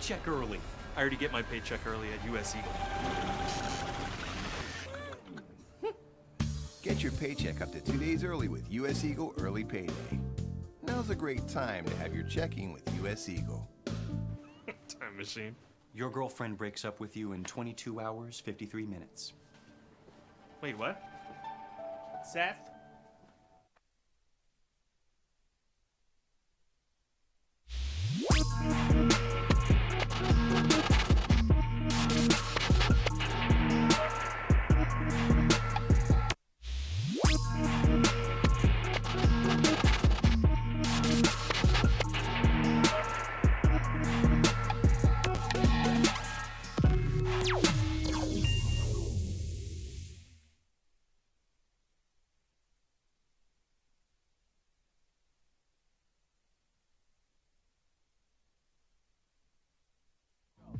paycheck early. I already get my paycheck early at US Eagle. Get your paycheck up to 2 days early with US Eagle Early Payday. Now's a great time to have your checking with US Eagle. Time machine. Your girlfriend breaks up with you in 22 hours, 53 minutes. Wait, what? Seth?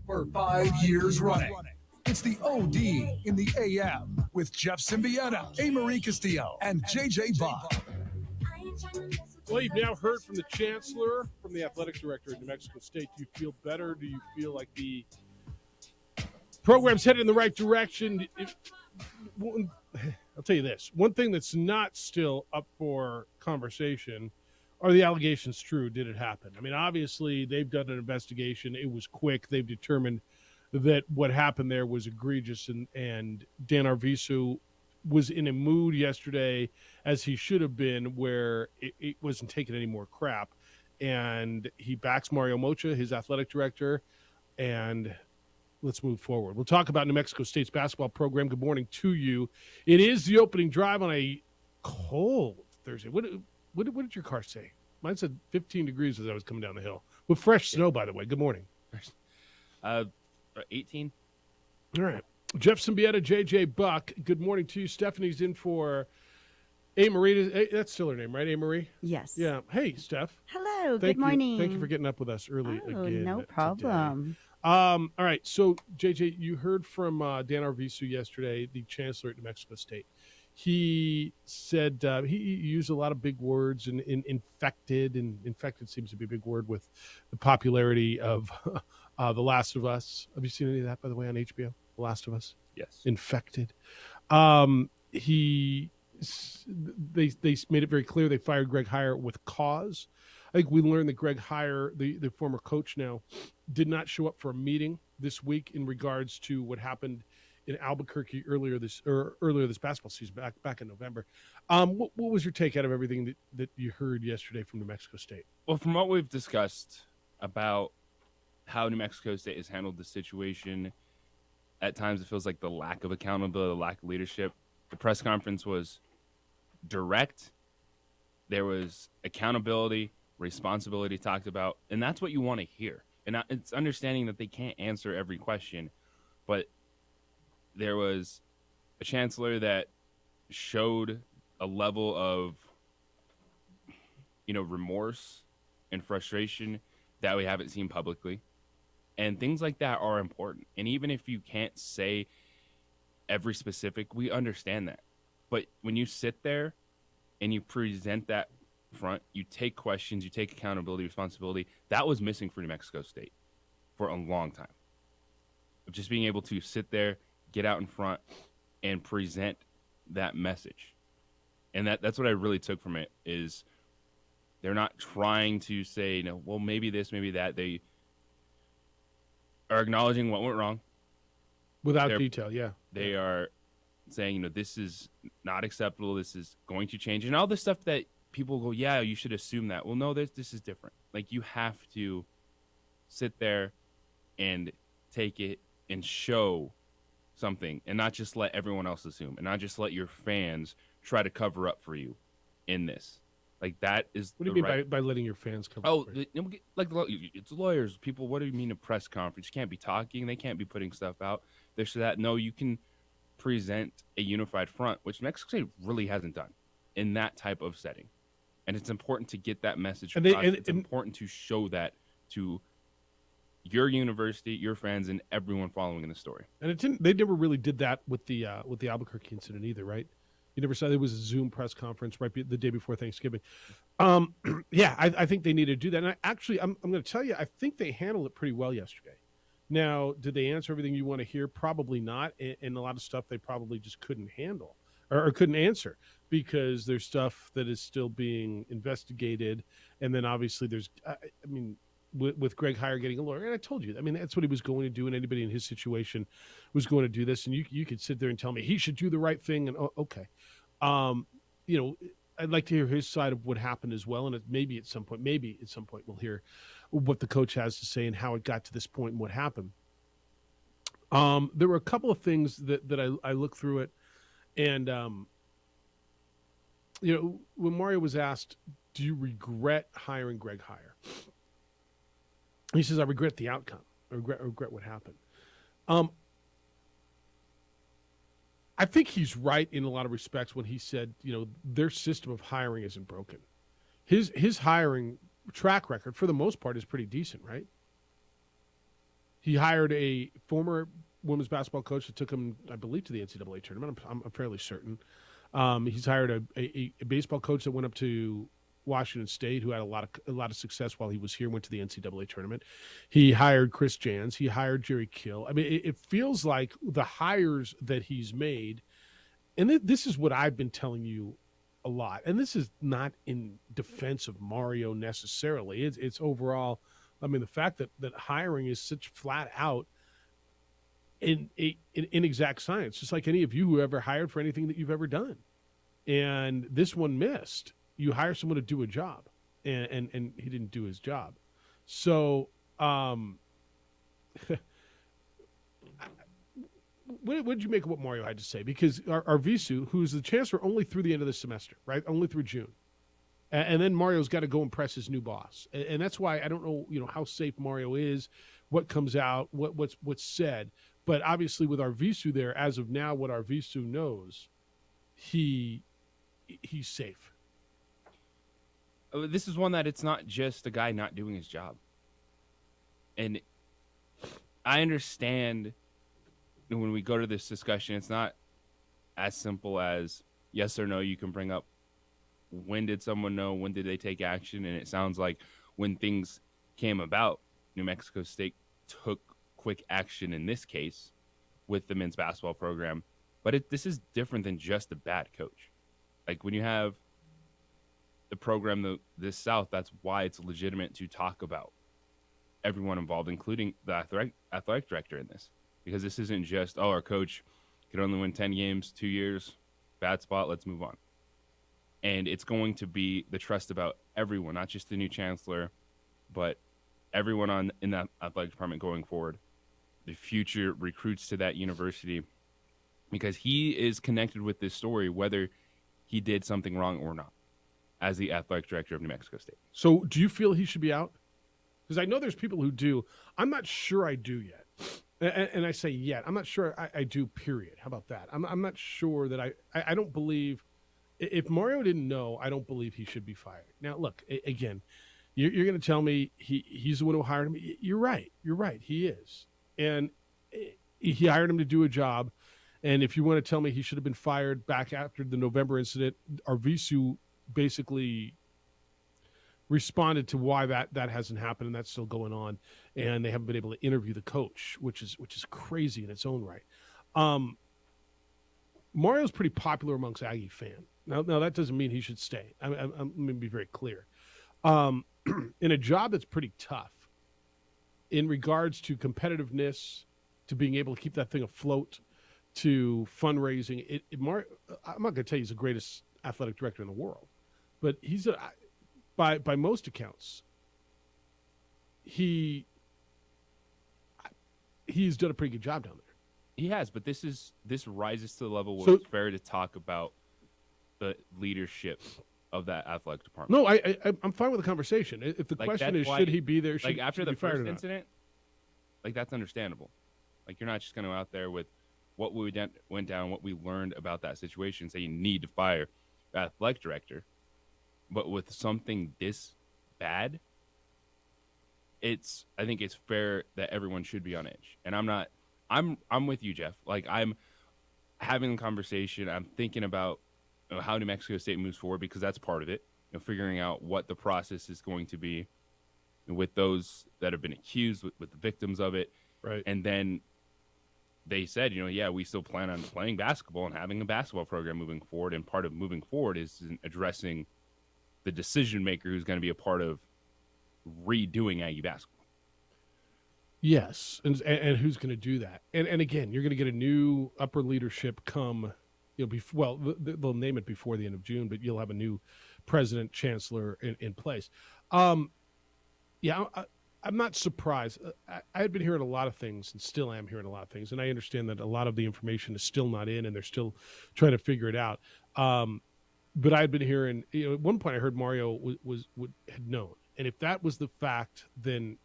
For 5 years running. It's the OD in the AM with Jeff Symbieta, A. Marie Castillo, and JJ Buck. Well, you've now heard from the chancellor, from the athletic director at New Mexico State. Do you feel better? Do you feel like the program's headed in the right direction? I'll tell you this. One thing that's not still up for conversation are the allegations true? Did it happen? I mean, obviously, they've done an investigation. It was quick. They've determined that what happened there was egregious, and Dan Arvizu was in a mood yesterday, as he should have been, where it wasn't taking any more crap. And he backs Mario Mocha, his athletic director, and let's move forward. We'll talk about New Mexico State's basketball program. Good morning to you. It is the opening drive on a cold Thursday. What did your car say? Mine said 15 degrees as I was coming down the hill. With fresh snow, by the way. Good morning. 18. All right. Jeff Symbieta, JJ Buck, good morning to you. Stephanie's in for A. Marie. That's still her name, right? A. Marie? Yes. Yeah. Hey, Steph. Hello. Good morning. Thank you for getting up with us early again. No problem. All right. So, JJ, you heard from Dan Arvizu yesterday, the chancellor at New Mexico State. He said he used a lot of big words, and infected seems to be a big word with the popularity of The Last of Us. Have you seen any of that, by the way, on HBO? The Last of Us? Yes. Infected. They made it very clear they fired Greg Heyer with cause. I think we learned that Greg Heyer, the former coach now, did not show up for a meeting this week in regards to what happened in Albuquerque earlier this basketball season back in November. What was your take out of everything that you heard yesterday from New Mexico State? Well, from what we've discussed about how New Mexico State has handled the situation, at times it feels like the lack of accountability, the lack of leadership. The press conference was direct. There was accountability, responsibility talked about, and that's what you want to hear. And it's understanding that they can't answer every question, but there was a chancellor that showed a level of, remorse and frustration that we haven't seen publicly. And things like that are important. And even if you can't say every specific, we understand that. But when you sit there and you present that front, you take questions, you take accountability, responsibility, that was missing for New Mexico State for a long time. Just being able to sit there, get out in front, and present that message. And that's what I really took from it, is they're not trying to say, well, maybe this, maybe that. They are acknowledging what went wrong. Without detail, yeah. They are saying, this is not acceptable, this is going to change. And all the stuff that people go, yeah, you should assume that. Well, no, this is different. Like, you have to sit there and take it and show something, and not just let everyone else assume, and not just let your fans try to cover up for you in this. Like, that is what do you mean by letting your fans cover up for you? It's lawyers, people. What do you mean a press conference? You can't be talking, they can't be putting stuff out, this or that. No, you can present a unified front, which Mexico State really hasn't done in that type of setting. And it's important to get that message across. It's important to show that to your university, your fans, and everyone following in the story. And they never really did that with the Albuquerque incident either, right? You never saw, there was a Zoom press conference the day before Thanksgiving. Yeah, I think they need to do that. And I'm going to tell you, I think they handled it pretty well yesterday. Now, did they answer everything you want to hear? Probably not. And a lot of stuff they probably just couldn't handle or couldn't answer because there's stuff that is still being investigated. And then obviously there's, with Greg Heyer getting a lawyer, and I told you, I mean, that's what he was going to do, and anybody in his situation was going to do this. And you could sit there and tell me he should do the right thing. And okay. I'd like to hear his side of what happened as well. And maybe at some point we'll hear what the coach has to say and how it got to this point and what happened. There were a couple of things that I looked through it. And, when Mario was asked, do you regret hiring Greg Heyer? He says, I regret the outcome. I regret what happened. I think he's right in a lot of respects when he said, their system of hiring isn't broken. His hiring track record, for the most part, is pretty decent, right? He hired a former women's basketball coach that took him, I believe, to the NCAA tournament. I'm fairly certain. He's hired a baseball coach that went up to Washington State, who had a lot of success while he was here, went to the NCAA tournament. He hired Chris Jans. He hired Jerry Kill. I mean, it feels like the hires that he's made, and this is what I've been telling you a lot, and this is not in defense of Mario necessarily. It's overall, I mean, the fact that hiring is such flat out in inexact science, just like any of you who ever hired for anything that you've ever done. And this one missed. You hire someone to do a job, and he didn't do his job. So, what did you make of what Mario had to say? Because our Visu, who's the chancellor only through the end of the semester, right? Only through June. And then Mario's got to go impress his new boss. And that's why I don't know, how safe Mario is, what comes out, what's said. But obviously with our Visu there, as of now, what our Visu knows, he's safe. This is one that it's not just a guy not doing his job. And I understand when we go to this discussion, it's not as simple as yes or no. You can bring up when did someone know, when did they take action? And it sounds like when things came about, New Mexico State took quick action in this case with the men's basketball program. But this is different than just a bad coach. Like when you have the program this South, that's why it's legitimate to talk about everyone involved, including the athletic director in this. Because this isn't just, our coach could only win 10 games, 2 years, bad spot, let's move on. And it's going to be the trust about everyone, not just the new chancellor, but everyone in that athletic department going forward, the future recruits to that university, because he is connected with this story, whether he did something wrong or not, as the athletic director of New Mexico State. So do you feel he should be out? Because I know there's people who do. I'm not sure I do yet. And I say yet. I'm not sure I do, period. How about that? I'm not sure that I don't believe. If Mario didn't know, I don't believe he should be fired. Now, look, again, you're going to tell me he's the one who hired him. You're right. You're right. He is. And he hired him to do a job. And if you want to tell me he should have been fired back after the November incident, Arvizu basically responded to why that hasn't happened, and that's still going on, and they haven't been able to interview the coach, which is crazy in its own right. Mario's pretty popular amongst Aggie fans. Now that doesn't mean he should stay. I'm going to be very clear. In a job that's pretty tough, in regards to competitiveness, to being able to keep that thing afloat, to fundraising, I'm not going to tell you he's the greatest athletic director in the world, but he's by most accounts, he's done a pretty good job down there. He has, but this rises to the level where it's fair to talk about the leadership of that athletic department. No, I'm fine with the conversation. If the question is, should he be there? Like after the first incident, like that's understandable. Like you're not just going to go out there with what went down, what we learned about that situation, say you need to fire the athletic director. But with something this bad, I think it's fair that everyone should be on edge. And I'm with you, Jeff. Like I'm having a conversation. I'm thinking about how New Mexico State moves forward, because that's part of it. Figuring out what the process is going to be with those that have been accused, with the victims of it. Right. And then they said, yeah, we still plan on playing basketball and having a basketball program moving forward. And part of moving forward is addressing the decision maker who's going to be a part of redoing Aggie basketball. Yes, and who's going to do that? And again, you're going to get a new upper leadership come. They'll name it before the end of June, but you'll have a new president, chancellor in place. I'm not surprised. I had been hearing a lot of things, and still am hearing a lot of things, and I understand that a lot of the information is still not in, and they're still trying to figure it out. But I had been hearing, at one point I heard Mario had known, and if that was the fact, then.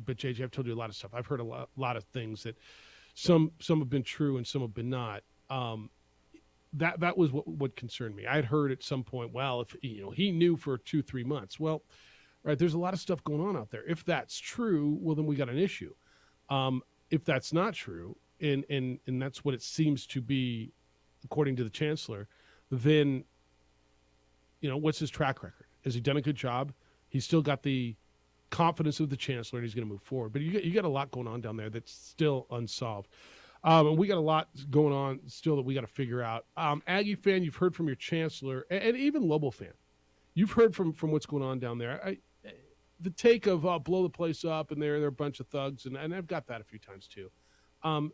But JJ, I've told you a lot of stuff. I've heard a lot of things that some have been true and some have been not. That was what concerned me. I had heard at some point, well, if he knew for 2-3 months. Well, right, there's a lot of stuff going on out there. If that's true, well, then we got an issue. If that's not true, and that's what it seems to be, according to the chancellor, then what's his track record? Has he done a good job? He's still got the confidence of the chancellor, and he's going to move forward. But you got a lot going on down there that's still unsolved. And we got a lot going on still that we got to figure out. Aggie fan, you've heard from your chancellor, and even Lobo fan. You've heard from what's going on down there. The take of blow the place up, and they're a bunch of thugs, and I've got that a few times too.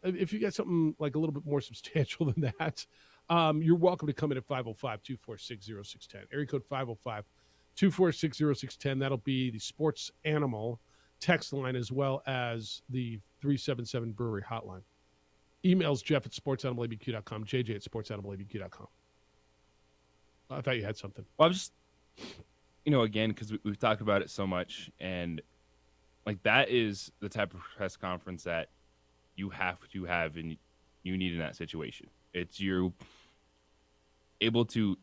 If you got something like a little bit more substantial than that, you're welcome to come in at 505-246-0610. Area code 505-246-0610. That'll be the Sports Animal text line as well as the 377 Brewery hotline. Emails Jeff at sportsanimalabq.com, JJ at sportsanimalabq.com. I thought you had something. Well, I'm just, again, because we've talked about it so much, and that is the type of press conference that you have to have and you need in that situation. It's you able to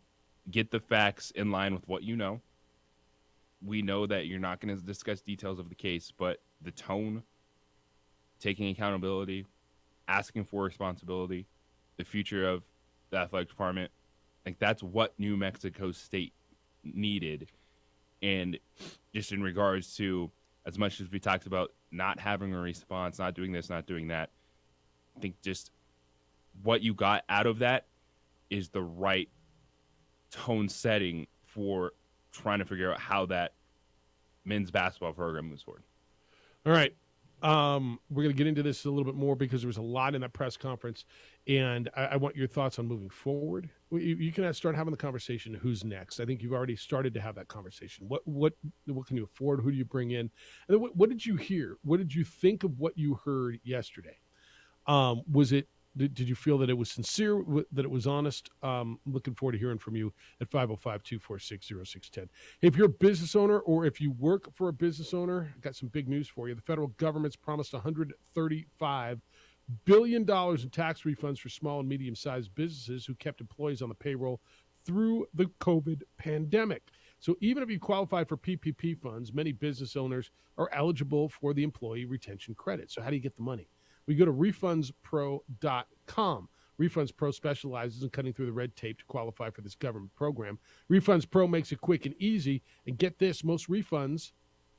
get the facts in line with what you know. We know that you're not going to discuss details of the case, but the tone, taking accountability, asking for responsibility, the future of the athletic department, that's what New Mexico State needed. And just in regards to, as much as we talked about not having a response, not doing this, not doing that, I think just what you got out of that is the right tone setting for trying to figure out how that men's basketball program moves forward. All right. We're going to get into this a little bit more because there was a lot in that press conference, and I want your thoughts on moving forward. You can start having the conversation, who's next. I think you've already started to have that conversation. What can you afford? Who do you bring in? And then what did you hear? What did you think of what you heard yesterday? Did you feel that it was sincere, that it was honest? Looking forward to hearing from you at 505-246-0610. If you're a business owner or if you work for a business owner, I've got some big news for you. The federal government's promised $135 billion in tax refunds for small and medium-sized businesses who kept employees on the payroll through the COVID pandemic. So even if you qualify for PPP funds, many business owners are eligible for the employee retention credit. So how do you get the money? We go to RefundsPro.com. Refunds Pro specializes in cutting through the red tape to qualify for this government program. Refunds Pro makes it quick and easy. And get this, most refunds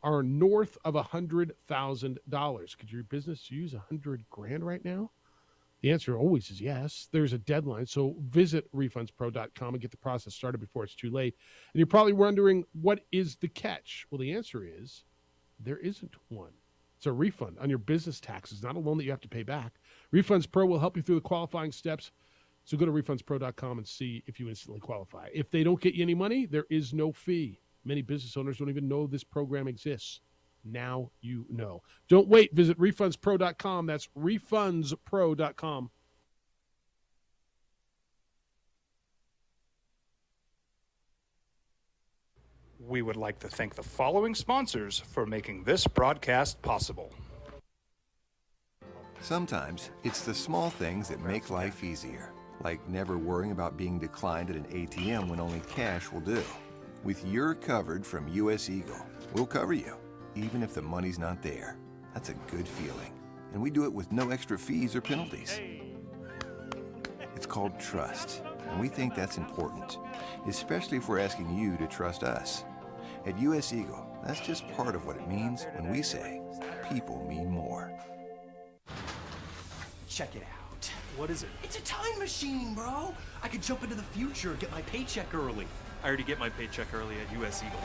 are north of $100,000. Could your business use $100,000 right now? The answer always is yes. There's a deadline. So visit RefundsPro.com and get the process started before it's too late. And you're probably wondering, what is the catch? Well, the answer is there isn't one. It's a refund on your business taxes, not a loan that you have to pay back. Refunds Pro will help you through the qualifying steps. So go to RefundsPro.com and see if you instantly qualify. If they don't get you any money, there is no fee. Many business owners don't even know this program exists. Now you know. Don't wait. Visit RefundsPro.com. That's RefundsPro.com. We would like to thank the following sponsors for making this broadcast possible. Sometimes it's the small things that make life easier, like never worrying about being declined at an ATM when only cash will do. With You're Covered from US Eagle, we'll cover you, even if the money's not there. That's a good feeling. And we do it with no extra fees or penalties. It's called trust. and we think that's important, especially if we're asking you to trust us. At U.S. Eagle, that's just part of what it means when we say people mean more. Check it out. What is it? It's a time machine, bro. I could jump into the future, get my paycheck early. I already get my paycheck early at U.S. Eagle.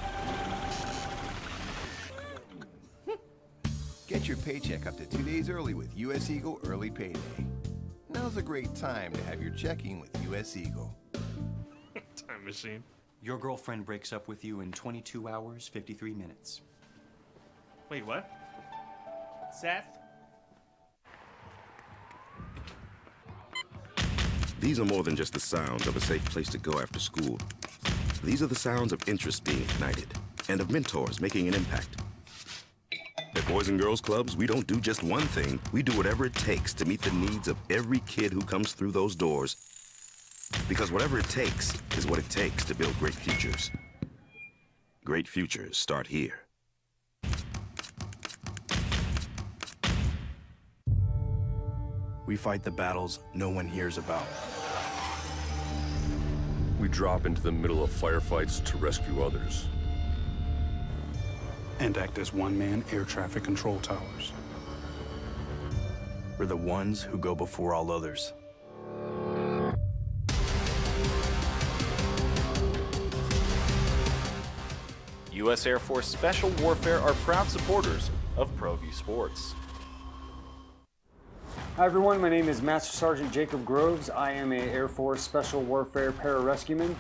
Get your paycheck up to 2 days early with U.S. Eagle Early Payday. Now's a great time to have your checking with U.S. Eagle. Time machine. Your girlfriend breaks up with you in 22 hours, 53 minutes. Wait, what? Seth? These are more than just the sounds of a safe place to go after school. These are the sounds of interest being ignited and of mentors making an impact. At Boys and Girls Clubs, we don't do just one thing. We do whatever it takes to meet the needs of every kid who comes through those doors. Because whatever it takes is what it takes to build great futures. Great futures start here. We fight the battles no one hears about. We drop into the middle of firefights to rescue others. And act as one-man air traffic control towers. We're the ones who go before all others. U.S. Air Force Special Warfare are proud supporters of ProView Sports. Hi everyone, my name is Master Sergeant Jacob Groves. I am a Air Force Special Warfare pararescueman.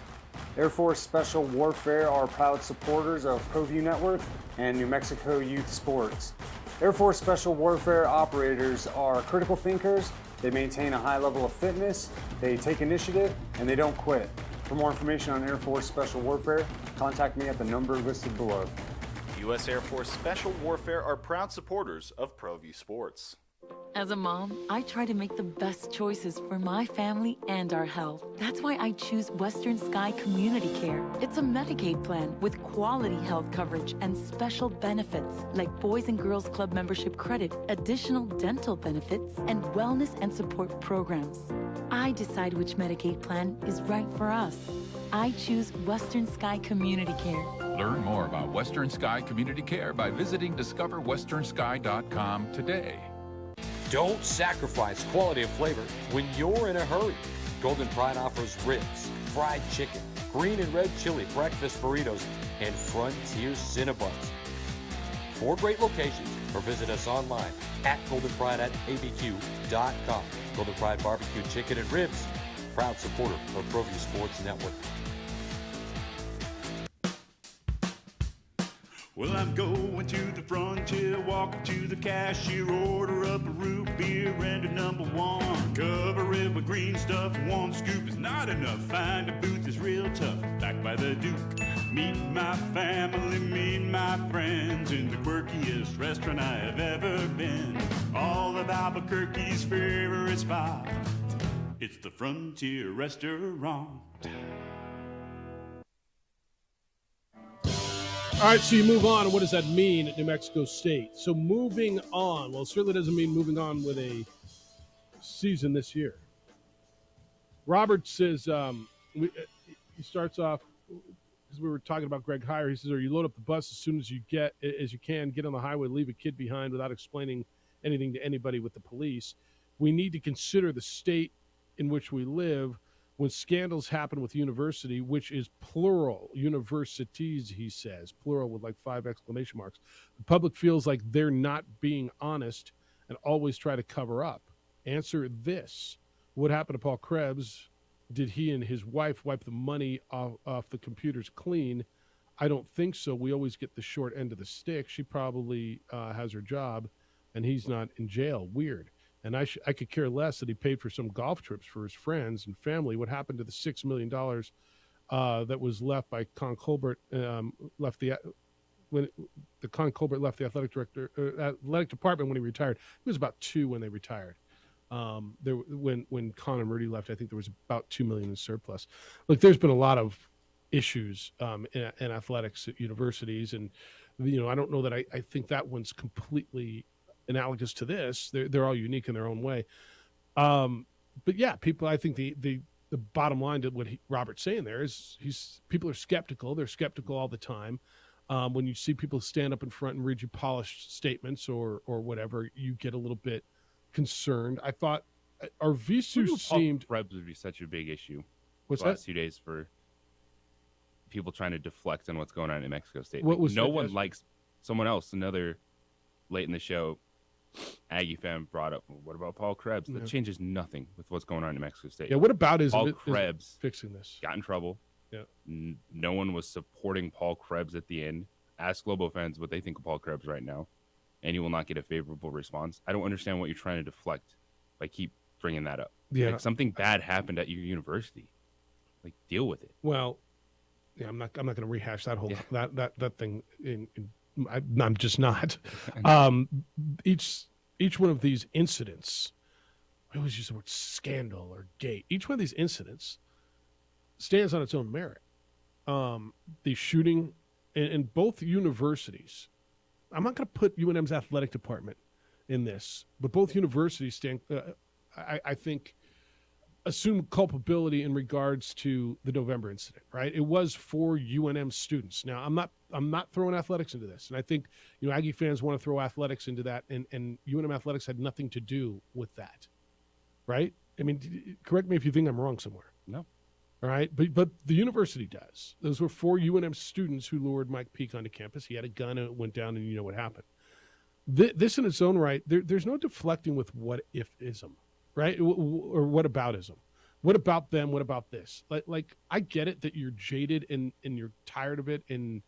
Air Force Special Warfare are proud supporters of ProView Network and New Mexico Youth Sports. Air Force Special Warfare operators are critical thinkers. They maintain a high level of fitness, they take initiative, and they don't quit. For more information on Air Force Special Warfare, contact me at the number listed below. U.S. Air Force Special Warfare are proud supporters of ProView Sports. As a mom, I try to make the best choices for my family and our health. That's why I choose Western Sky Community Care. It's a Medicaid plan with quality health coverage and special benefits like Boys and Girls Club membership credit, additional dental benefits, and wellness and support programs. I decide which Medicaid plan is right for us. I choose Western Sky Community Care. Learn more about Western Sky Community Care by visiting discoverwesternsky.com today. Don't sacrifice quality of flavor when you're in a hurry. Golden Pride offers ribs, fried chicken, green and red chili breakfast burritos, and Frontier Cinnabons. 4 great locations, or visit us online at goldenpride@abq.com. Golden Pride Barbecue Chicken and Ribs, proud supporter of ProView Sports Network. Well, I'm going to the frontier, walking to the cashier, order up a root beer and a #1. Cover it with green stuff, 1 scoop is not enough. Find a booth is real tough, back by the Duke. Meet my family, meet my friends in the quirkiest restaurant I have ever been. All of Albuquerque's favorite spot, it's the Frontier Restaurant. All right, so you move on. What does that mean at New Mexico State? So moving on, well, it certainly doesn't mean moving on with a season this year. Robert says, he starts off, because we were talking about Greg Heyer, he says, or you load up the bus as soon as you can, get on the highway, leave a kid behind without explaining anything to anybody with the police. We need to consider the state in which we live when scandals happen with university, which is plural, universities, he says, plural with like 5 exclamation marks. The public feels like they're not being honest and always try to cover up. Answer this. What happened to Paul Krebs? Did he and his wife wipe the money off the computers clean? I don't think so. We always get the short end of the stick. She probably has her job, and he's not in jail. Weird. And I could care less that he paid for some golf trips for his friends and family. What happened to the $6 million that was left by Con Colbert when Con Colbert left the athletic department when he retired? He was about 2 when they retired. When Con and Rudy left, I think there was about $2 million in surplus. Look, there's been a lot of issues in athletics at universities, and I don't know that I think that one's completely analogous to this. They're all unique in their own way. But yeah, people, I think the the bottom line to what Robert's saying there is people are skeptical. They're skeptical all the time. When you see people stand up in front and read you polished statements or whatever, you get a little bit concerned. I thought Arvizu seemed Krebs would be such a big issue. What's the last that? 2 days for people trying to deflect on what's going on in New Mexico State. What was no that one yesterday? likes someone else. Another late in the show, Aggie fan brought up, what about Paul Krebs? That Yeah. changes nothing with what's going on in New Mexico State. Yeah, what about Paul Krebs fixing this? got in trouble. Yeah. No one was supporting Paul Krebs at the end. Ask Lobo fans what they think of Paul Krebs right now, and you will not get a favorable response. I don't understand what you're trying to deflect by keep bringing that up. Yeah. Like, something bad happened at your university. Like, deal with it. Well, yeah, I'm not going to rehash that whole that thing. I'm just not. Each one of these incidents, I always use the word scandal or gate. Each one of these incidents stands on its own merit. The shooting in both universities. I'm not going to put UNM's athletic department in this, but both universities stand. I think assume culpability in regards to the November incident, right? It was for UNM students. Now, I'm not throwing athletics into this, and I think Aggie fans want to throw athletics into that, and UNM athletics had nothing to do with that, right? I mean, correct me if you think I'm wrong somewhere. No. All right, but the university does. Those were 4 UNM students who lured Mike Peake onto campus. He had a gun and it went down, and you know what happened. This in its own right, there's no deflecting with what if-ism. Right? Or what aboutism? What about them? What about this? Like I get it that you're jaded and you're tired of it. And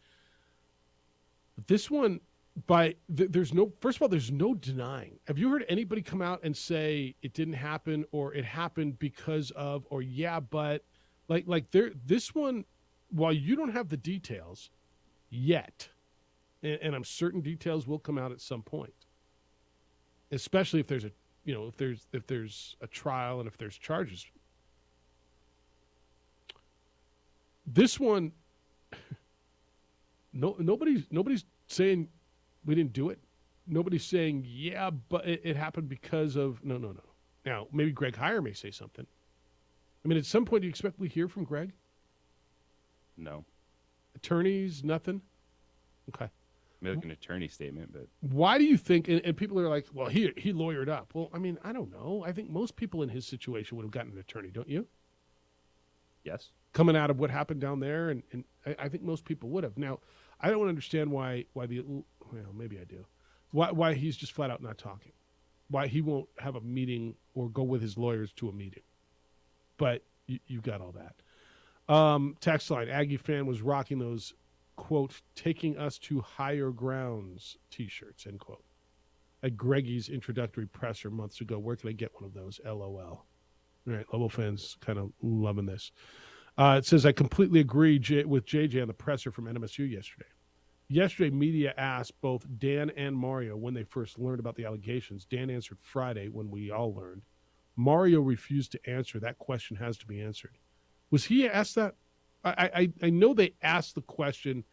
this one, there's no denying. Have you heard anybody come out and say it didn't happen or it happened because of, or yeah, but this one, while you don't have the details yet, and I'm certain details will come out at some point, especially if there's if there's a trial and if there's charges. This one, nobody's saying we didn't do it. Nobody's saying, yeah, but it happened because of no. Now, maybe Greg Heyer may say something. I mean, at some point, do you expect we hear from Greg? No. Attorneys, nothing? Okay. Maybe like an attorney statement, but why do you think, and people are like, well, he lawyered up. Well, I mean, I don't know. I think most people in his situation would have gotten an attorney, don't you? yes. Coming out of what happened down there, and I think most people would have. Now, I don't understand why maybe I do. Why he's just flat out not talking. Why he won't have a meeting or go with his lawyers to a meeting. But you got all that. Text line, Aggie fan was rocking those, quote, taking us to higher grounds t-shirts, end quote. At Greggy's introductory presser months ago. Where can I get one of those? LOL. All right, Lobo fans kind of loving this. It says, I completely agree with JJ on the presser from NMSU yesterday. Yesterday, media asked both Dan and Mario when they first learned about the allegations. Dan answered Friday when we all learned. Mario refused to answer. That question has to be answered. Was he asked that? I know they asked the question.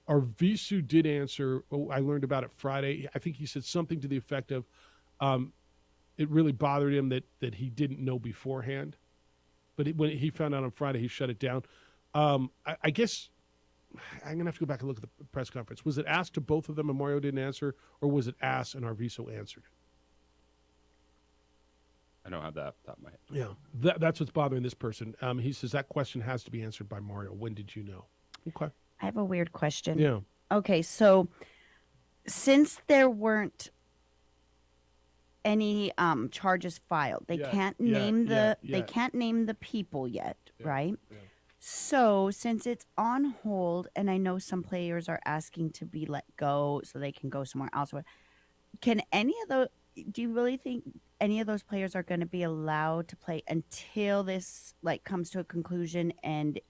Arvizu did answer. Oh, I learned about it Friday. I think he said something to the effect of, it really bothered him that he didn't know beforehand. But when he found out on Friday, he shut it down. I guess I'm going to have to go back and look at the press conference. Was it asked to both of them and Mario didn't answer, or was it asked and Arvizu answered? I don't have that off the top of my head. Yeah, that's what's bothering this person. He says that question has to be answered by Mario. When did you know? Okay. I have a weird question. Yeah. Okay, so since there weren't any charges filed, they can't name they can't name the people yet, right? Yeah. So since it's on hold, and I know some players are asking to be let go so they can go somewhere else, can any of those? Do you really think any of those players are going to be allowed to play until this comes to a conclusion, and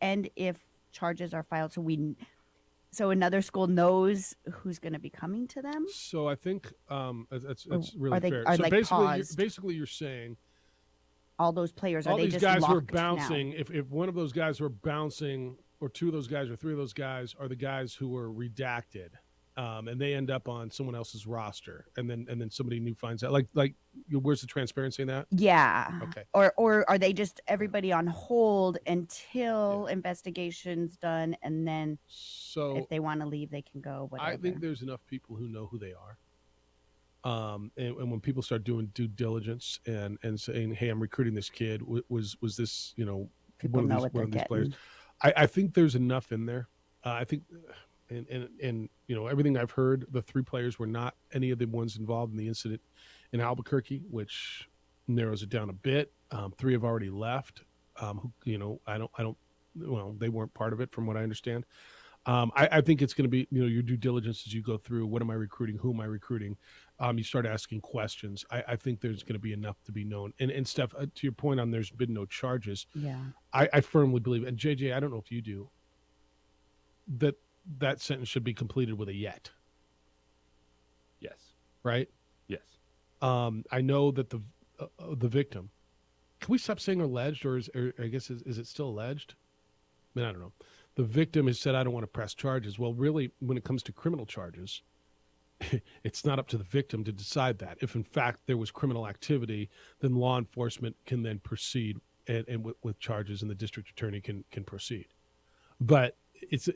if charges are filed, so another school knows who's going to be coming to them? So I think that's really fair. Are so paused? basically, you're saying all those players all are they these just guys who are locked bouncing. now? If one of those guys who are bouncing, or two of those guys, or three of those guys are the guys who were redacted, and they end up on someone else's roster, and then somebody new finds out. Like, where's the transparency in that? Yeah. Okay. Or are they just everybody on hold until investigation's done, and then so if they want to leave, they can go. Whatever. I think there's enough people who know who they are. And when people start doing due diligence and saying, "Hey, I'm recruiting this kid," was this people know what they're these getting. players? I think there's enough in there. I think, and everything I've heard, the 3 players were not any of the ones involved in the incident in Albuquerque, which narrows it down a bit. 3 have already left. They weren't part of it, from what I understand. I think it's going to be, your due diligence as you go through. What am I recruiting? Who am I recruiting? You start asking questions. I think there's going to be enough to be known. And Steph, to your point on there's been no charges. Yeah. I firmly believe, and JJ, I don't know if you do, that sentence should be completed with a yet. Yes. Right? Yes. I know that the victim. Can we stop saying alleged, or is it still alleged? I mean, I don't know. The victim has said, I don't want to press charges. Well, really, when it comes to criminal charges, it's not up to the victim to decide that. If, in fact, there was criminal activity, then law enforcement can then proceed and with charges, and the district attorney can proceed. But if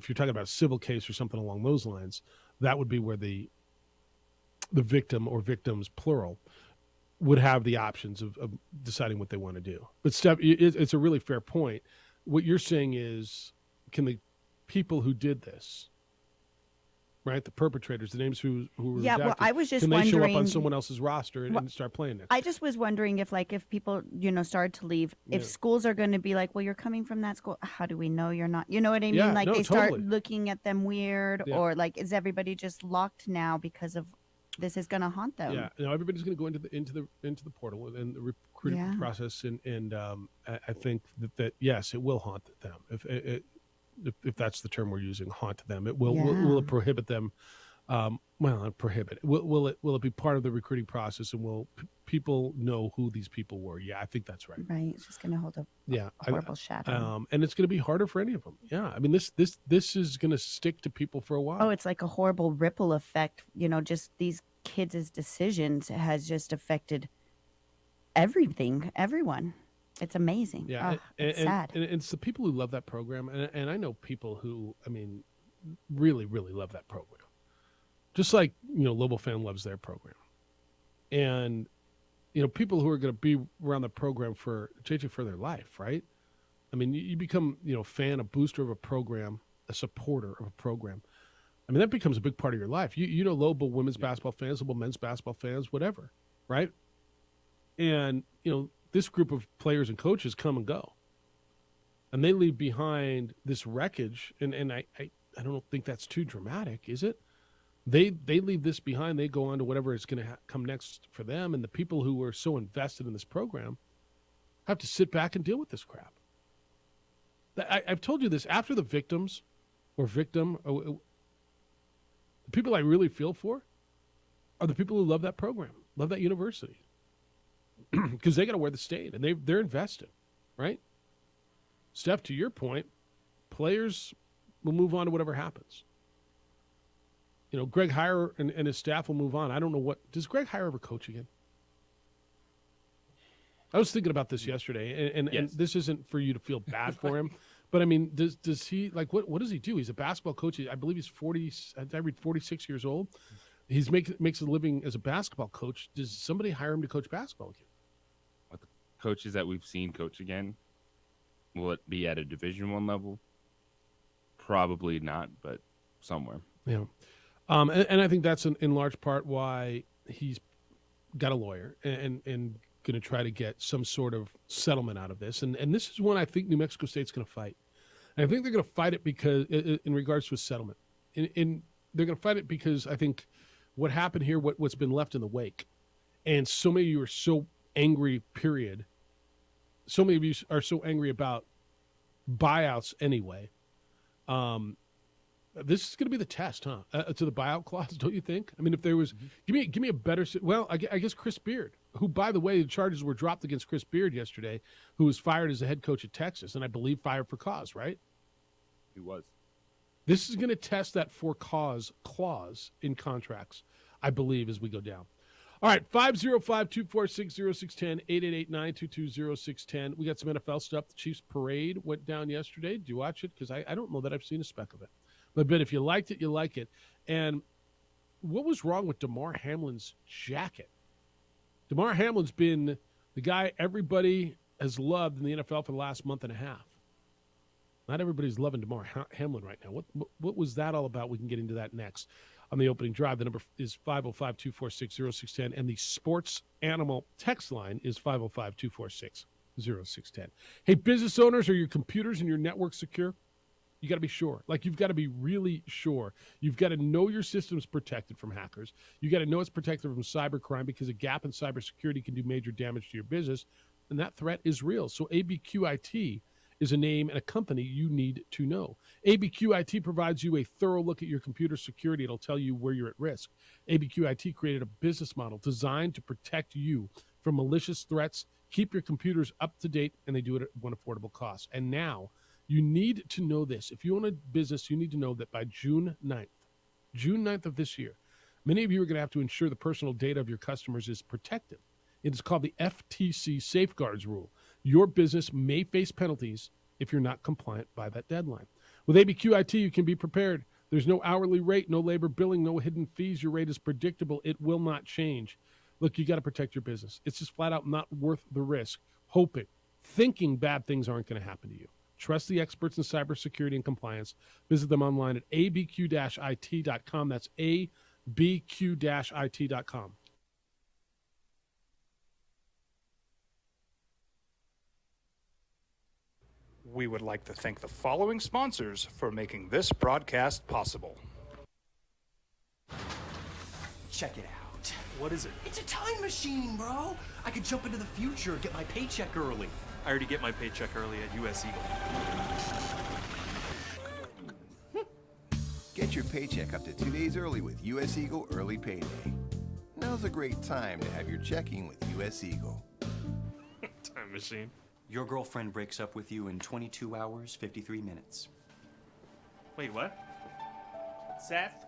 you're talking about a civil case or something along those lines, that would be where the victim or victims, plural, would have the options of deciding what they want to do. But Steph, it's a really fair point. What you're saying is, can the people who did this, right, the perpetrators, the names who were redacted, I was just can they show up wondering on someone else's roster and start playing it? I just was wondering if people, started to leave, if schools are going to be like, well, you're coming from that school. How do we know you're not? You know what I mean? Yeah, like no, they start totally. looking at them weird, Yeah. or like, is everybody just locked now because of this is going to haunt them? Yeah, everybody's going to go into the portal and the recruiting Yeah. process, and I think that yes, it will haunt them. If that's the term we're using, haunt them. It will. Will it prohibit them? Not prohibit. Will it be part of the recruiting process, and will people know who these people were? Yeah, I think that's right. Right. It's just going to hold a A horrible shadow. And it's going to be harder for any of them. Yeah, I mean this is going to stick to people for a while. Oh, it's like a horrible ripple effect. Just these kids' decisions has just affected everyone. It's amazing. Yeah, it's sad. And it's the people who love that program, and I know people who, really, really love that program. Just like, Lobo fan loves their program. And, people who are going to be around the program for their life, right? I mean, you become, fan, a booster of a program, a supporter of a program. I mean, that becomes a big part of your life. Lobo women's basketball fans, Lobo men's basketball fans, whatever, right? And, this group of players and coaches come and go. And they leave behind this wreckage, and I don't think that's too dramatic, is it? They leave this behind. They go on to whatever is going to come next for them, and the people who are so invested in this program have to sit back and deal with this crap. I've told you this. After the victim, the people I really feel for are the people who love that program, love that university, because they got to wear the stain, and they're invested, right? Steph, to your point, players will move on to whatever happens. Greg Heyer and his staff will move on. I don't know does Greg Heyer ever coach again? I was thinking about this yesterday, and this isn't for you to feel bad for him, but I mean, does he, like, what does he do? He's a basketball coach. I believe he's 46 years old. He's makes a living as a basketball coach. Does somebody hire him to coach basketball again? With the coaches that we've seen coach again, will it be at a Division I level? Probably not, but somewhere. Yeah. And I think that's in large part why he's got a lawyer and going to try to get some sort of settlement out of this. And this is one I think New Mexico State's going to fight. And I think they're going to fight it because, in regards to a settlement, they're going to fight it because I think what happened here, what's been left in the wake, and so many of you are so angry, period. So many of you are so angry about buyouts anyway. This is going to be the test, huh? To the buyout clause, don't you think? I mean, if there was, give me a better. Well, I guess Chris Beard, who, by the way, the charges were dropped against Chris Beard yesterday, who was fired as the head coach at Texas, and I believe fired for cause, right? He was. This is going to test that for cause clause in contracts, I believe, as we go down. All right, 505-246-0610, 888-922-0610. We got some NFL stuff. The Chiefs parade went down yesterday. Did you watch it? Because I don't know that I've seen a speck of it. But if you liked it, you like it. And what was wrong with Damar Hamlin's jacket? Damar Hamlin's been the guy everybody has loved in the NFL for the last month and a half. Not everybody's loving Damar Hamlin right now. What was that all about? We can get into that next on the opening drive. The number is 505-246-0610, and the Sports Animal text line is 505-246-0610. Hey, business owners, are your computers and your network secure? You got to be sure. You've got to be really sure. You've got to know your system's protected from hackers. You got to know it's protected from cybercrime, because a gap in cybersecurity can do major damage to your business, and that threat is real. So ABQIT is a name and a company you need to know. ABQIT provides you a thorough look at your computer security. It'll tell you where you're at risk. ABQIT created a business model designed to protect you from malicious threats, keep your computers up to date, and they do it at one affordable cost. And now, you need to know this. If you own a business, you need to know that by June 9th of this year, many of you are going to have to ensure the personal data of your customers is protected. It is called the FTC Safeguards Rule. Your business may face penalties if you're not compliant by that deadline. With ABQIT, you can be prepared. There's no hourly rate, no labor billing, no hidden fees. Your rate is predictable. It will not change. Look, you got to protect your business. It's just flat out not worth the risk, thinking bad things aren't going to happen to you. Trust the experts in cybersecurity and compliance. Visit them online at abq-it.com. That's abq-it.com. We would like to thank the following sponsors for making this broadcast possible. Check it out. What is it? It's a time machine, bro. I could jump into the future, get my paycheck early. I already get my paycheck early at US Eagle. Get your paycheck up to 2 days early with US Eagle Early Payday. Now's a great time to have your checking with US Eagle. Time machine. Your girlfriend breaks up with you in 22 hours, 53 minutes. Wait, what? Seth?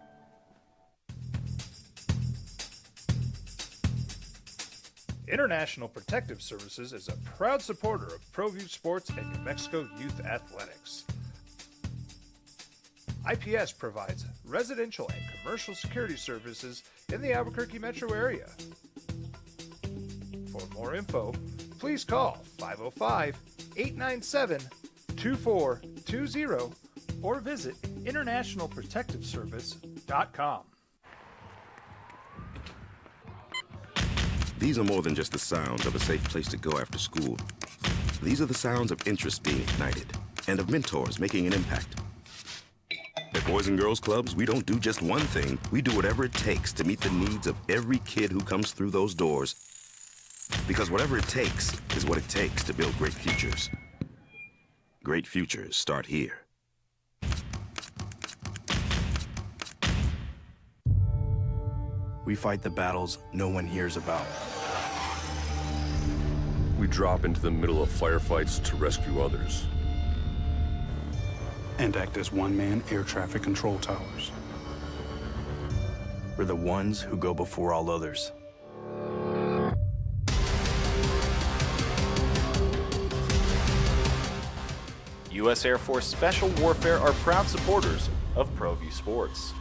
International Protective Services is a proud supporter of ProView Sports and New Mexico Youth Athletics. IPS provides residential and commercial security services in the Albuquerque metro area. For more info, please call 505-897-2420 or visit internationalprotectiveservice.com. These are more than just the sounds of a safe place to go after school. These are the sounds of interest being ignited and of mentors making an impact. At Boys and Girls Clubs, we don't do just one thing. We do whatever it takes to meet the needs of every kid who comes through those doors. Because whatever it takes is what it takes to build great futures. Great futures start here. We fight the battles no one hears about. We drop into the middle of firefights to rescue others. And act as one-man air traffic control towers. We're the ones who go before all others. U.S. Air Force Special Warfare are proud supporters of ProView Sports.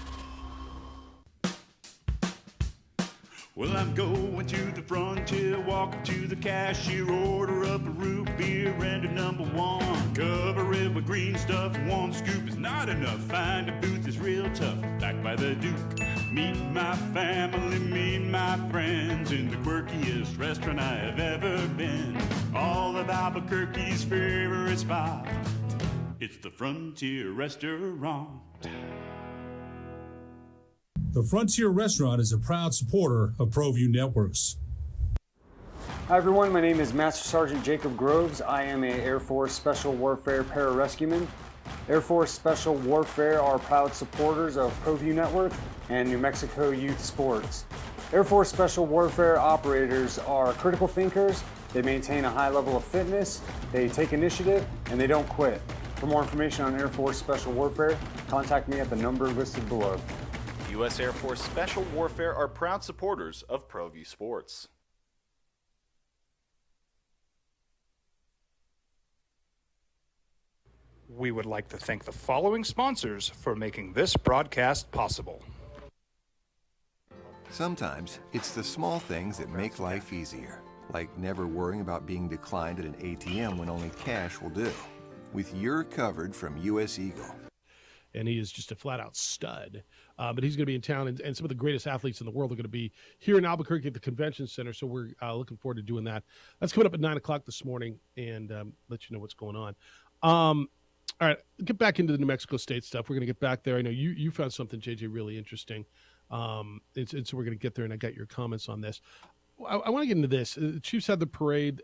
Well, I'm going to the frontier, walk up to the cashier, order up a root beer and a number one. Cover it with green stuff, one scoop is not enough. Find a booth that's real tough, back by the Duke. Meet my family, meet my friends in the quirkiest restaurant I have ever been. All of Albuquerque's favorite spot, it's the Frontier Restaurant. The Frontier Restaurant is a proud supporter of ProView Networks. Hi everyone, my name is Master Sergeant Jacob Groves. I am an Air Force Special Warfare pararescueman. Air Force Special Warfare are proud supporters of ProView Network and New Mexico Youth Sports. Air Force Special Warfare operators are critical thinkers. They maintain a high level of fitness, they take initiative, and they don't quit. For more information on Air Force Special Warfare, contact me at the number listed below. U.S. Air Force Special Warfare are proud supporters of ProView Sports. We would like to thank the following sponsors for making this broadcast possible. Sometimes it's the small things that make life easier, like never worrying about being declined at an ATM when only cash will do. With your covered from US Eagle. And he is just a flat-out stud. But he's going to be in town, and some of the greatest athletes in the world are going to be here in Albuquerque at the Convention Center, so we're looking forward to doing that. That's coming up at 9 o'clock this morning, and let you know what's going on. All right, get back into the New Mexico State stuff. We're going to get back there. I know you found something, JJ, really interesting. And so we're going to get there, and I got your comments on this. I want to get into this. The Chiefs had the parade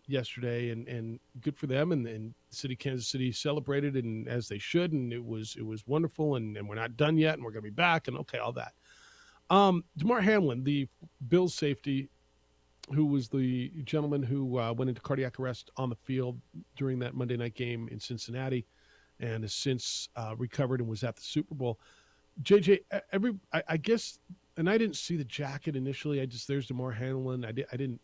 yesterday, and good for them. And Kansas City celebrated, and as they should. And it was wonderful. And we're not done yet, and we're going to be back. And okay, all that. Damar Hamlin, the Bills safety, who was the gentleman who went into cardiac arrest on the field during that Monday night game in Cincinnati, and has since recovered and was at the Super Bowl. JJ, I guess, and I didn't see the jacket initially. There's Damar Hamlin. I didn't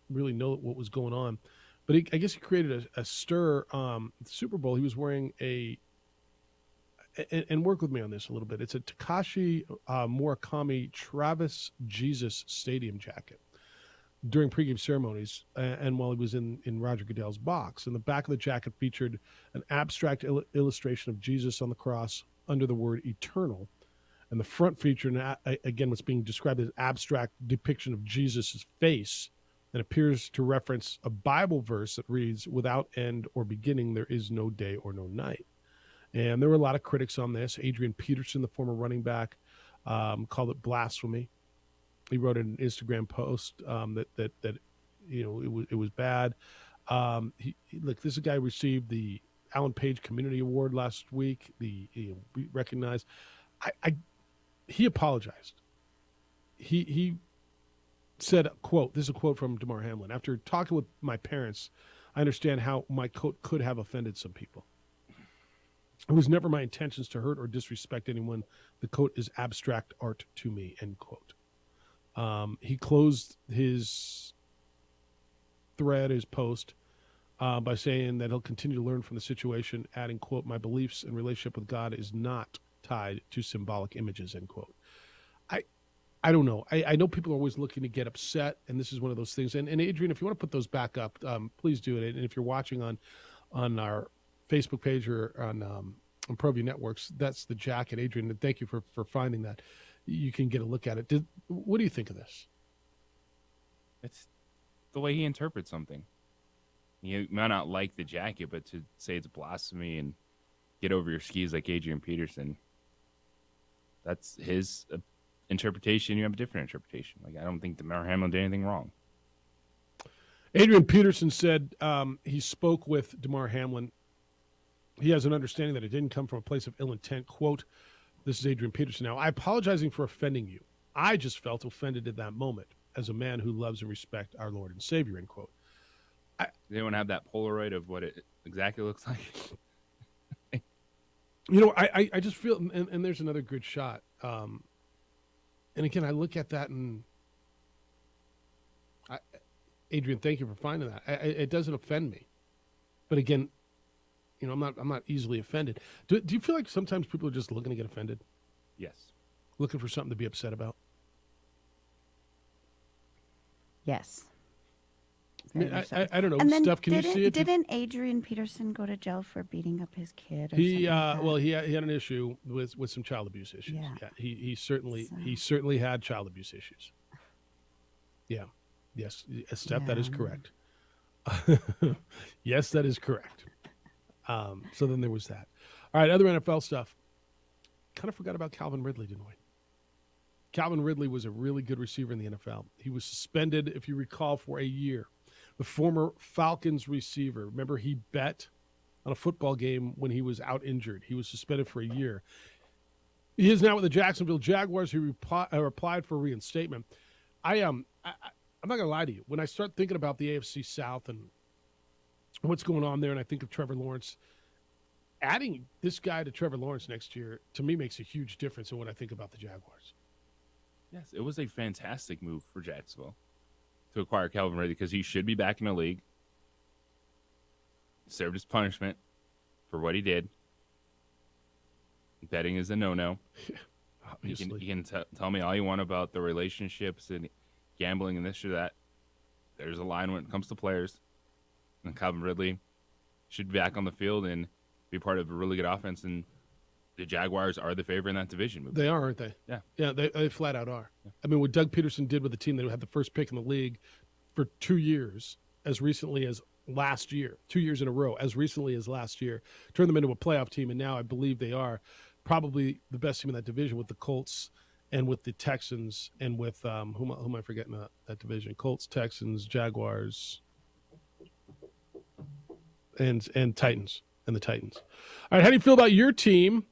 really know what was going on, but I guess he created a stir. The Super Bowl, he was wearing and work with me on this a little bit. It's a Takashi Murakami Travis Jesus Stadium jacket during pregame ceremonies, and while he was in Roger Goodell's box. And the back of the jacket featured an abstract illustration of Jesus on the cross under the word eternal. And the front featured, again, what's being described as abstract depiction of Jesus' face, and appears to reference a Bible verse that reads, "Without end or beginning, there is no day or no night." And there were a lot of critics on this. Adrian Peterson, the former running back, called it blasphemy. He wrote in an Instagram post that it was bad. Look, this is a guy who received the Alan Page Community Award last week. Recognized. He apologized. He said, quote, this is a quote from Damar Hamlin: "After talking with my parents, I understand how my coat could have offended some people. It was never my intentions to hurt or disrespect anyone. The coat is abstract art to me," end quote. He closed his thread, his post, by saying that he'll continue to learn from the situation, adding, quote, "My beliefs and relationship with God is not tied to symbolic images," end quote. I don't know. I know people are always looking to get upset, and this is one of those things. And Adrian, if you want to put those back up, please do it. And if you're watching on our Facebook page or on ProView Networks, that's the jacket. Adrian, and thank you for finding that. You can get a look at it. What do you think of this? It's the way he interprets something. You might not like the jacket, but to say it's blasphemy and get over your skis like Adrian Peterson, that's his interpretation. You have a different interpretation. Like, I don't think Damar Hamlin did anything wrong. Adrian Peterson said he spoke with Damar Hamlin. He has an understanding that it didn't come from a place of ill intent. Quote, this is Adrian Peterson now: "I'm apologizing for offending you. I just felt offended at that moment as a man who loves and respects our Lord and Savior," end quote. Does anyone have that Polaroid of what it exactly looks like? I just feel, and there's another good shot. And again, I look at that and Adrian, thank you for finding that. It doesn't offend me, but again, I'm not easily offended. Do you feel like sometimes people are just looking to get offended? Yes. Looking for something to be upset about? Yes. I don't know. And then Steph, can you see it? Didn't Adrian Peterson go to jail for beating up his kid? Or He something like that? he had an issue with some child abuse issues. Yeah. He certainly had child abuse issues. Yeah. Yes, Steph, that is correct. Yes, that is correct. So then there was that. All right, other NFL stuff. Kind of forgot about Calvin Ridley, didn't we? Calvin Ridley was a really good receiver in the NFL. He was suspended, if you recall, for a year. The former Falcons receiver, remember, he bet on a football game when he was out injured. He was suspended for a year. He is now with the Jacksonville Jaguars, who applied for reinstatement. I'm not going to lie to you. When I start thinking about the AFC South and what's going on there, and I think of Trevor Lawrence. Adding this guy to Trevor Lawrence next year, to me, makes a huge difference in what I think about the Jaguars. Yes, it was a fantastic move for Jacksonville to acquire Calvin Ridley because he should be back in the league. Served his punishment for what he did. Betting is a no-no. You can tell me all you want about the relationships and gambling and this or that. There's a line when it comes to players. And Calvin Ridley should be back on the field and be part of a really good offense. And the Jaguars are the favorite in that division. They are, aren't they? Yeah. Yeah, they flat out are. Yeah. I mean, what Doug Peterson did with the team that had the first pick in the league for 2 years, as recently as last year, 2 years in a row, as recently as last year, turned them into a playoff team, and now I believe they are probably the best team in that division with the Colts and with the Texans and with who am I forgetting that division? Colts, Texans, Jaguars, and Titans, and the Titans. All right, how do you feel about your team,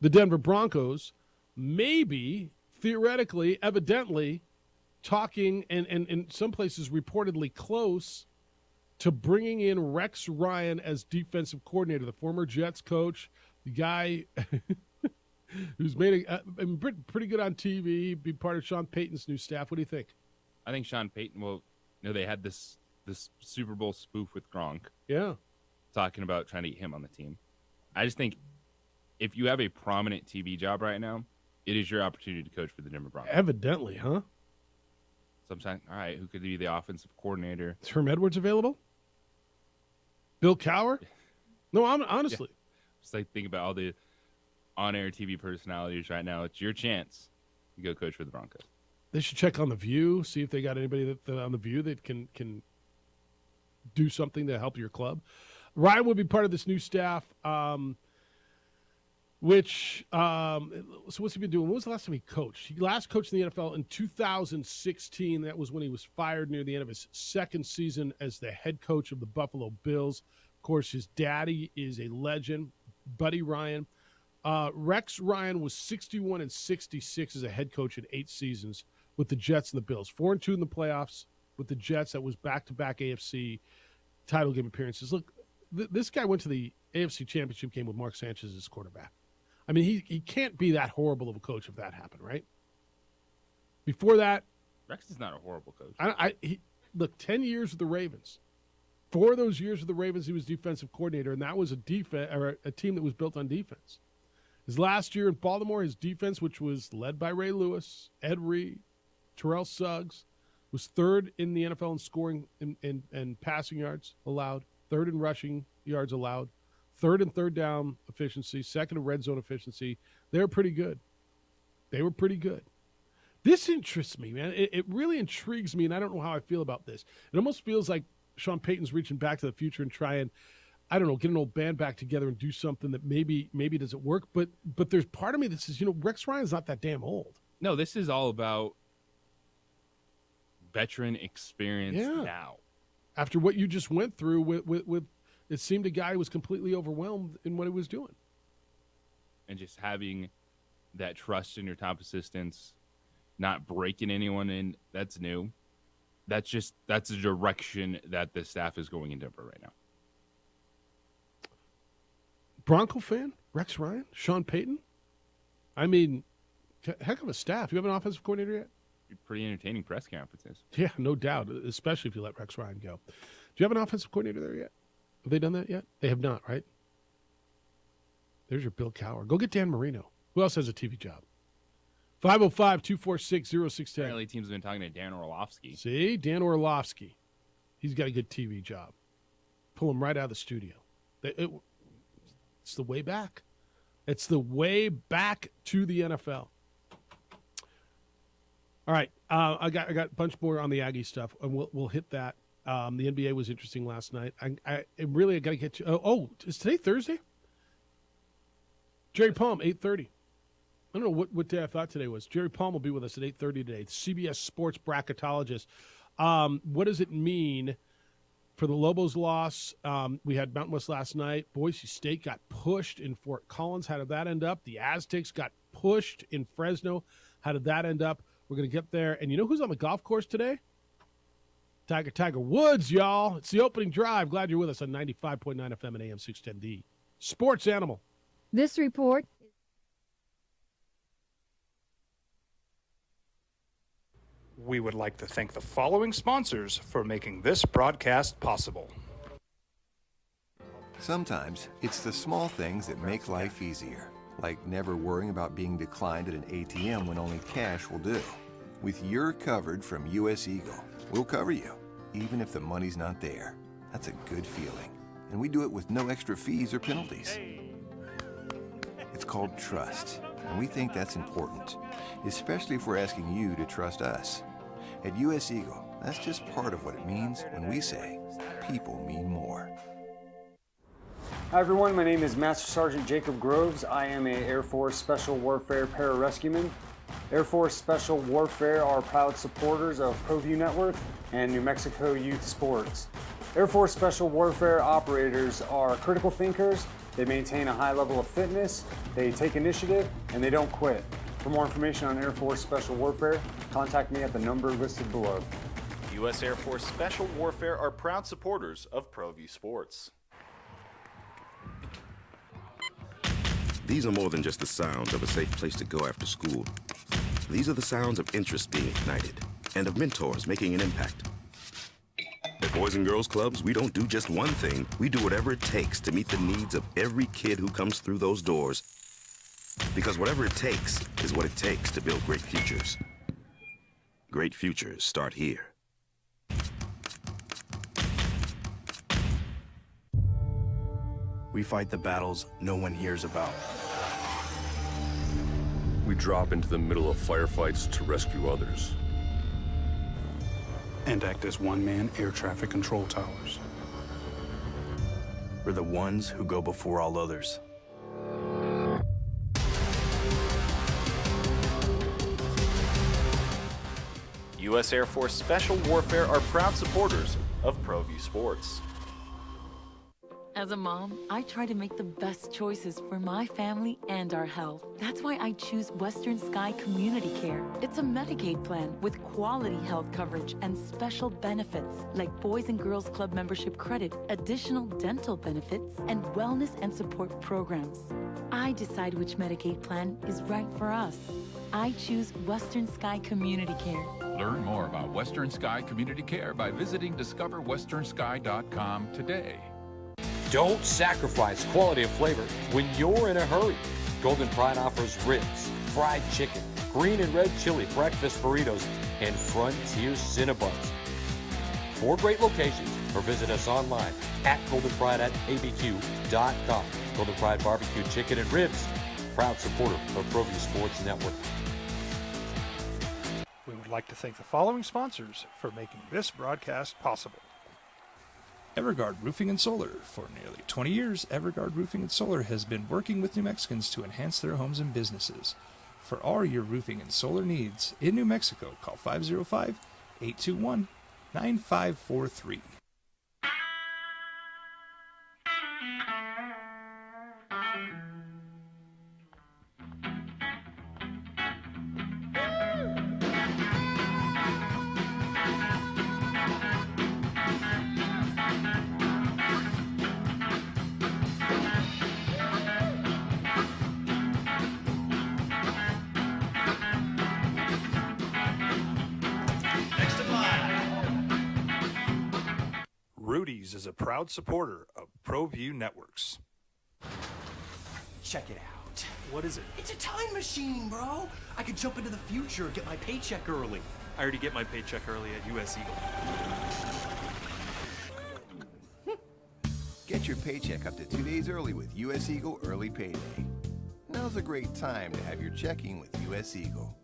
the Denver Broncos, maybe, theoretically, evidently, talking and in some places reportedly close to bringing in Rex Ryan as defensive coordinator, the former Jets coach, the guy who's made pretty good on TV, be part of Sean Payton's new staff. What do you think? I think Sean Payton will. They had this Super Bowl spoof with Gronk. Yeah, talking about trying to get him on the team. I just think if you have a prominent TV job right now, it is your opportunity to coach for the Denver Broncos. Evidently, huh? Sometimes, all right, who could be the offensive coordinator? Is Herm Edwards available? Bill Cowher? No, honestly. Yeah. Just like think about all the on-air TV personalities right now. It's your chance to go coach for the Broncos. They should check on The View, see if they got anybody that on The View that can do something to help your club. Ryan would be part of this new staff, so what's he been doing? When was the last time he coached? He last coached in the NFL in 2016. That was when he was fired near the end of his second season as the head coach of the Buffalo Bills. Of course, his daddy is a legend, Buddy Ryan. Rex Ryan was 61-66 as a head coach in 8 seasons with the Jets and the Bills. 4-2 in the playoffs with the Jets. That was back-to-back AFC title game appearances. Look, this guy went to the AFC Championship game with Mark Sanchez as quarterback. I mean, he can't be that horrible of a coach if that happened, right? Before that, Rex is not a horrible coach. Look, 10 years with the Ravens. 4 of those years with the Ravens, he was defensive coordinator, and that was a team that was built on defense. His last year in Baltimore, his defense, which was led by Ray Lewis, Ed Reed, Terrell Suggs, was 3rd in the NFL in scoring and passing yards allowed, 3rd in rushing yards allowed, 3rd and 3rd down efficiency, 2nd in red zone efficiency. They were pretty good. This interests me, man. It really intrigues me, and I don't know how I feel about this. It almost feels like Sean Payton's reaching back to the future and trying, I don't know, get an old band back together and do something that maybe doesn't work. But there's part of me that says, Rex Ryan's not that damn old. No, this is all about veteran experience now. After what you just went through with it seemed a guy who was completely overwhelmed in what he was doing. And just having that trust in your top assistants, not breaking anyone in, that's new. That's a direction that the staff is going in Denver right now. Bronco fan? Rex Ryan? Sean Payton? I mean, heck of a staff. You have an offensive coordinator yet? Pretty entertaining press conferences. Yeah, no doubt, especially if you let Rex Ryan go. Do you have an offensive coordinator there yet? Have they done that yet? They have not, right? There's your Bill Cowher. Go get Dan Marino. Who else has a TV job? 505-246-0610. Apparently teams have been talking to Dan Orlovsky. See? Dan Orlovsky. He's got a good TV job. Pull him right out of the studio. It's the way back. It's the way back to the NFL. All right, I got a bunch more on the Aggie stuff, and we'll hit that. The NBA was interesting last night. I got to get you. Is today Thursday? Jerry Palm, 8:30. I don't know what day I thought today was. Jerry Palm will be with us at 8:30 today. The CBS Sports bracketologist. What does it mean for the Lobos' loss? We had Mountain West last night. Boise State got pushed in Fort Collins. How did that end up? The Aztecs got pushed in Fresno. How did that end up? We're going to get there. And you know who's on the golf course today? Tiger Woods, y'all. It's the opening drive. Glad you're with us on 95.9 FM and AM 610D. Sports Animal. This report. We would like to thank the following sponsors for making this broadcast possible. Sometimes it's the small things that make life easier, like never worrying about being declined at an ATM when only cash will do. With your covered from US Eagle, we'll cover you, even if the money's not there. That's a good feeling. And we do it with no extra fees or penalties. It's called trust, and we think that's important, especially if we're asking you to trust us. At US Eagle, that's just part of what it means when we say people mean more. Hi everyone, my name is Master Sergeant Jacob Groves. I am a Air Force Special Warfare Pararescueman. Air Force Special Warfare are proud supporters of ProView Network and New Mexico Youth Sports. Air Force Special Warfare operators are critical thinkers. They maintain a high level of fitness, they take initiative, and they don't quit. For more information on Air Force Special Warfare, contact me at the number listed below. U.S. Air Force Special Warfare are proud supporters of ProView Sports. These are more than just the sounds of a safe place to go after school. These are the sounds of interest being ignited and of mentors making an impact. At Boys and Girls Clubs, we don't do just one thing. We do whatever it takes to meet the needs of every kid who comes through those doors. Because whatever it takes is what it takes to build great futures. Great futures start here. We fight the battles no one hears about. We drop into the middle of firefights to rescue others. And act as one-man air traffic control towers. We're the ones who go before all others. U.S. Air Force Special Warfare are proud supporters of ProView Sports. As a mom, I try to make the best choices for my family and our health. That's why I choose Western Sky Community Care. It's a Medicaid plan with quality health coverage and special benefits like Boys and Girls Club membership credit, additional dental benefits, and wellness and support programs. I decide which Medicaid plan is right for us. I choose Western Sky Community Care. Learn more about Western Sky Community Care by visiting discoverwesternsky.com today. Don't sacrifice quality of flavor when you're in a hurry. Golden Pride offers ribs, fried chicken, green and red chili breakfast burritos, and Frontier Cinnabons. 4 great locations, or visit us online at goldenpride@abq.com. Golden Pride Barbecue Chicken and Ribs, proud supporter of ProView Sports Network. We would like to thank the following sponsors for making this broadcast possible. Everguard Roofing and Solar. For nearly 20 years, Everguard Roofing and Solar has been working with New Mexicans to enhance their homes and businesses. For all your roofing and solar needs in New Mexico, call 505-821-9543. Rudy's is a proud supporter of ProView Networks. Check it out. What is it? It's a time machine, bro. I could jump into the future, get my paycheck early. I already get my paycheck early at US Eagle. Get your paycheck up to 2 days early with US Eagle Early Payday. Now's a great time to have your checking with US Eagle.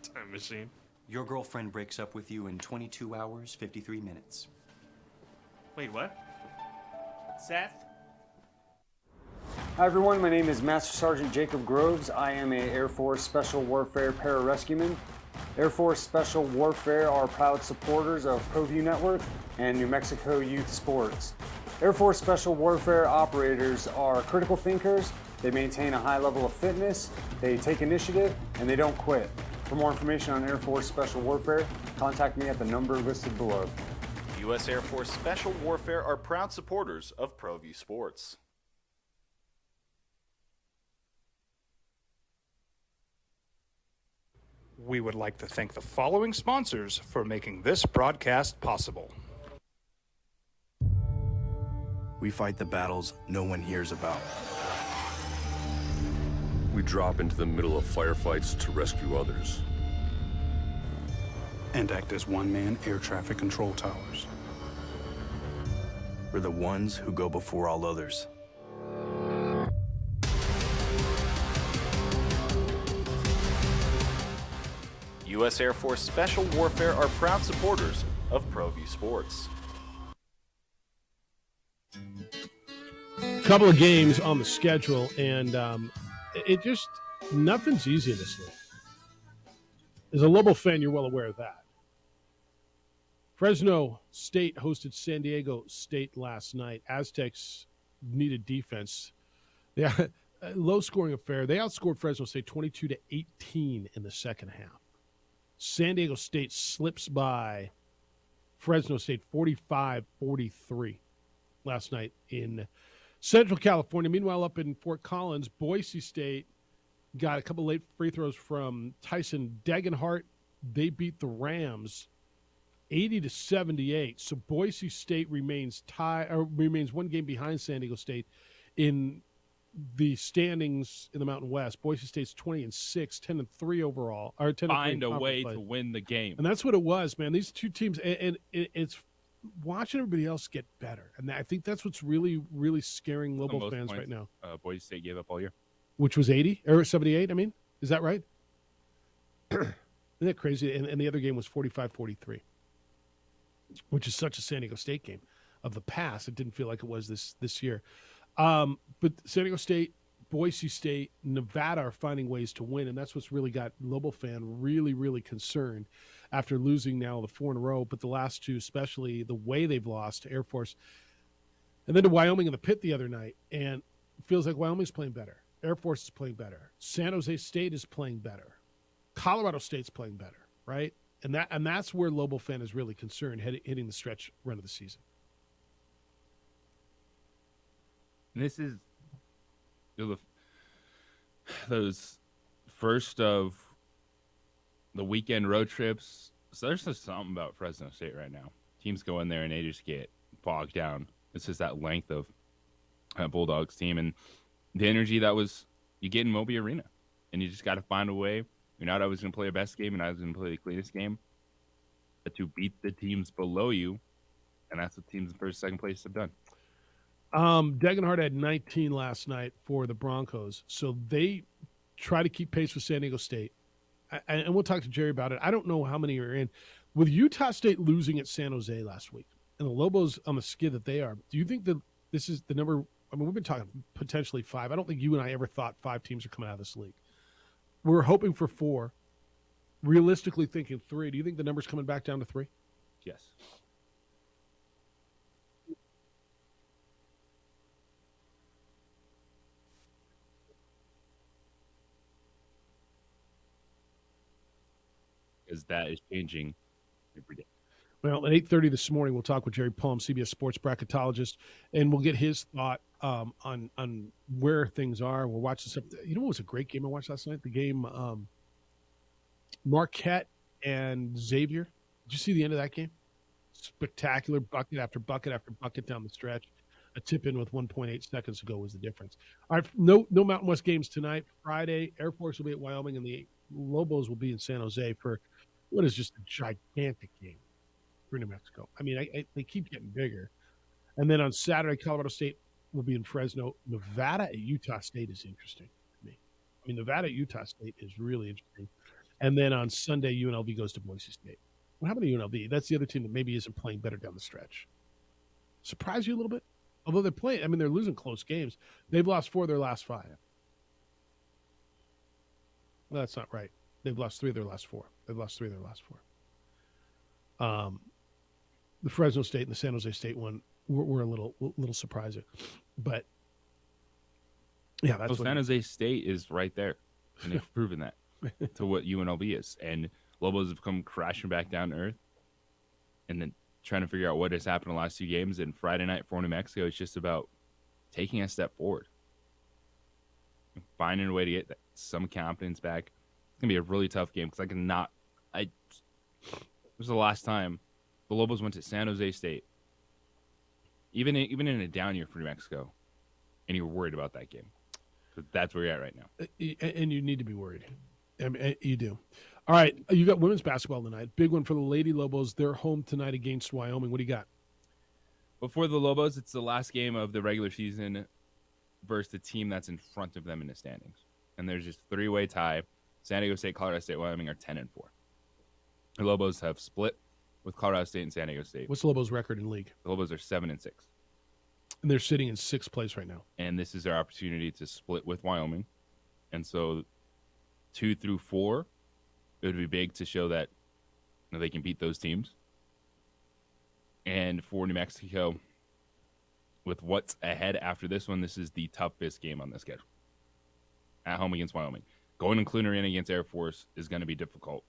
Time machine. Your girlfriend breaks up with you in 22 hours, 53 minutes. Wait, what? Seth? Hi everyone, my name is Master Sergeant Jacob Groves. I am a Air Force Special Warfare Pararescueman. Air Force Special Warfare are proud supporters of ProView Network and New Mexico Youth Sports. Air Force Special Warfare operators are critical thinkers. They maintain a high level of fitness, they take initiative, and they don't quit. For more information on Air Force Special Warfare, contact me at the number listed below. U.S. Air Force Special Warfare are proud supporters of ProView Sports. We would like to thank the following sponsors for making this broadcast possible. We fight the battles no one hears about. We drop into the middle of firefights to rescue others. And act as one-man air traffic control towers. We're the ones who go before all others. U.S. Air Force Special Warfare are proud supporters of ProView Sports. Couple of games on the schedule, and it just, nothing's easy in this league. As a Lobo fan, you're well aware of that. Fresno State hosted San Diego State last night. Aztecs needed defense. They low-scoring affair. They outscored Fresno State 22-18 in the second half. San Diego State slips by Fresno State 45-43 last night in Central California. Meanwhile, up in Fort Collins, Boise State got a couple late free throws from Tyson Degenhart. They beat the Rams 80-78. So Boise State remains one game behind San Diego State in the standings in the Mountain West. Boise State's 20-6, 10-3 overall. Or 10 Find a way to win the game. And that's what it was, man. These two teams, and it's watching everybody else get better. And I think that's what's really, really scaring Lobo fans right now. Boise State gave up all year. Which was 80 or 78, I mean. Is that right? Isn't that crazy? And the other game was 45-43, which is such a San Diego State game of the past. It didn't feel like it was this year. But San Diego State, Boise State, Nevada are finding ways to win, and that's what's really got Lobo fan really, really concerned after losing now the 4 in a row, but the last two, especially the way they've lost to Air Force and then to Wyoming in the pit the other night. And it feels like Wyoming's playing better. Air Force is playing better. San Jose State is playing better. Colorado State's playing better, right? And that's where Lobo fan is really concerned hitting the stretch run of the season. And this is those first of the weekend road trips. So there's just something about Fresno State right now. Teams go in there and they just get bogged down. It's just that length of Bulldogs team and the energy that was you get in Moby Arena. And you just got to find a way. You're not always going to play your best game. You're not always going to play the cleanest game. But to beat the teams below you. And that's what teams in first, second place have done. Degenhart had 19 last night for the Broncos. So they try to keep pace with San Diego State. And we'll talk to Jerry about it. I don't know how many are in. With Utah State losing at San Jose last week, and the Lobos on the skid that they are, do you think that this is the number? I mean, we've been talking potentially 5. I don't think you and I ever thought 5 teams are coming out of this league. We're hoping for 4. Realistically thinking 3. Do you think the number's coming back down to 3? Yes. Because that is changing every day. Well, at 8:30 this morning, we'll talk with Jerry Palm, CBS Sports bracketologist, and we'll get his thought on where things are. We'll watch this up. You know what was a great game I watched last night? The game Marquette and Xavier. Did you see the end of that game? Spectacular bucket after bucket after bucket down the stretch. A tip in with 1.8 seconds to go was the difference. All right, no Mountain West games tonight. Friday, Air Force will be at Wyoming, and the Lobos will be in San Jose for what is just a gigantic game for New Mexico. I mean, they keep getting bigger. And then on Saturday, Colorado State will be in Fresno. Nevada at Utah State is interesting to me. I mean, Nevada at Utah State is really interesting. And then on Sunday, UNLV goes to Boise State. What happened to UNLV? That's the other team that maybe isn't playing better down the stretch. Surprise you a little bit? Although they're playing, I mean, they're losing close games. They've lost 4 of their last 5. Well, that's not right. They've lost 3 of their last 4. They've lost 3 of their last 4. The Fresno State and the San Jose State one were a little surprising. But, yeah, that's San Jose State is right there, and they've proven that. to what UNLV is. And Lobos have come crashing back down to earth, and then trying to figure out what has happened in the last 2 games. And Friday night for New Mexico is just about taking a step forward, finding a way to get some confidence back. It's gonna be a really tough game because this was the last time the Lobos went to San Jose State, even in a down year for New Mexico, and you were worried about that game. So that's where you're at right now. And you need to be worried. I mean, you do. All right, you got women's basketball tonight. Big one for the Lady Lobos. They're home tonight against Wyoming. What do you got? Before the Lobos, it's the last game of the regular season versus the team that's in front of them in the standings. And there's just 3-way tie. San Diego State, Colorado State, Wyoming are 10-4. The Lobos have split with Colorado State and San Diego State. What's the Lobos' record in league? The Lobos are 7-6. And they're sitting in 6th place right now. And this is their opportunity to split with Wyoming. And so 2 through 4, it would be big to show that they can beat those teams. And for New Mexico, with what's ahead after this one, this is the toughest game on the schedule. At home against Wyoming. Going to Clune Arena against Air Force is going to be difficult.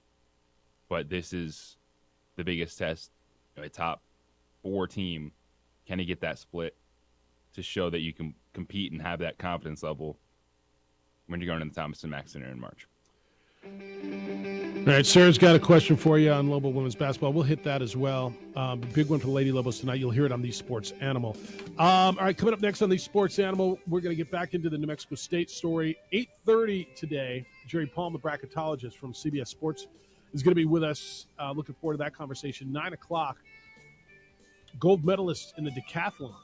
But this is the biggest test. A top 4 team, can you get that split to show that you can compete and have that confidence level when you're going to the Thomas & Mack Center in March? All right, Sarah's got a question for you on Lobo women's basketball. We'll hit that as well. Big one for the Lady Lobos tonight. You'll hear it on the Sports Animal. All right, coming up next on the Sports Animal, we're going to get back into the New Mexico State story. 8:30 today, Jerry Palm, the bracketologist from CBS Sports, is going to be with us. Looking forward to that conversation. 9 o'clock, gold medalist in the decathlon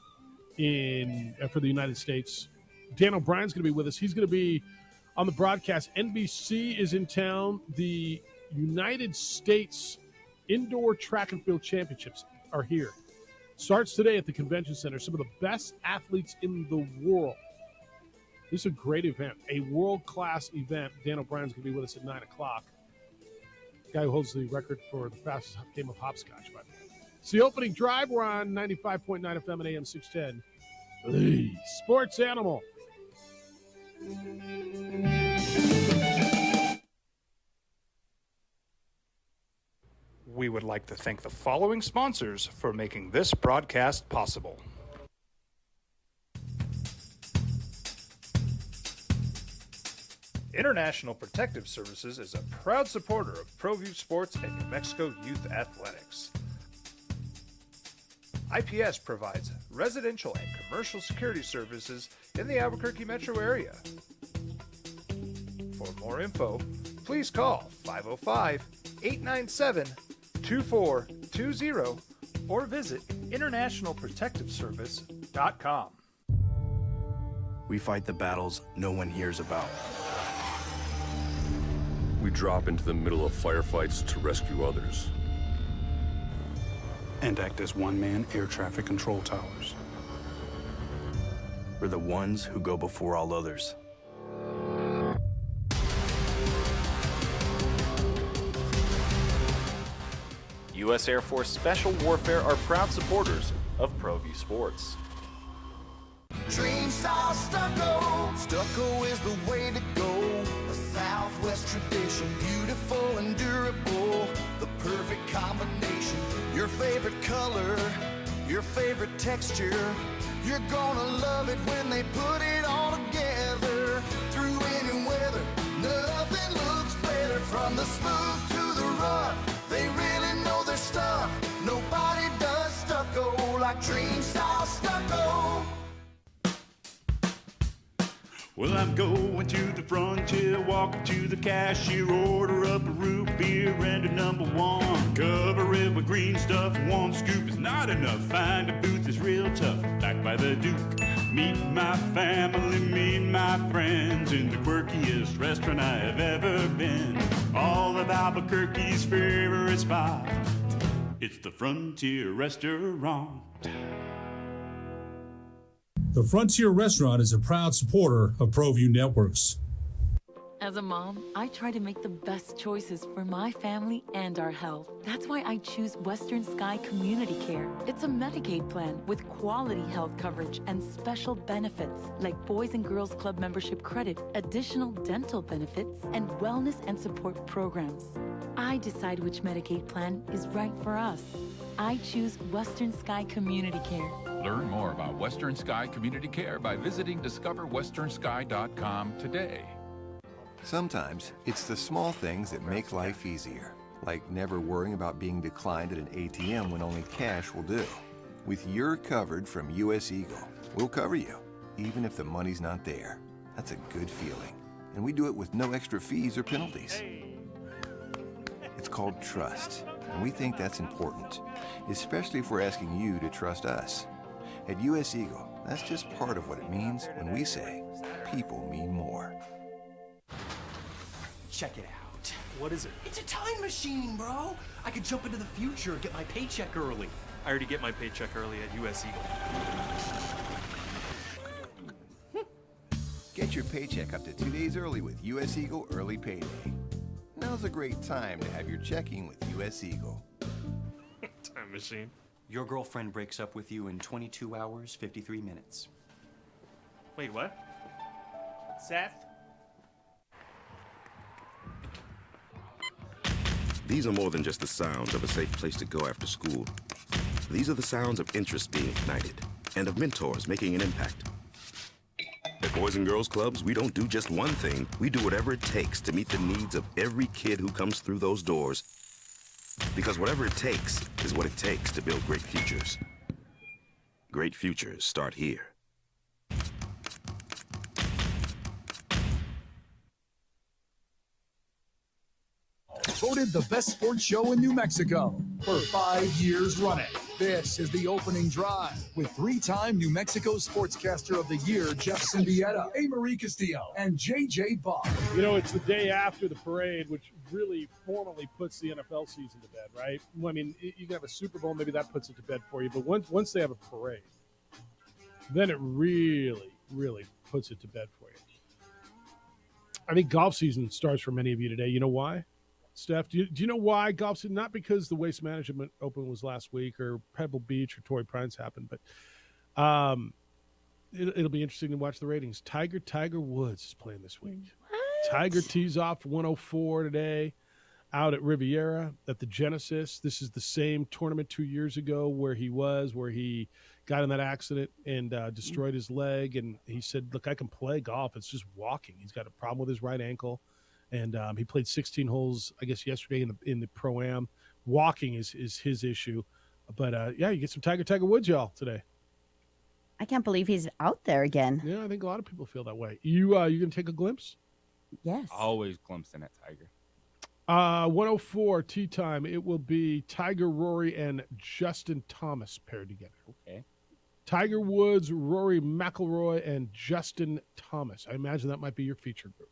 for the United States. Dan O'Brien's going to be with us. He's going to be on the broadcast. NBC is in town. The United States Indoor Track and Field Championships are here. Starts today at the Convention Center. Some of the best athletes in the world. This is a great event, a world-class event. Dan O'Brien's going to be with us at 9 o'clock. Guy who holds the record for the fastest game of hopscotch, by the way. It's the opening drive. We're on 95.9 FM and AM 610. The Sports Animal. We would like to thank the following sponsors for making this broadcast possible. International Protective Services is a proud supporter of ProView Sports and New Mexico Youth Athletics. IPS provides residential and commercial security services in the Albuquerque metro area. For more info, please call 505-897-2420 or visit internationalprotectiveservice.com. We fight the battles no one hears about. We drop into the middle of firefights to rescue others. And act as one-man air traffic control towers. We're the ones who go before all others. U.S. Air Force Special Warfare are proud supporters of ProView Sports. Dream style stucco. Stucco is the way to go. A Southwest tradition, beautiful and durable. The perfect combination. Your favorite color, your favorite texture. You're gonna love it when they put it all together. Through any weather, nothing looks better. From the smooth to the rough, they really know their stuff. Nobody does stucco like Dream Style Stucco. Well, I'm going to the frontier, walking to the cashier, order up a root beer and a #1. Cover it with green stuff, one scoop is not enough. Find a booth is real tough, back by the Duke. Meet my family, meet my friends in the quirkiest restaurant I have ever been. All of Albuquerque's favorite spot, it's the Frontier Restaurant. The Frontier Restaurant is a proud supporter of ProView Networks. As a mom, I try to make the best choices for my family and our health. That's why I choose Western Sky Community Care. It's a Medicaid plan with quality health coverage and special benefits like Boys and Girls Club membership credit, additional dental benefits, and wellness and support programs. I decide which Medicaid plan is right for us. I choose Western Sky Community Care. Learn more about Western Sky Community Care by visiting discoverwesternsky.com today. Sometimes it's the small things that make life easier, like never worrying about being declined at an ATM when only cash will do. With your covered from US Eagle, we'll cover you, even if the money's not there. That's a good feeling. And we do it with no extra fees or penalties. It's called trust, and we think that's important, especially if we're asking you to trust us. At US Eagle, that's just part of what it means when we say people mean more. Check it out. What is it? It's a time machine, bro. I could jump into the future, get my paycheck early. I already get my paycheck early at US Eagle. Get your paycheck up to 2 days early with US Eagle Early Payday. Now's a great time to have your checking with US Eagle. Time machine. Your girlfriend breaks up with you in 22 hours, 53 minutes. Wait, what? Seth? These are more than just the sounds of a safe place to go after school. These are the sounds of interest being ignited and of mentors making an impact. At Boys and Girls Clubs, we don't do just one thing. We do whatever it takes to meet the needs of every kid who comes through those doors. Because whatever it takes is what it takes to build great futures. Great futures start here. Voted the best sports show in New Mexico for 5 years running. This is the opening drive with three-time New Mexico Sportscaster of the Year, Jeff Symbieta, A. Marie Castillo, and J.J. Buck. You know, it's the day after the parade, which really formally puts the NFL season to bed, right? Well, I mean, you can have a Super Bowl, maybe that puts it to bed for you, but once they have a parade, then it really, really puts it to bed for you. I think golf season starts for many of you today. You know why? Steph, do you know why golf season? Not because the Waste Management Open was last week or Pebble Beach or Torrey Pines happened, but it'll be interesting to watch the ratings. Tiger Woods is playing this week. What? Tiger tees off 104 today out at Riviera at the Genesis. This is the same tournament 2 years ago where he got in that accident and destroyed his leg. And he said, look, I can play golf. It's just walking. He's got a problem with his right ankle. And he played 16 holes, I guess, yesterday in the Pro-Am. Walking is his issue. But, yeah, you get some Tiger Woods, y'all, today. I can't believe he's out there again. Yeah, I think a lot of people feel that way. You going to take a glimpse? Yes. Always glimpsing at Tiger. 104 tee time. It will be Tiger, Rory, and Justin Thomas paired together. Okay. Tiger Woods, Rory McIlroy, and Justin Thomas. I imagine that might be your feature group.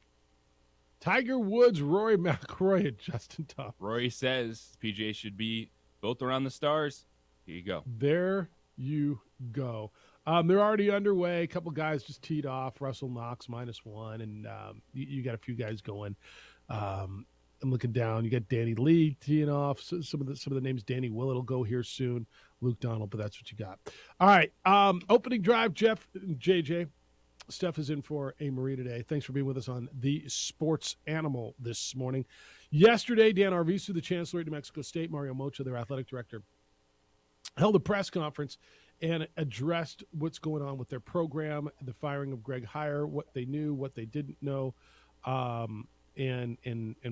Tiger Woods, Rory McIlroy, and Justin Thomas. Rory says PGA should be built around the stars. Here you go. There you go. They're already underway. A couple guys just teed off. Russell Knox -1, and you got a few guys going. I'm looking down. You got Danny Lee teeing off. So some of the names. Danny Willett will go here soon. Luke Donald, but that's what you got. All right. Opening drive. Jeff and JJ. Steph is in for A. Marie today. Thanks for being with us on The Sports Animal this morning. Yesterday, Dan Arvizu, the Chancellor at New Mexico State, Mario Mocha, their athletic director, held a press conference and addressed what's going on with their program, the firing of Greg Heyer, what they knew, what they didn't know, and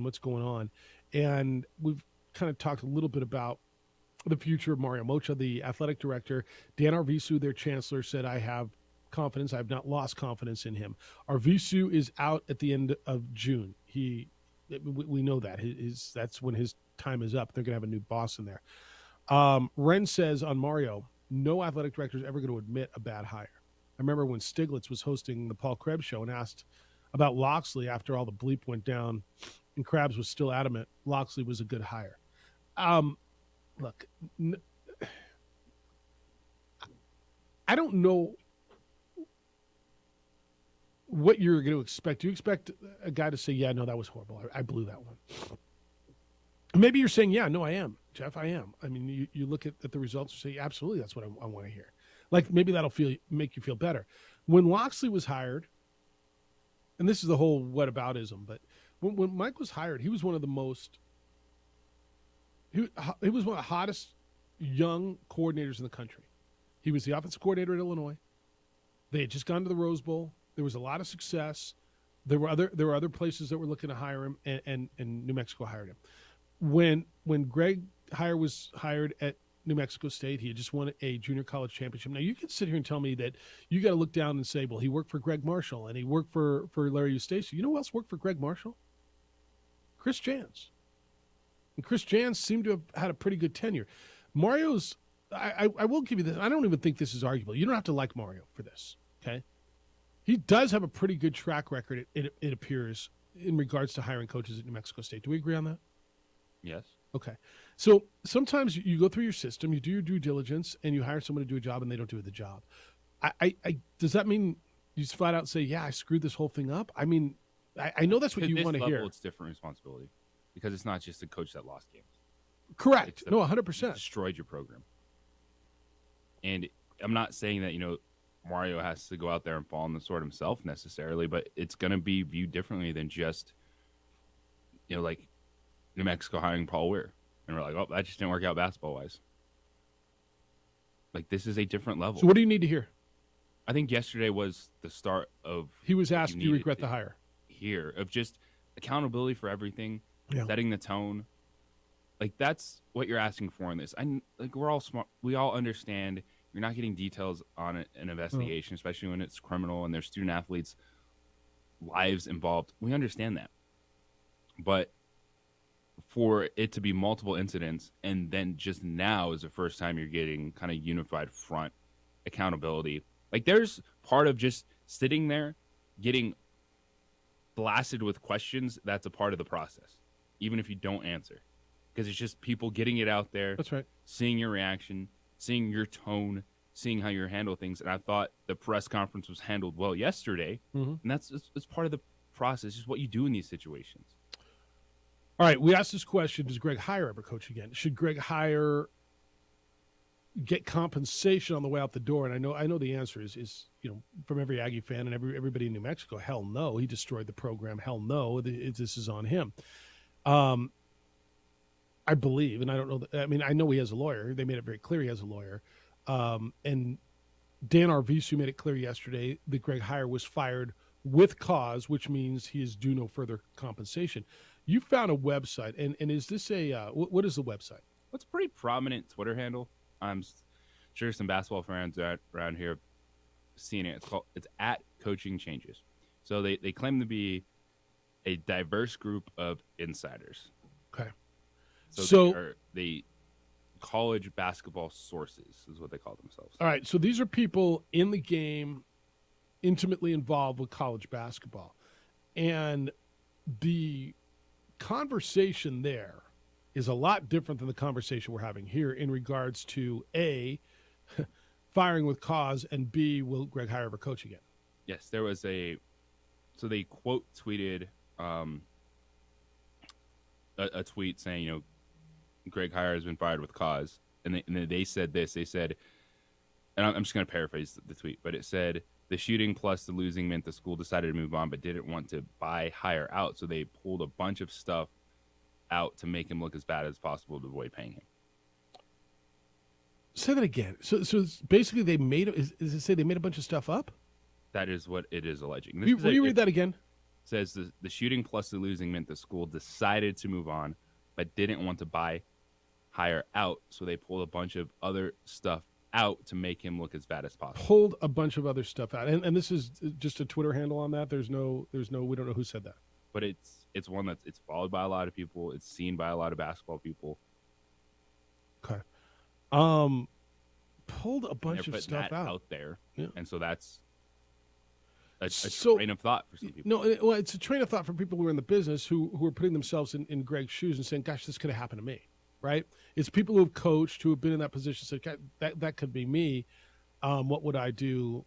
what's going on. And we've kind of talked a little bit about the future of Mario Mocha, the athletic director. Dan Arvizu, their chancellor, said, I have confidence. I've not lost confidence in him. Arvizu is out at the end of June. We know that. That's when his time is up. They're going to have a new boss in there. Ren says on Mario, no athletic director is ever going to admit a bad hire. I remember when Stiglitz was hosting the Paul Krebs show and asked about Loxley after all the bleep went down, and Krebs was still adamant Loxley was a good hire. Look, I don't know what you're going to expect. Do you expect a guy to say, yeah, no, that was horrible. I blew that one. Maybe you're saying, yeah, no, I am, Jeff, I am. I mean, you look at the results and say, absolutely, that's what I want to hear. Like, maybe that'll make you feel better. When Loxley was hired, and this is the whole whataboutism, but when Mike was hired, he was one of the most, he was one of the hottest young coordinators in the country. He was the offensive coordinator at Illinois. They had just gone to the Rose Bowl. There was a lot of success. There were other places that were looking to hire him, and New Mexico hired him. When Greg Heiar was hired at New Mexico State, he had just won a junior college championship. Now, you can sit here and tell me that you got to look down and say, well, he worked for Greg Marshall and he worked for Larry Eustace. You know who else worked for Greg Marshall? Chris Jans. And Chris Jans seemed to have had a pretty good tenure. Mario's, I will give you this. I don't even think this is arguable. You don't have to like Mario for this, okay? He does have a pretty good track record, it appears, in regards to hiring coaches at New Mexico State. Do we agree on that? Yes. Okay. So sometimes you go through your system, you do your due diligence, and you hire someone to do a job, and they don't do the job. Does that mean you just flat out say, yeah, I screwed this whole thing up? I mean, I know that's what you want to hear. It's different responsibility because it's not just a coach that lost games. Correct. No, 100%. Destroyed your program. And I'm not saying that, Mario has to go out there and fall on the sword himself necessarily, but it's going to be viewed differently than just, like New Mexico hiring Paul Weir. And we're like, oh, that just didn't work out basketball-wise. Like, this is a different level. So what do you need to hear? I think yesterday was the start of... He was asked, do you regret the hire? Here, of just accountability for everything, yeah. Setting the tone. Like, that's what you're asking for in this. We're all smart. We all understand you're not getting details on an investigation, especially when it's criminal and there's student-athletes' lives involved. We understand that. But for it to be multiple incidents, and then just now is the first time you're getting kind of unified front accountability. Like, there's part of just sitting there getting blasted with questions that's a part of the process, even if you don't answer. Because it's just people getting it out there. That's right. Seeing your reaction, seeing your tone, seeing how you handle things. And I thought the press conference was handled well yesterday. Mm-hmm. And that's part of the process, just what you do in these situations. All right, we asked this question, does Greg Heiar ever coach again? Should Greg Heiar get compensation on the way out the door? And I know the answer is from every Aggie fan and everybody in New Mexico, hell no. He destroyed the program. Hell no. This is on him. I believe, and I don't know. I know he has a lawyer. They made it very clear he has a lawyer. And Dan Arvizu made it clear yesterday that Greg Heiar was fired with cause, which means he is due no further compensation. You found a website, and is this what is the website? It's a pretty prominent Twitter handle. I'm sure some basketball fans around here have seen it. It's at Coaching Changes. So they claim to be a diverse group of insiders. Okay. So they are the college basketball sources is what they call themselves. All right. So these are people in the game, intimately involved with college basketball. And the conversation there is a lot different than the conversation we're having here in regards to A, firing with cause, and B, will Greg Heiar ever coach again? Yes, there was so they quote tweeted a tweet saying, Greg Heiar has been fired with cause. And they said this. They said, and I'm just going to paraphrase the tweet, but it said, the shooting plus the losing meant the school decided to move on but didn't want to buy Heiar out, so they pulled a bunch of stuff out to make him look as bad as possible to avoid paying him. Say that again. So basically they made – does it say they made a bunch of stuff up? That is what it is alleging. Will you read that again? It says the shooting plus the losing meant the school decided to move on but didn't want to buy Heiar out, so they pulled a bunch of other stuff out to make him look as bad as possible. Pulled a bunch of other stuff out, and this is just a Twitter handle on that. There's no we don't know who said that, but it's one that's followed by a lot of people. It's seen by a lot of basketball people. Okay, pulled a bunch of stuff out there, yeah. And so that's a train of thought for some people. No, well, it's a train of thought for people who are in the business who are putting themselves in Greg's shoes and saying, "Gosh, this could have happened to me." Right? It's people who have coached, who have been in that position, said, that could be me. What would I do?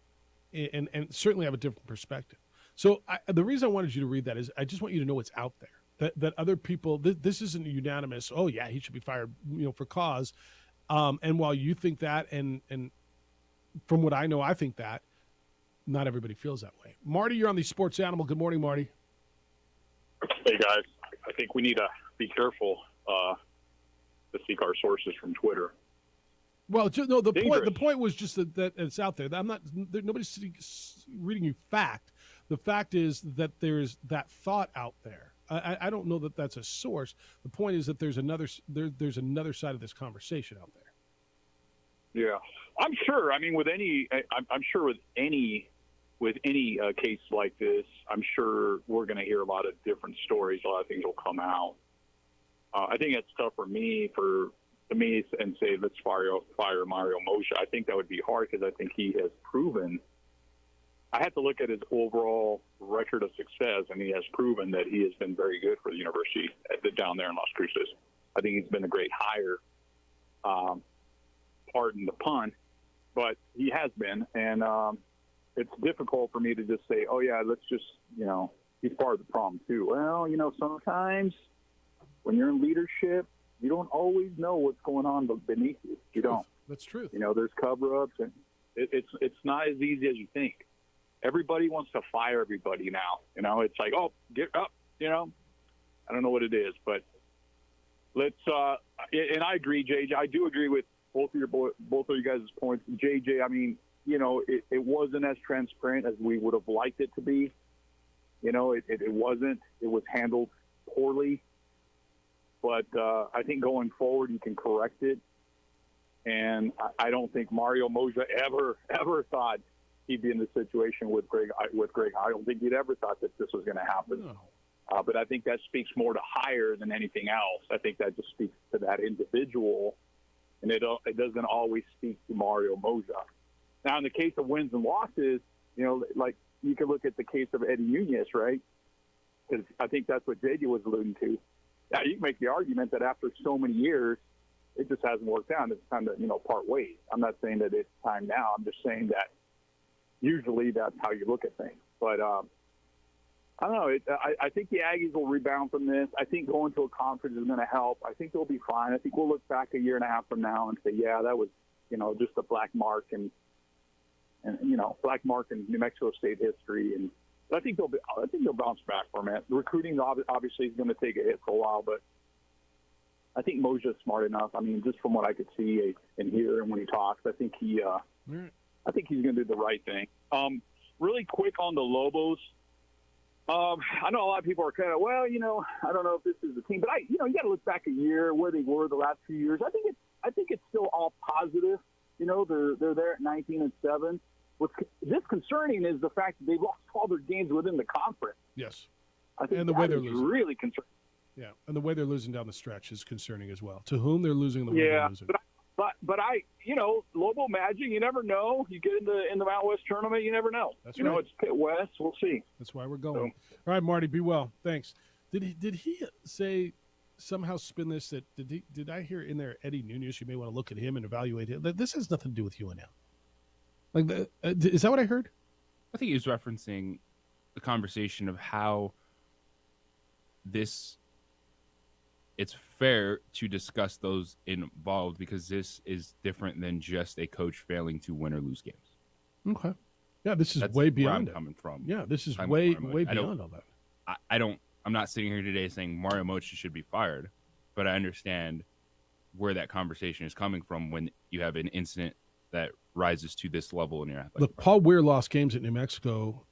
And certainly have a different perspective. So the reason I wanted you to read that is I just want you to know it's out there. That other people, this isn't unanimous. Oh yeah, he should be fired, for cause. And while you think that, and from what I know, I think that, not everybody feels that way. Marty, you're on the Sports Animal. Good morning, Marty. Hey guys, I think we need to be careful to seek our sources from Twitter. Well, no. The point was just that it's out there. Nobody's reading you fact. The fact is that there's that thought out there. I don't know that that's a source. The point is that there's another side of this conversation out there. Yeah, I'm sure. I mean, I'm sure with any case like this, I'm sure we're going to hear a lot of different stories. A lot of things will come out. I think it's tough for me and say let's fire Mario Moshe. I think that would be hard because I think he has proven. I have to look at his overall record of success, and he has proven that he has been very good for the university down there in Las Cruces. I think he's been a great hire. Pardon the pun, but he has been, and it's difficult for me to just say, oh yeah, let's just, he's part of the problem too. Well, sometimes when you're in leadership, you don't always know what's going on beneath you. You don't. That's true. There's cover-ups, and it's not as easy as you think. Everybody wants to fire everybody now. It's like, oh, get up. I don't know what it is, but let's. And I agree, JJ. I do agree with both of you guys' points. JJ, I mean, it wasn't as transparent as we would have liked it to be. It wasn't. It was handled poorly. But I think going forward, you can correct it. And I don't think Mario Moshe ever thought he'd be in this situation with Greg. I don't think he'd ever thought that this was going to happen. No. But I think that speaks more to hire than anything else. I think that just speaks to that individual, and it doesn't always speak to Mario Moshe. Now, in the case of wins and losses, like you could look at the case of Eddie Nunez, right? Because I think that's what JJ was alluding to. Now, you can make the argument that after so many years, it just hasn't worked out. It's time to, part ways. I'm not saying that it's time now. I'm just saying that usually that's how you look at things. But I don't know. I think the Aggies will rebound from this. I think going to a conference is going to help. I think they'll be fine. I think we'll look back a year and a half from now and say, yeah, that was, just a black mark and black mark in New Mexico State history. And I think they'll bounce back from it. The recruiting obviously is going to take a hit for a while, but I think Moshe is smart enough. I mean, just from what I could see and hear and when he talks, I think he's going to do the right thing. Really quick on the Lobos. I know a lot of people are kind of, I don't know if this is the team, but you got to look back a year where they were the last few years. I think it's still all positive. They're there at 19-7. What's disconcerting is the fact that they've lost all their games within the conference. Yes, I think and the way they're losing really concerning. Yeah, and the way they're losing down the stretch is concerning as well. To whom they're losing, the way they're losing. But Lobo Magic, you never know. You get in the Mountain West tournament, you never know. That's right. It's Pitt West. We'll see. That's why we're going. All right, Marty, be well. Thanks. Did he say somehow spin this that did I hear in there Eddie Nunez? You may want to look at him and evaluate him. This has nothing to do with UNL. Like, is that what I heard? I think he was referencing the conversation of how it's fair to discuss those involved because this is different than just a coach failing to win or lose games. Okay. Yeah, this is way beyond it. Coming from. Yeah, this is way beyond all that. I'm not sitting here today saying Mario Moshe should be fired, but I understand where that conversation is coming from when you have an incident that rises to this level in your athletic. Look, Paul Weir lost games at New Mexico.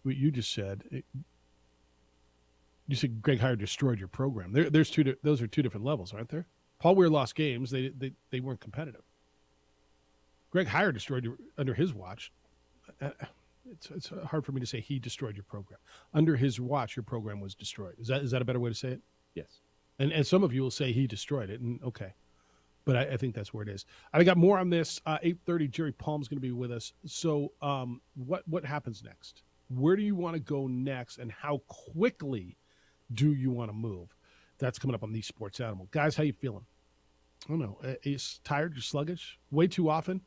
What you just said. You said Greg Heyer destroyed your program. Those are two different levels, aren't there? Paul Weir lost games. They weren't competitive. Greg Heyer destroyed under his watch. It's hard for me to say he destroyed your program. Under his watch, your program was destroyed. Is that a better way to say it? Yes. And some of you will say he destroyed it, and okay. But I think that's where it is. I got more on this. 8:30, Jerry Palm's going to be with us. So what happens next? Where do you want to go next, and how quickly do you want to move? That's coming up on the Sports Animal. Guys, how you feeling? I don't know. Are you tired? You're sluggish? Way too often?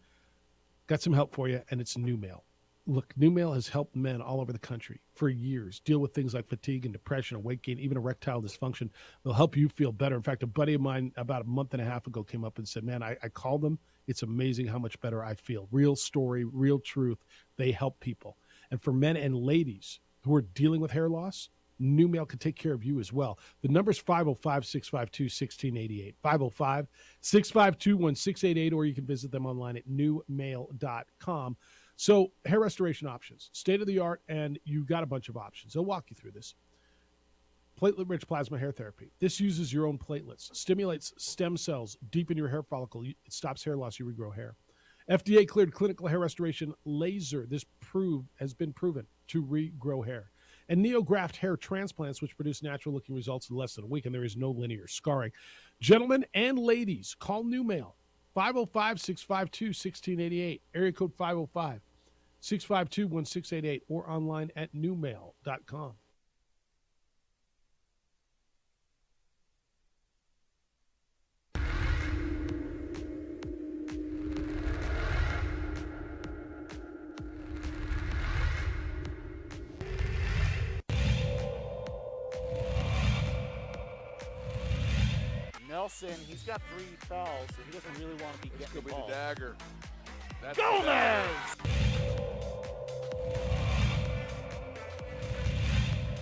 Got some help for you, and it's new mail. Look, New Male has helped men all over the country for years deal with things like fatigue and depression and weight gain, even erectile dysfunction. They'll help you feel better. In fact, a buddy of mine about a month and a half ago came up and said, man, I called them. It's amazing how much better I feel. Real story, real truth. They help people. And for men and ladies who are dealing with hair loss, New Male can take care of you as well. The number is 505-652-1688, 505-652-1688, or you can visit them online at newmale.com. So hair restoration options, state-of-the-art, and you've got a bunch of options. They'll walk you through this. Platelet-rich plasma hair therapy. This uses your own platelets, stimulates stem cells deep in your hair follicle. It stops hair loss. You regrow hair. FDA-cleared clinical hair restoration laser. This has been proven to regrow hair. And NeoGraft hair transplants, which produce natural-looking results in less than a week, and there is no linear scarring. Gentlemen and ladies, call New Male, 505-652-1688, area code 505-652-1688, or online at newmail.com. Nelson, he's got 3 fouls, so he doesn't really want to be getting Could be involved. the dagger. That's Gomez! the dagger.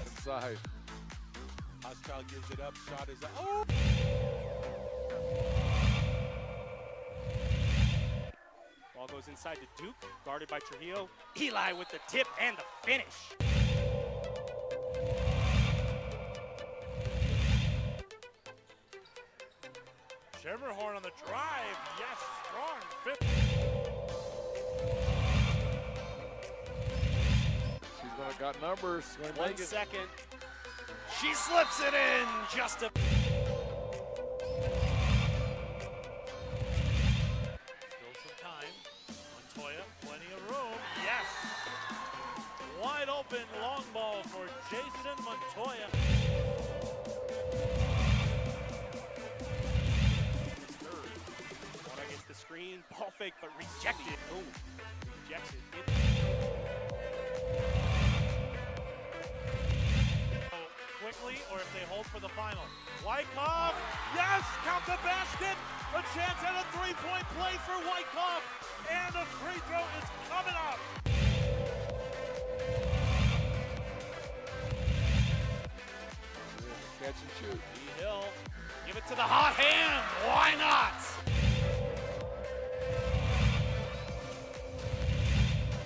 Inside. Hochschild gives it up. Shot is up. Oh! Ball goes inside to Duke, guarded by Trujillo. Eli with the tip and the finish. Schermerhorn on the drive. Yes, strong fifth. She's got numbers. She's gonna 1 make it. second. She slips it in. Just a. Still some time. Montoya, plenty of room. Yes. Wide open long ball for Jason Montoya. The screen, ball fake, but rejected. Oh, rejects it. Quickly, or if they hold for the final. Wyckoff, yes, count the basket. A chance at a three-point play for Wyckoff, and a free throw is coming up. Catch and shoot. D. Hill, give it to the hot hand. Why not?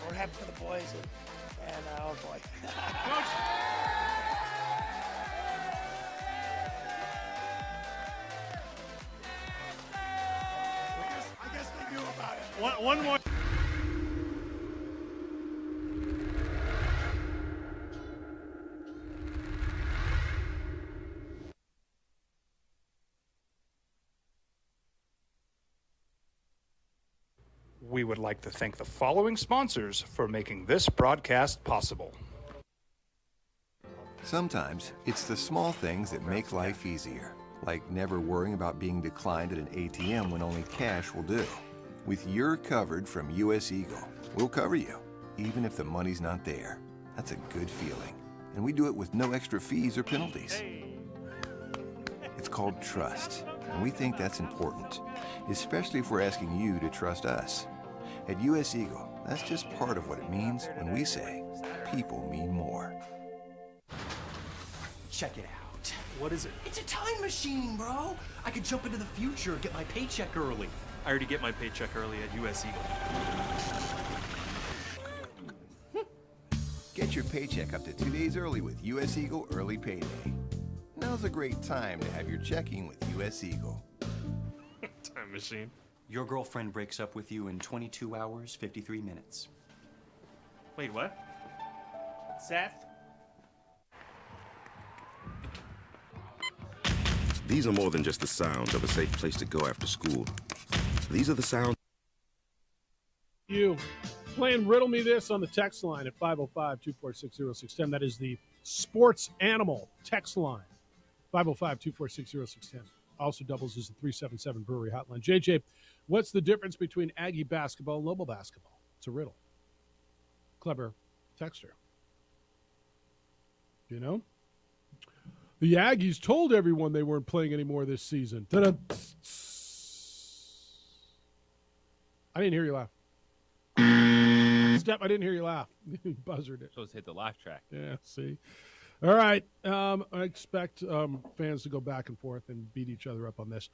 We're happy for the boys, and oh boy. I guess they knew about it. One more. We would like to thank the following sponsors for making this broadcast possible. Sometimes it's the small things that make life easier, like never worrying about being declined at an ATM when only cash will do. With your covered from US Eagle, we'll cover you, even if the money's not there. That's a good feeling. And we do it with no extra fees or penalties. It's called trust, and we think that's important, especially if we're asking you to trust us. At US Eagle, that's just part of what it means when we say people mean more. Check it out. What is it? It's a time machine, bro. I could jump into the future, get my paycheck early. I already get my paycheck early at US Eagle. Get your paycheck up to 2 days early with US Eagle Early Payday. Now's a great time to have your checking with US Eagle. Time machine. Your girlfriend breaks up with you in 22 hours, 53 minutes. Wait, what? Seth? These are more than just the sounds of a safe place to go after school. These are the sounds. You playing Riddle Me This on the text line at 505-246-0610. That is the Sports Animal text line, 505-246-0610. Also doubles as the 377 Brewery hotline. JJ, what's the difference between Aggie basketball and Lobo basketball? It's a riddle. Clever texter. You know? The Aggies told everyone they weren't playing anymore this season. Ta-da. I didn't hear you laugh. Step, I didn't hear you laugh. You buzzard it. So let's hit the laugh track. Yeah, see. All right. I expect fans to go back and forth and beat each other up on this.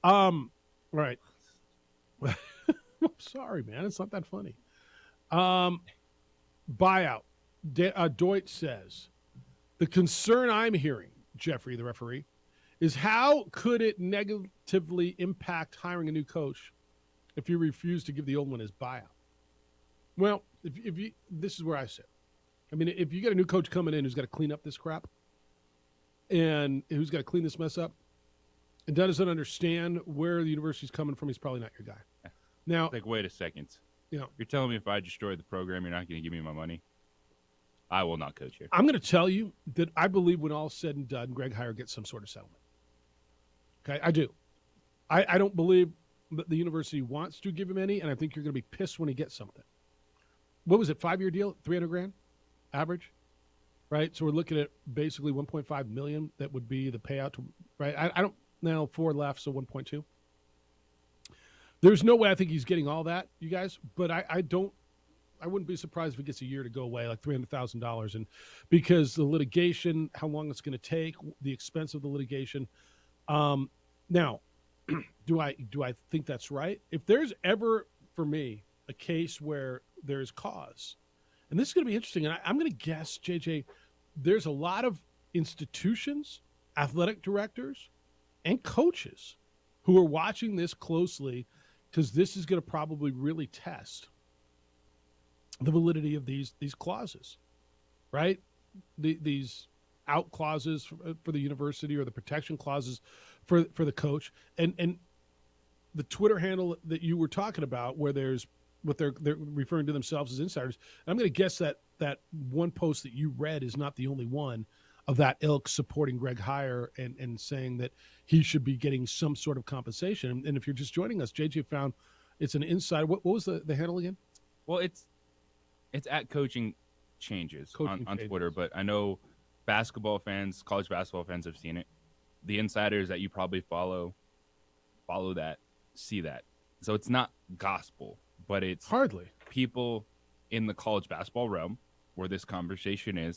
All right. I'm sorry, man. It's not that funny. Buyout. Deutsch says, the concern I'm hearing, Jeffrey, the referee, is how could it negatively impact hiring a new coach if you refuse to give the old one his buyout? Well, if you, this is where I sit. I mean, if you get a new coach coming in who's got to clean up this crap and who's got to clean this mess up and doesn't understand where the university's coming from, he's probably not your guy. Now, like, wait a second. You know, you're telling me if I destroy the program, you're not going to give me my money? I will not coach here. I'm going to tell you that I believe when all's said and done, Greg Heyer gets some sort of settlement. Okay, I do. I don't believe that the university wants to give him any, and I think you're going to be pissed when he gets something. What was it, 5-year deal, $300,000 average, right? So we're looking at basically $1.5 million. That would be the payout, right? I don't now 4 left, so 1.2. There's no way I think he's getting all that, you guys. But I wouldn't be surprised if it gets a year to go away, like $300,000, and because the litigation, how long it's going to take, the expense of the litigation. Now, do I think that's right? If there's ever for me a case where there's cause, and this is going to be interesting, and I'm going to guess, JJ, there's a lot of institutions, athletic directors, and coaches who are watching this closely because this is going to probably really test the validity of these clauses, right? These out clauses for the university or the protection clauses for the coach, and the Twitter handle that you were talking about, where there's what they're referring to themselves as insiders. And I'm going to guess that one post that you read is not the only one of that ilk supporting Greg Heyer and saying that he should be getting some sort of compensation. And if you're just joining us, JJ found it's an insider. What was the handle again? Well, it's at Coaching Changes on Twitter, but I know basketball fans, college basketball fans have seen it. The insiders that you probably follow that, see that. So it's not gospel, but it's hardly people in the college basketball realm where this conversation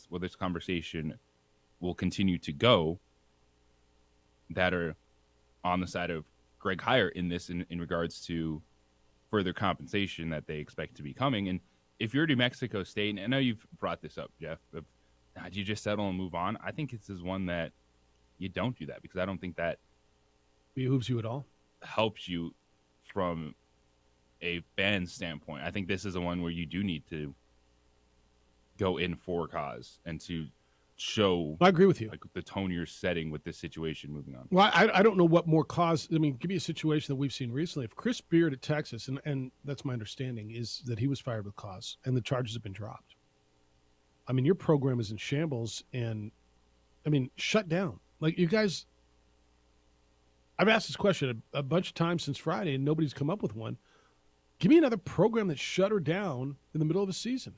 will continue to go, that are on the side of Greg Heyer in this in regards to further compensation that they expect to be coming. And if you're New Mexico State, and I know you've brought this up, Jeff, do you just settle and move on? I think this is one that you don't do that, because I don't think that behooves you at all, helps you from a fan standpoint. I think this is the one where you do need to go in for cause and to show, I agree with you, like, the tone you're setting with this situation moving on. Well, I don't know what more cause. I mean, give me a situation that we've seen recently. If Chris Beard at Texas, and that's my understanding, is that he was fired with cause and the charges have been dropped. I mean, your program is in shambles, and I mean, shut down. Like, you guys, I've asked this question a bunch of times since Friday, and nobody's come up with one. Give me another program that's shut her down in the middle of a season.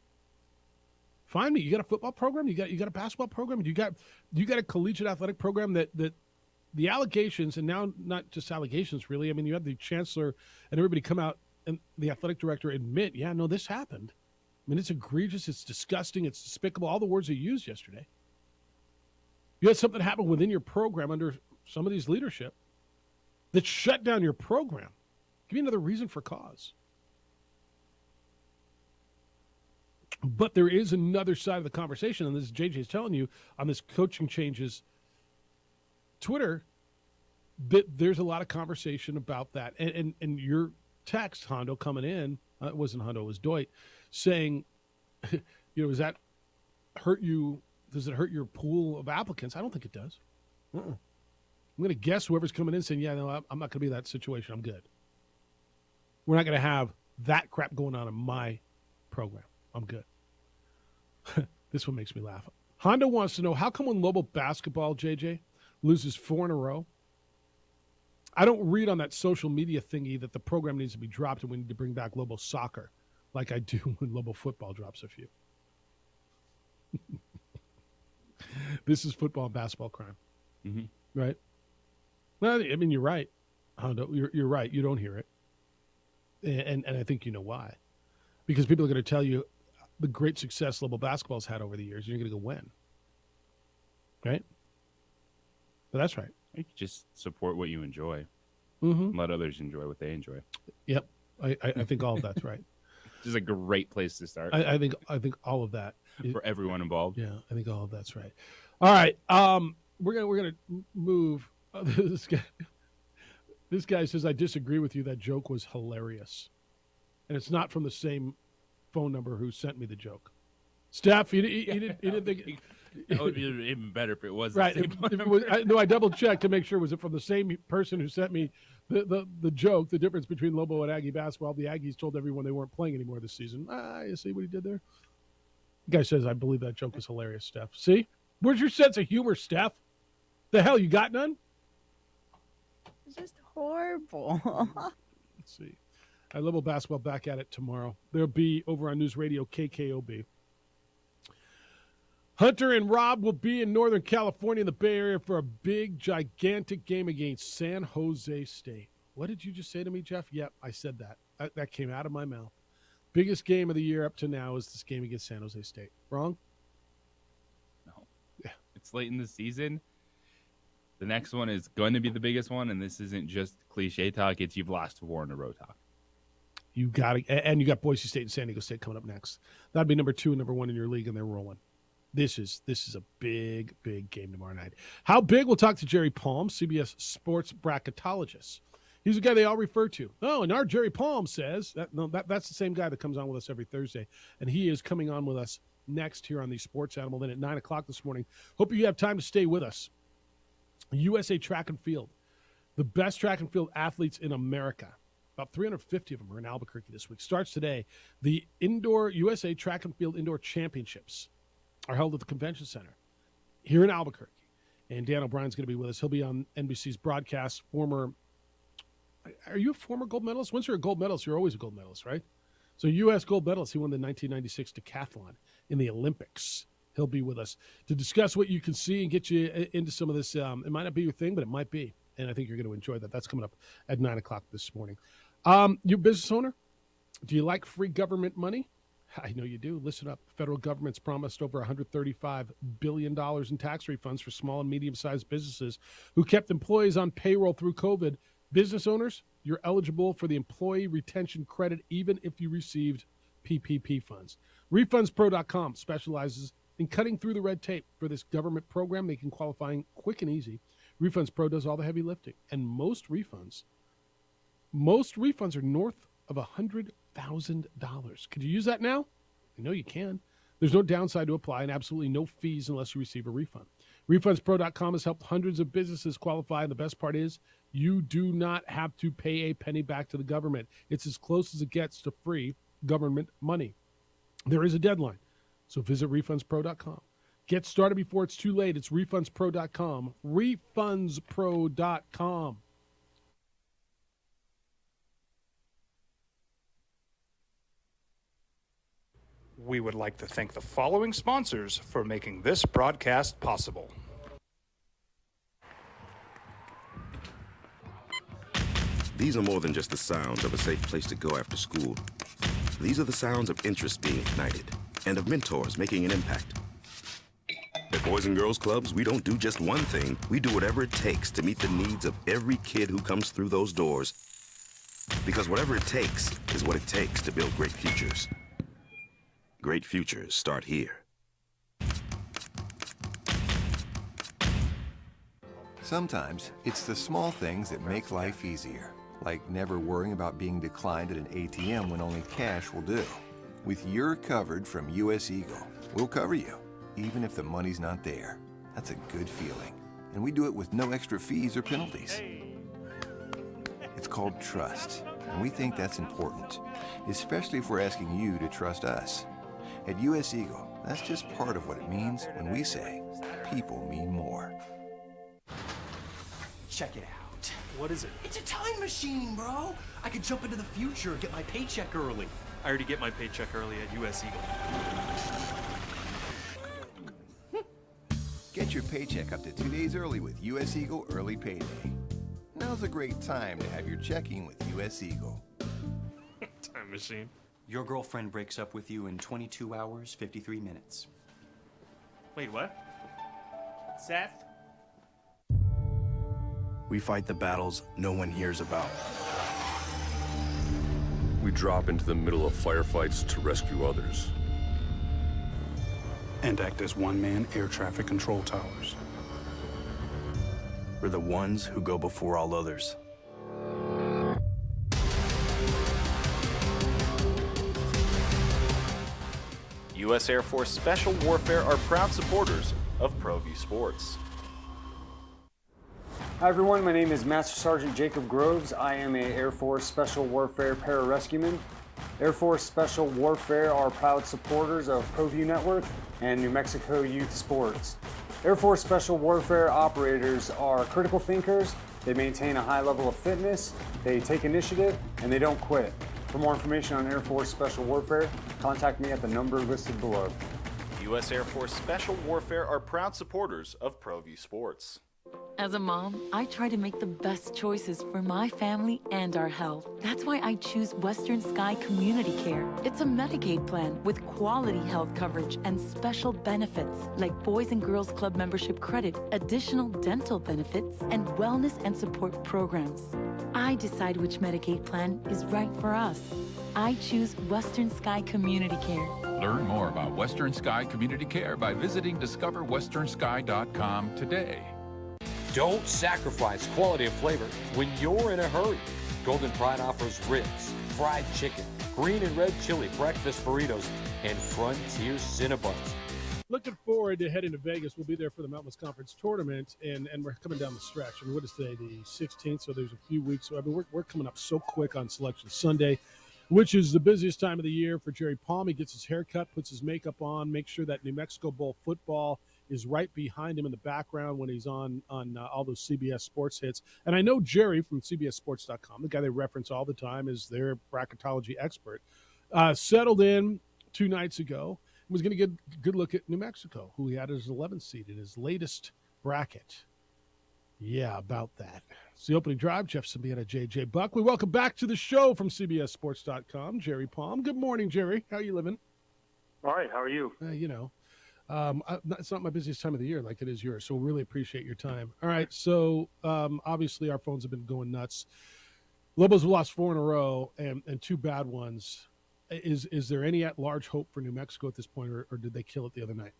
Find me. You got a football program? You got a basketball program? You got a collegiate athletic program that the allegations, and now not just allegations really. I mean, you have the chancellor and everybody come out and the athletic director admit, yeah, no, this happened. I mean, it's egregious, it's disgusting, it's despicable. All the words they used yesterday. You had something happen within your program under somebody's leadership that shut down your program. Give me another reason for cause. But there is another side of the conversation, and this is JJ is telling you on this Coaching Changes Twitter, that there's a lot of conversation about that. And your text, Hondo, coming in, it wasn't Hondo, it was Deutsch, saying, does that hurt you? Does it hurt your pool of applicants? I don't think it does. I'm going to guess whoever's coming in saying, yeah, no, I'm not going to be in that situation. I'm good. We're not going to have that crap going on in my program. I'm good. This one makes me laugh. Honda wants to know, how come when Lobo basketball, JJ, loses 4 in a row, I don't read on that social media thingy that the program needs to be dropped and we need to bring back Lobo soccer like I do when Lobo football drops a few. This is football and basketball crime, Mm-hmm. right? Well, I mean, you're right, Hondo. You're right. You don't hear it, and I think you know why, because people are going to tell you the great success level basketball's had over the years. You're going to go when, right? But that's right. You just support what you enjoy. Mm-hmm. Let others enjoy what they enjoy. Yep, I think all of that's right. This is a great place to start. I think all of that for everyone involved. Yeah, I think all of that's right. All right, we're gonna move. This guy says, I disagree with you. That joke was hilarious, and it's not from the same phone number who sent me the joke. Steph, he didn't think. That would be even better if it was Right. the same If it was, I double checked to make sure was it from the same person who sent me the joke. The difference between Lobo and Aggie basketball. The Aggies told everyone they weren't playing anymore this season. You see what he did there? The guy says, I believe that joke was hilarious, Steph. See? Where's your sense of humor, Steph? The hell, you got none? It's just horrible. Let's see. Lobo basketball back at it tomorrow. There'll be over on News Radio KKOB. Hunter and Rob will be in Northern California in the Bay Area for a big, gigantic game against San Jose State. What did you just say to me, Jeff? Yep, I said that. That came out of my mouth. Biggest game of the year up to now is this game against San Jose State. Wrong? No. Yeah. It's late in the season. The next one is going to be the biggest one, and this isn't just cliche talk. It's you've lost 4 in a row talk. You got it. And you got Boise State and San Diego State coming up next. That'd be number 2 and number 1 in your league, and they're rolling. This is a big, big game tomorrow night. How big? We'll talk to Jerry Palm, CBS sports bracketologist. He's the guy they all refer to. Oh, and our Jerry Palm says that's the same guy that comes on with us every Thursday, and he is coming on with us next here on the Sports Animal. Then at 9:00 this morning. Hope you have time to stay with us. USA Track and Field, the best track and field athletes in America. About 350 of them are in Albuquerque this week. Starts today. The indoor USA Track and Field Indoor Championships are held at the Convention Center here in Albuquerque. And Dan O'Brien's going to be with us. He'll be on NBC's broadcast. Are you a former gold medalist? Once you're a gold medalist, you're always a gold medalist, right? So U.S. gold medalist. He won the 1996 decathlon in the Olympics. He'll be with us to discuss what you can see and get you into some of this. It might not be your thing, but it might be. And I think you're going to enjoy that. That's coming up at 9:00 this morning. You a business owner? Do you like free government money? I know you do. Listen up. The federal government's promised over $135 billion in tax refunds for small and medium-sized businesses who kept employees on payroll through COVID. Business owners, you're eligible for the Employee Retention Credit even if you received PPP funds. RefundsPro.com specializes in cutting through the red tape for this government program, making qualifying quick and easy. Refunds Pro does all the heavy lifting, and most refunds are north of $100,000. Could you use that now? I know you can. There's no downside to apply and absolutely no fees unless you receive a refund. RefundsPro.com has helped hundreds of businesses qualify, and the best part is you do not have to pay a penny back to the government. It's as close as it gets to free government money. There is a deadline, so visit RefundsPro.com. Get started before it's too late. It's RefundsPro.com. RefundsPro.com. We would like to thank the following sponsors for making this broadcast possible. These are more than just the sounds of a safe place to go after school. These are the sounds of interest being ignited and of mentors making an impact. At Boys and Girls Clubs, we don't do just one thing. We do whatever it takes to meet the needs of every kid who comes through those doors. Because whatever it takes is what it takes to build great futures. Great futures start here. Sometimes it's the small things that make life easier, like never worrying about being declined at an ATM when only cash will do. With your covered from US Eagle, we'll cover you, even if the money's not there. That's a good feeling. And we do it with no extra fees or penalties. It's called trust, and we think that's important, especially if we're asking you to trust us. At US Eagle, that's just part of what it means when we say people mean more. Check it out. What is it? It's a time machine, bro. I could jump into the future and get my paycheck early. I already get my paycheck early at US Eagle. Get your paycheck up to 2 days early with U.S. Eagle Early Payday. Now's a great time to have your checking with U.S. Eagle. Time machine. Your girlfriend breaks up with you in 22 hours, 53 minutes. Wait, what? Seth? We fight the battles no one hears about. We drop into the middle of firefights to rescue others. And act as one-man air traffic control towers. We're the ones who go before all others. U.S. Air Force Special Warfare are proud supporters of ProView Sports. Hi everyone, my name is Master Sergeant Jacob Groves. I am a Air Force Special Warfare pararescueman. Air Force Special Warfare are proud supporters of ProView Network and New Mexico Youth Sports. Air Force Special Warfare operators are critical thinkers. They maintain a high level of fitness, they take initiative, and they don't quit. For more information on Air Force Special Warfare, contact me at the number listed below. U.S. Air Force Special Warfare are proud supporters of ProView Sports. As a mom, I try to make the best choices for my family and our health. That's why I choose Western Sky Community Care. It's a Medicaid plan with quality health coverage and special benefits like Boys and Girls Club membership credit, additional dental benefits, and wellness and support programs. I decide which Medicaid plan is right for us. I choose Western Sky Community Care. Learn more about Western Sky Community Care by visiting discoverwesternsky.com today. Don't sacrifice quality and flavor when you're in a hurry. Golden Pride offers ribs, fried chicken, green and red chili breakfast burritos, and Frontier Cinnabons. Looking forward to heading to Vegas. We'll be there for the Mountain West Conference tournament, and we're coming down the stretch. I mean, what is today, the 16th? So there's a few weeks. So, I mean, we're coming up so quick on Selection Sunday, which is the busiest time of the year for Jerry Palm. He gets his hair cut, puts his makeup on, makes sure that New Mexico Bowl football is right behind him in the background when he's on all those CBS sports hits. And I know Jerry from CBSSports.com, the guy they reference all the time as their bracketology expert, settled in 2 nights ago and was going to get a good look at New Mexico, who he had as 11th seed in his latest bracket. Yeah, about that. It's the opening drive. Jeff Symbieta, JJ Buck. We welcome back to the show from CBSSports.com, Jerry Palm. Good morning, Jerry. How you living? All right. How are you? It's not my busiest time of the year like it is yours, so really appreciate your time. All right, so obviously our phones have been going nuts. Lobos have lost 4 in a row and 2 bad ones. Is there any at-large hope for New Mexico at this point, or did they kill it the other night?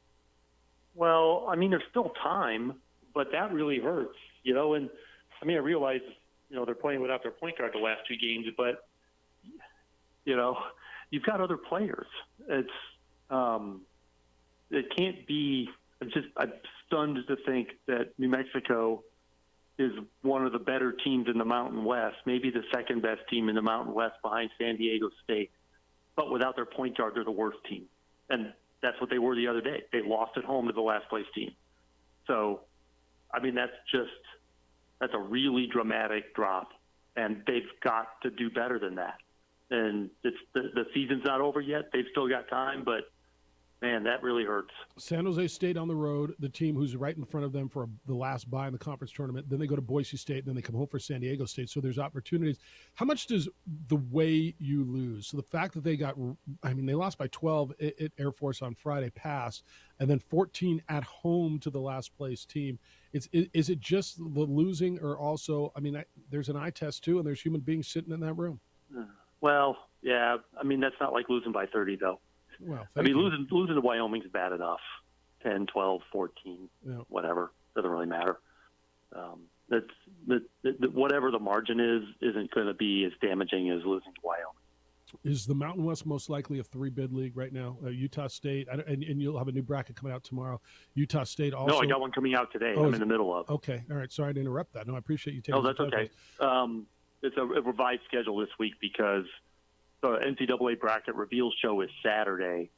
Well, I mean, there's still time, but that really hurts, you know. And I mean, I realize, you know, they're playing without their point guard the last 2 games, but you know, you've got other players. It can't be. I'm stunned to think that New Mexico is one of the better teams in the Mountain West, maybe the second best team in the Mountain West behind San Diego State. But without their point guard, they're the worst team. And that's what they were the other day. They lost at home to the last place team. So, I mean, that's a really dramatic drop. And they've got to do better than that. And the season's not over yet. They've still got time, but man, that really hurts. San Jose State on the road, the team who's right in front of them for the last bye in the conference tournament. Then they go to Boise State, and then they come home for San Diego State. So there's opportunities. How much does the way you lose, so the fact that they lost by 12 at Air Force on Friday passed, and then 14 at home to the last place team. Is it just the losing, or also, I mean, there's an eye test too, and there's human beings sitting in that room? Well, yeah. I mean, that's not like losing by 30, though. Well, I mean, losing to Wyoming is bad enough. 10, 12, 14, whatever. Doesn't really matter. Whatever the margin isn't going to be as damaging as losing to Wyoming. Is the Mountain West most likely a 3-bid league right now? Utah State, and you'll have a new bracket coming out tomorrow. Utah State also. No, I got one coming out today. I'm in the middle of. Okay, all right. Sorry to interrupt that. No, I appreciate you taking. No, that's okay. It's a revised schedule this week because the NCAA bracket reveal show is Saturday.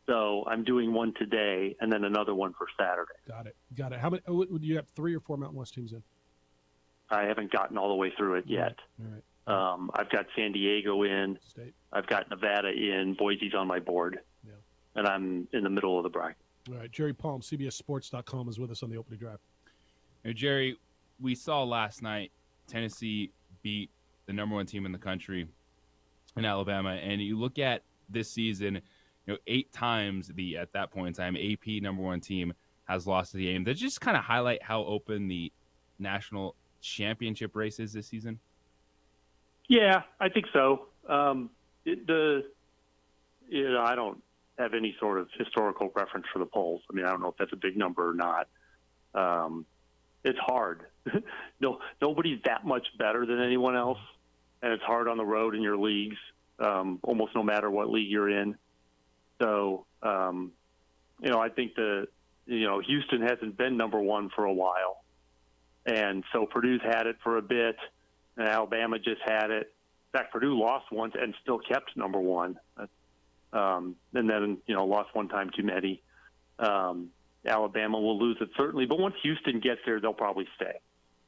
So I'm doing one today and then another one for Saturday. Got it. How many? Would you have 3 or 4 Mountain West teams in? I haven't gotten all the way through it yet. All right. I've got San Diego in. State. I've got Nevada in. Boise's on my board. Yeah. And I'm in the middle of the bracket. All right, Jerry Palm, CBSSports.com, is with us on the opening drive. Now, Jerry, we saw last night Tennessee beat the number one team in the country in Alabama, and you look at this season, 8 times at that point in time, AP number one team has lost the game. Does just kind of highlight how open the national championship race is this season? Yeah, I think so. I don't have any sort of historical reference for the polls. I mean, I don't know if that's a big number or not. It's hard. Nobody's that much better than anyone else, and it's hard on the road in your leagues, almost no matter what league you're in. So, I think Houston hasn't been number one for a while, and so Purdue's had it for a bit, and Alabama just had it. In fact, Purdue lost once and still kept number one, and then lost one time too many. Alabama will lose it certainly, but once Houston gets there, they'll probably stay,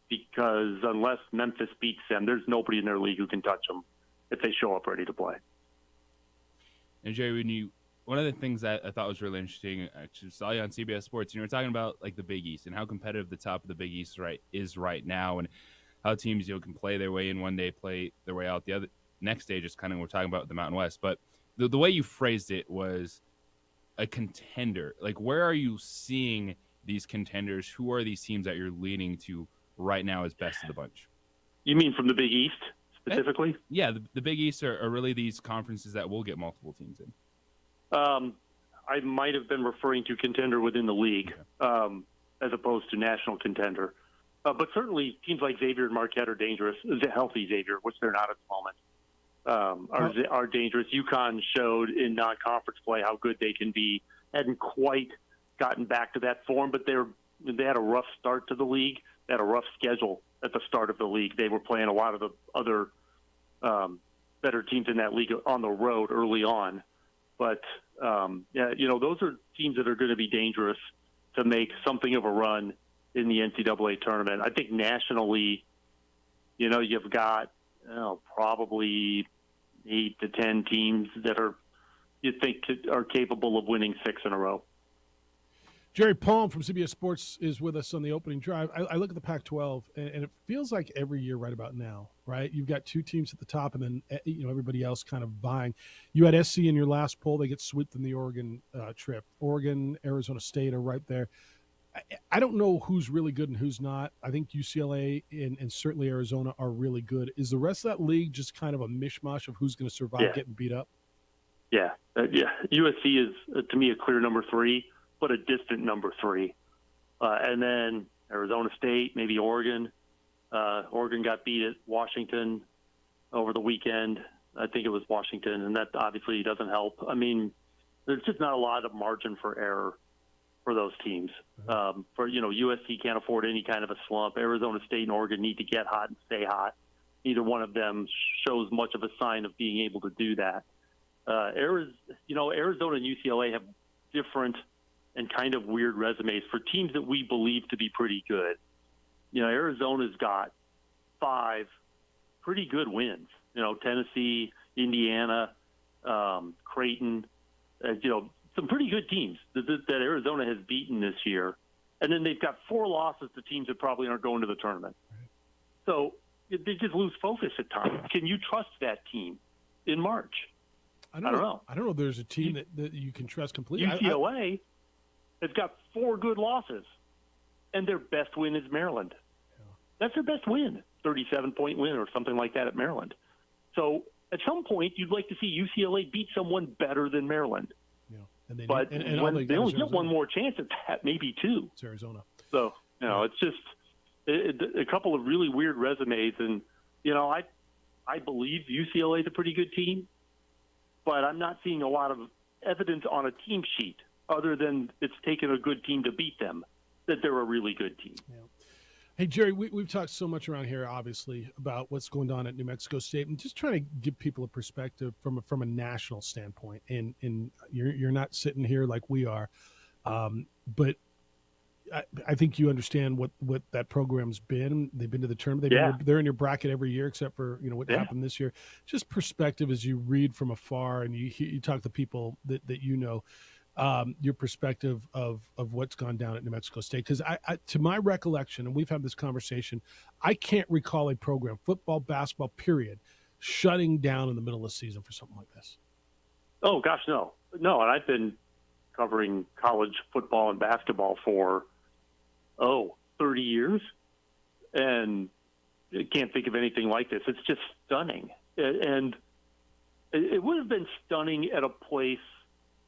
because unless Memphis beats them, there's nobody in their league who can touch them if they show up ready to play. And Jerry, one of the things that I thought was really interesting, I actually saw you on CBS Sports, and you were talking about like the Big East and how competitive the top of the Big East is right now, and how teams can play their way in one day, play their way out the other next day. Just kind of we're talking about the Mountain West, but the way you phrased it was a contender. Like, where are you seeing these contenders? Who are these teams that you're leaning to right now as best of the bunch? You mean from the Big East specifically? Yeah, the Big East are really these conferences that will get multiple teams in. I might have been referring to contender within the league, as opposed to national contender. But certainly teams like Xavier and Marquette are dangerous. The healthy Xavier, which they're not at the moment, are dangerous. UConn showed in non-conference play how good they can be. Hadn't quite gotten back to that form, but they had a rough start to the league. They had a rough schedule at the start of the league. They were playing a lot of the other better teams in that league on the road early on. But, those are teams that are going to be dangerous to make something of a run in the NCAA tournament. I think nationally, you've got probably 8 to 10 teams that you think are capable of winning 6 in a row. Jerry Palm from CBS Sports is with us on the opening drive. I look at the Pac-12, and it feels like every year right about now, right? You've got 2 teams at the top, and then everybody else kind of vying. You had SC in your last poll; they get swept in the Oregon trip. Oregon, Arizona State are right there. I don't know who's really good and who's not. I think UCLA and certainly Arizona are really good. Is the rest of that league just kind of a mishmash of who's going to survive getting beat up? Yeah. USC is, to me, a clear number 3, but a distant number 3. And then Arizona State, maybe Oregon. Oregon got beat at Washington over the weekend. I think it was Washington, and that obviously doesn't help. I mean, there's just not a lot of margin for error for those teams. USC can't afford any kind of a slump. Arizona State and Oregon need to get hot and stay hot. Neither one of them shows much of a sign of being able to do that. Arizona and UCLA have different and kind of weird resumes for teams that we believe to be pretty good. Arizona's got 5 pretty good wins. Tennessee, Indiana, Creighton, some pretty good teams that Arizona has beaten this year. And then they've got 4 losses to teams that probably aren't going to the tournament. So they just lose focus at times. Can you trust that team in March? I don't know. I don't know if there's a team that you can trust completely. UCLA has got 4 good losses, and their best win is Maryland. Yeah. That's their best win, 37-point win or something like that at Maryland. So at some point, you'd like to see UCLA beat someone better than Maryland. And they only get one more chance at that, maybe 2. It's Arizona. So, it's just a couple of really weird resumes. And, I believe UCLA is a pretty good team, but I'm not seeing a lot of evidence on a team sheet other than it's taken a good team to beat them, that they're a really good team. Yeah. Hey, Jerry, we've talked so much around here, obviously, about what's going on at New Mexico State, and just trying to give people a perspective from a national standpoint. And you're not sitting here like we are, but I think you understand what that program's been. They've been to the tournament. They're in your bracket every year, except for what happened this year. Just perspective as you read from afar and you talk to people that you know. your perspective of what's gone down at New Mexico State. Because I, to my recollection, and we've had this conversation, I can't recall a program, football, basketball, period, shutting down in the middle of the season for something like this. Oh, gosh, no. No, and I've been covering college football and basketball for, 30 years, and I can't think of anything like this. It's just stunning. And it would have been stunning at a place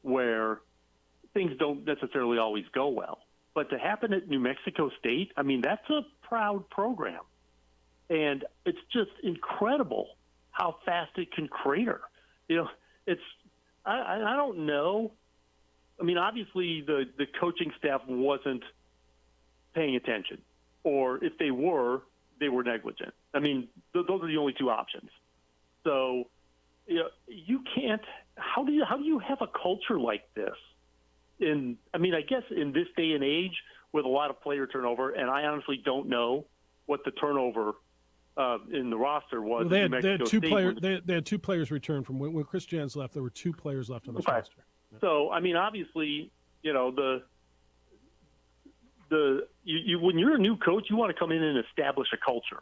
where things don't necessarily always go well. But to happen at New Mexico State, I mean, that's a proud program. And it's just incredible how fast it can crater. I don't know. I mean, obviously the coaching staff wasn't paying attention, or if they were negligent. I mean, those are the only two options. So, you can't. How do you have a culture like this? I guess in this day and age with a lot of player turnover, and I honestly don't know what the turnover in the roster was. Well, they had two players. They had two players return from when Chris Jans left. There were two players left on the roster. So, I mean, obviously, when you're a new coach, you want to come in and establish a culture,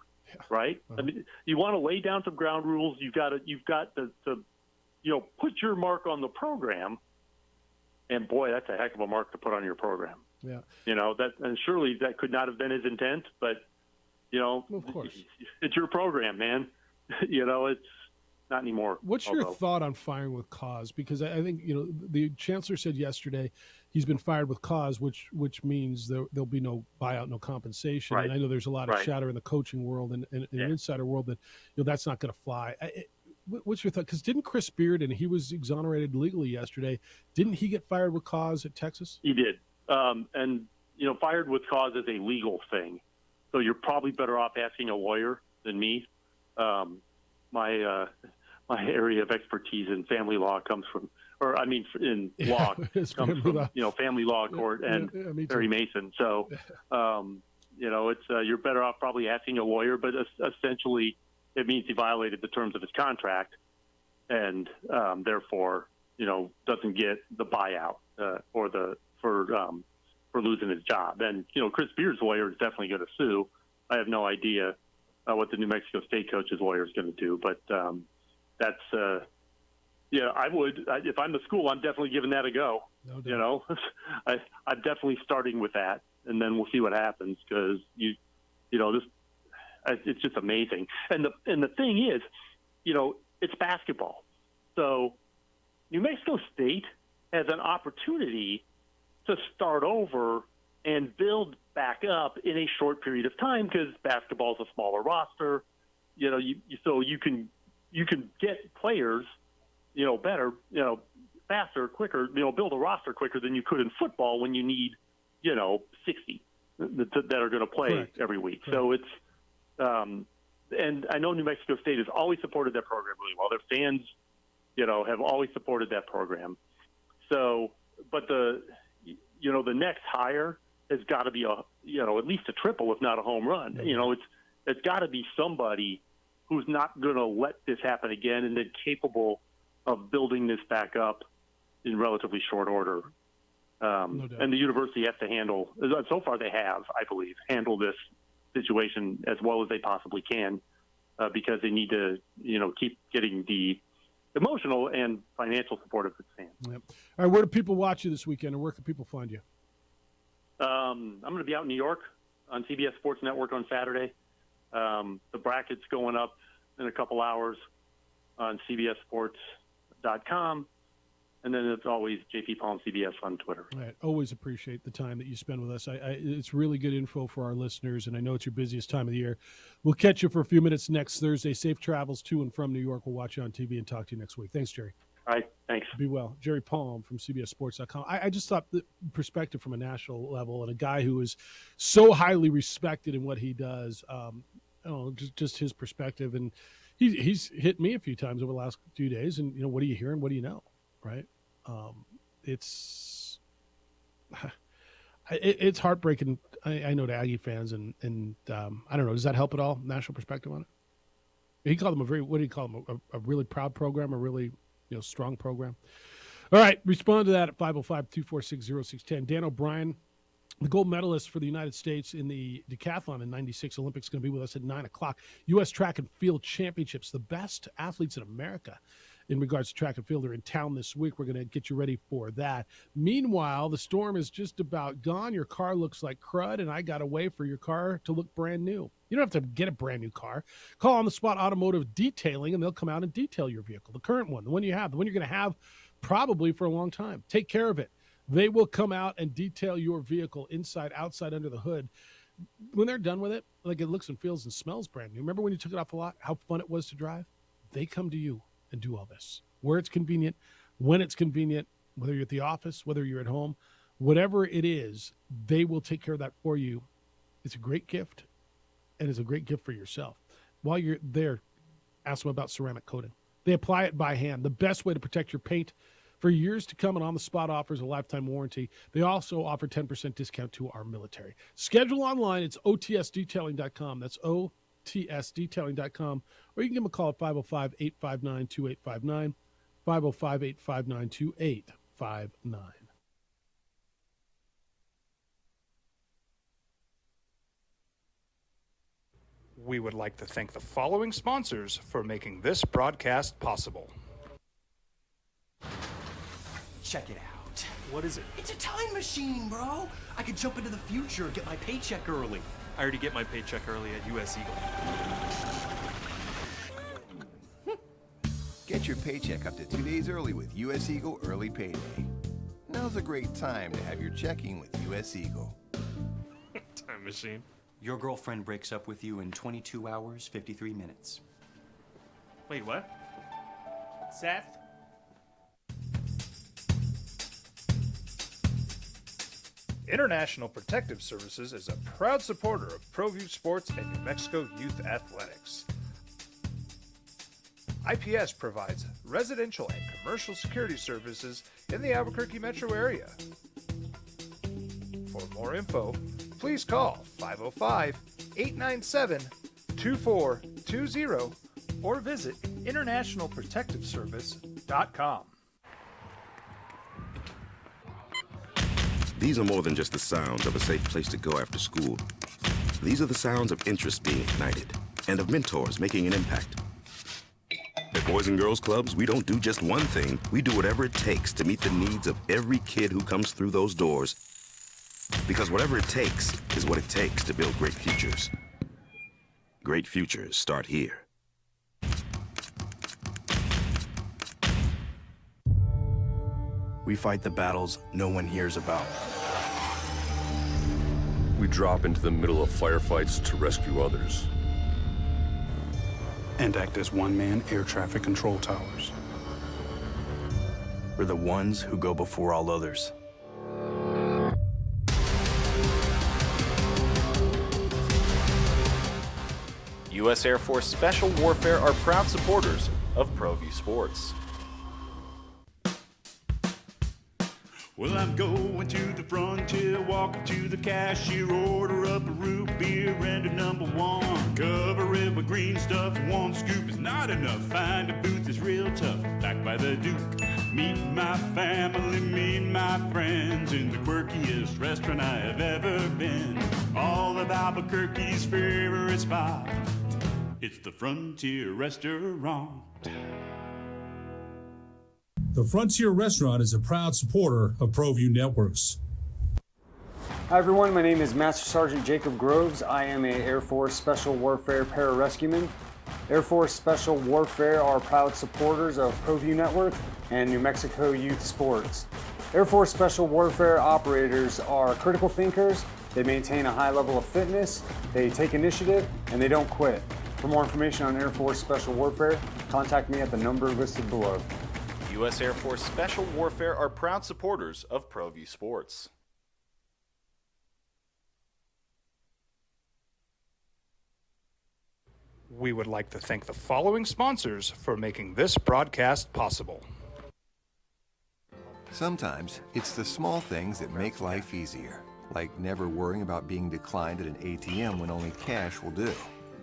right? I mean, you want to lay down some ground rules. You've got to put your mark on the program. And boy, that's a heck of a mark to put on your program. Yeah. And surely that could not have been his intent, but of course, it's your program, man. It's not anymore. What's your thought on firing with cause? Because I think the chancellor said yesterday he's been fired with cause, which means there'll be no buyout, no compensation. Right. And I know there's a lot of chatter in the coaching world and insider world that that's not going to fly. What's your thought? Because didn't Chris Beard, and he was exonerated legally yesterday, didn't he get fired with cause at Texas? He did. And fired with cause is a legal thing. So you're probably better off asking a lawyer than me. My area of expertise in family law comes from, in law comes from, family law court and Perry Mason. So, it's you're better off probably asking a lawyer, but essentially it means he violated the terms of his contract and therefore, doesn't get the buyout for losing his job. And, Chris Beard's lawyer is definitely going to sue. I have no idea what the New Mexico State coach's lawyer is going to do, but that's I would. If I'm the school, I'm definitely giving that a go. No doubt. I'm definitely starting with that, and then we'll see what happens because it's just amazing. And the thing is, it's basketball, so New Mexico State has an opportunity to start over and build back up in a short period of time because basketball is a smaller roster. So you can get players, better, faster, quicker, build a roster quicker than you could in football when you need, 60 that are going to play Correct. every week. Correct. So it's, and I know New Mexico State has always supported that program really well. Their fans, have always supported that program. So, but the next hire has got to be at least a triple, if not a home run. Mm-hmm. It's got to be somebody who's not going to let this happen again and then capable of building this back up in relatively short order. No doubt. And the university has to handle, so far they have, I believe, handle this situation as well as they possibly can because they need to, keep getting the emotional and financial support of the fans. Yep. All right, where do people watch you this weekend, and where can people find you? I'm going to be out in New York on CBS Sports Network on Saturday. The bracket's going up in a couple hours on CBSSports.com. And then it's always JP Palm CBS on Twitter. All right. Always appreciate the time that you spend with us. It's really good info for our listeners, and I know it's your busiest time of the year. We'll catch you for a few minutes next Thursday. Safe travels to and from New York. We'll watch you on TV and talk to you next week. Thanks, Jerry. All right. Thanks. Be well. Jerry Palm from CBSSports.com. I just thought the perspective from a national level and a guy who is so highly respected in what he does, just his perspective. And he's hit me a few times over the last few days. And, what do you hear and what do you know, right? It's heartbreaking. I know to Aggie fans and I don't know. Does that help at all? National perspective on it. He called them what did he call them? A really proud program, a really strong program. All right, respond to that at 505-246-0610. Dan O'Brien, the gold medalist for the United States in the decathlon in 96 Olympics, going to be with us at 9 o'clock. U.S. Track and Field Championships, the best athletes in America in regards to track and field are in town this week. We're going to get you ready for that. Meanwhile, the storm is just about gone. Your car looks like crud, and I got a way for your car to look brand new. You don't have to get a brand new car. Call On the Spot Automotive Detailing, and they'll come out and detail your vehicle, the current one, the one you have, the one you're going to have probably for a long time. Take care of it. They will come out and detail your vehicle inside, outside, under the hood. When they're done with it, like it looks and feels and smells brand new. Remember when you took it off a lot, how fun it was to drive? They come to you and do all this. Where it's convenient, when it's convenient, whether you're at the office, whether you're at home, whatever it is, they will take care of that for you. It's a great gift, and it's a great gift for yourself. While you're there, ask them about ceramic coating. They apply it by hand. The best way to protect your paint for years to come, and On the Spot offers a lifetime warranty. They also offer 10% discount to our military. Schedule online. It's otsdetailing.com. That's otsdetailing.com. Or you can give them a call at 505-859-2859, 505-859-2859. We would like to thank the following sponsors for making this broadcast possible. Check it out. What is it? It's a time machine, bro. I could jump into the future, get my paycheck early. I already get my paycheck early at US Eagle. Get your paycheck up to 2 days early with US Eagle Early Payday. Now's a great time to have your checking with US Eagle. Time machine. Your girlfriend breaks up with you in 22 hours, 53 minutes. Wait, what? Seth? International Protective Services is a proud supporter of ProView Sports and New Mexico Youth Athletics. IPS provides residential and commercial security services in the Albuquerque metro area. For more info, please call 505-897-2420 or visit internationalprotectiveservice.com. These are more than just the sounds of a safe place to go after school. These are the sounds of interest being ignited and of mentors making an impact. At Boys and Girls Clubs, we don't do just one thing. We do whatever it takes to meet the needs of every kid who comes through those doors. Because whatever it takes is what it takes to build great futures. Great futures start here. We fight the battles no one hears about. We drop into the middle of firefights to rescue others. And act as one-man air traffic control towers. We're the ones who go before all others. U.S. Air Force Special Warfare are proud supporters of ProView Sports. Well, I'm going to the frontier, walking to the cashier, order up a root beer and a number one. Cover it with green stuff, one scoop is not enough. Find a booth that's real tough, backed by the Duke. Meet my family, meet my friends in the quirkiest restaurant I have ever been. All of Albuquerque's favorite spot, it's the Frontier Restaurant. The Frontier Restaurant is a proud supporter of ProView Networks. Hi everyone, my name is Master Sergeant Jacob Groves. I am an Air Force Special Warfare pararescueman. Air Force Special Warfare are proud supporters of ProView Network and New Mexico Youth Sports. Air Force Special Warfare operators are critical thinkers. They maintain a high level of fitness, they take initiative, and they don't quit. For more information on Air Force Special Warfare, contact me at the number listed below. U.S. Air Force Special Warfare are proud supporters of ProView Sports. We would like to thank the following sponsors for making this broadcast possible. Sometimes it's the small things that make life easier, like never worrying about being declined at an ATM when only cash will do.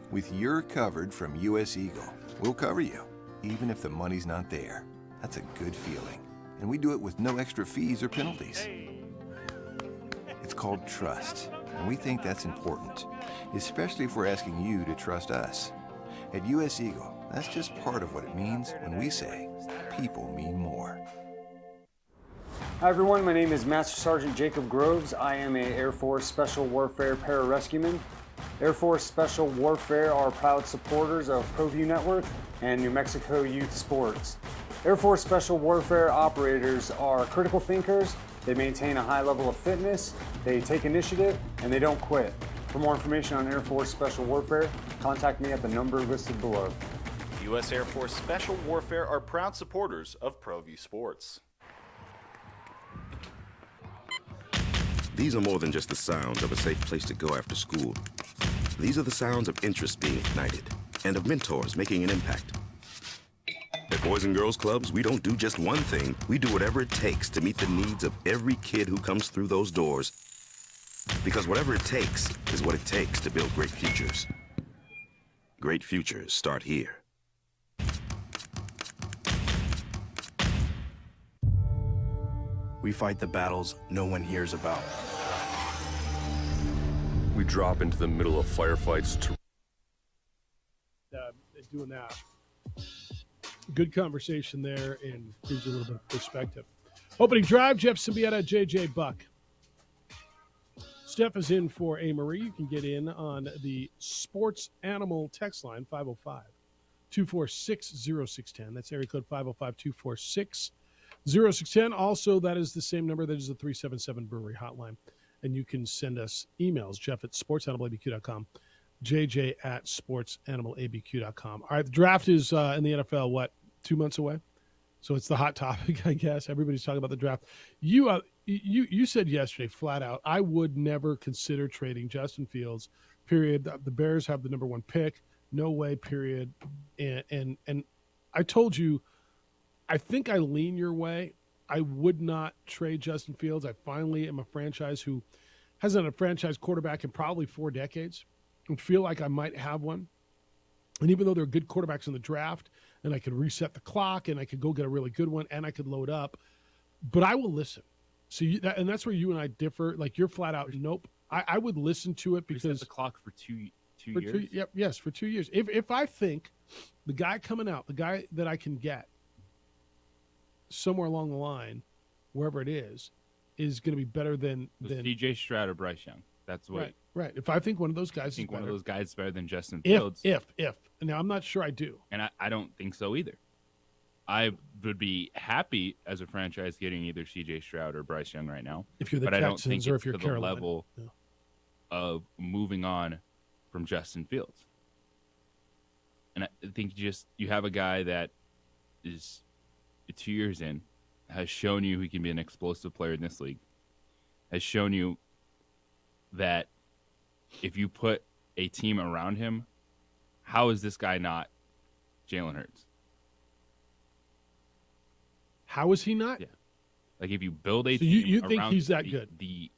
With your covered from US Eagle, we'll cover you, even if the money's not there. That's a good feeling. and we do it with no extra fees or penalties. It's called trust, and we think that's important, especially if we're asking you to trust us. At U.S. Eagle, that's just part of what it means when we say people mean more. Hi everyone, my name is Master Sergeant Jacob Groves. I am a Air Force Special Warfare Pararescueman. Air Force Special Warfare are proud supporters of ProView Network and New Mexico Youth Sports. Air Force Special Warfare operators are critical thinkers. They maintain a high level of fitness, they take initiative, and they don't quit. For more information on Air Force Special Warfare, contact me at the number listed below. U.S. Air Force Special Warfare are proud supporters of ProView Sports. These are more than just the sounds of a safe place to go after school. These are the sounds of interest being ignited and of mentors making an impact. At Boys and Girls Clubs, we don't do just one thing. We do whatever it takes to meet the needs of every kid who comes through those doors. Because whatever it takes is what it takes to build great futures. Great futures start here. We fight the battles no one hears about. We drop into the middle of firefights to doing that. Good conversation there and gives you a little bit of perspective. Opening drive, Jeff Symbieta, JJ Buck. Steph is in for A. Marie. You can get in on the Sports Animal text line, 505-246-0610. That's area code 505-246-0610. Also, that is the same number. That is the 377 Brewery hotline. And you can send us emails, Jeff at sportsanimалabq.com, JJ at sportsanimалabq.com. All right, the draft is in the NFL, 2 months away? So it's the hot topic, I guess. Everybody's talking about the draft. You said yesterday, flat out, I would never consider trading Justin Fields, period. The Bears have the number 1 pick. No way, period. And I told you, I think I lean your way. I would not trade Justin Fields. I finally am a franchise who hasn't had a franchise quarterback in probably 4 decades and feel like I might have one. And even though there are good quarterbacks in the draft and I could reset the clock and I could go get a really good one and I could load up, but I will listen. So and that's where you and I differ. Like you're flat out, nope. I would listen to it because reset the clock for two years. Yes, for 2 years. If I think the guy coming out, the guy that I can get somewhere along the line, wherever it is going to be better than C.J. Stroud or Bryce Young. That's what. Right. If I think one of those guys one of those guys is better than Justin Fields. If. Now, I'm not sure I do. And I don't think so either. I would be happy as a franchise getting either C.J. Stroud or Bryce Young right now. If you're the but Texans I don't think or it's if you're to Carolina. the level of moving on from Justin Fields. And I think you have a guy that is 2 years in, has shown you he can be an explosive player in this league, has shown you that if you put a team around him, how is this guy not Jalen Hurts? How is he not? Yeah. Like if you build a team you think around he's that good? The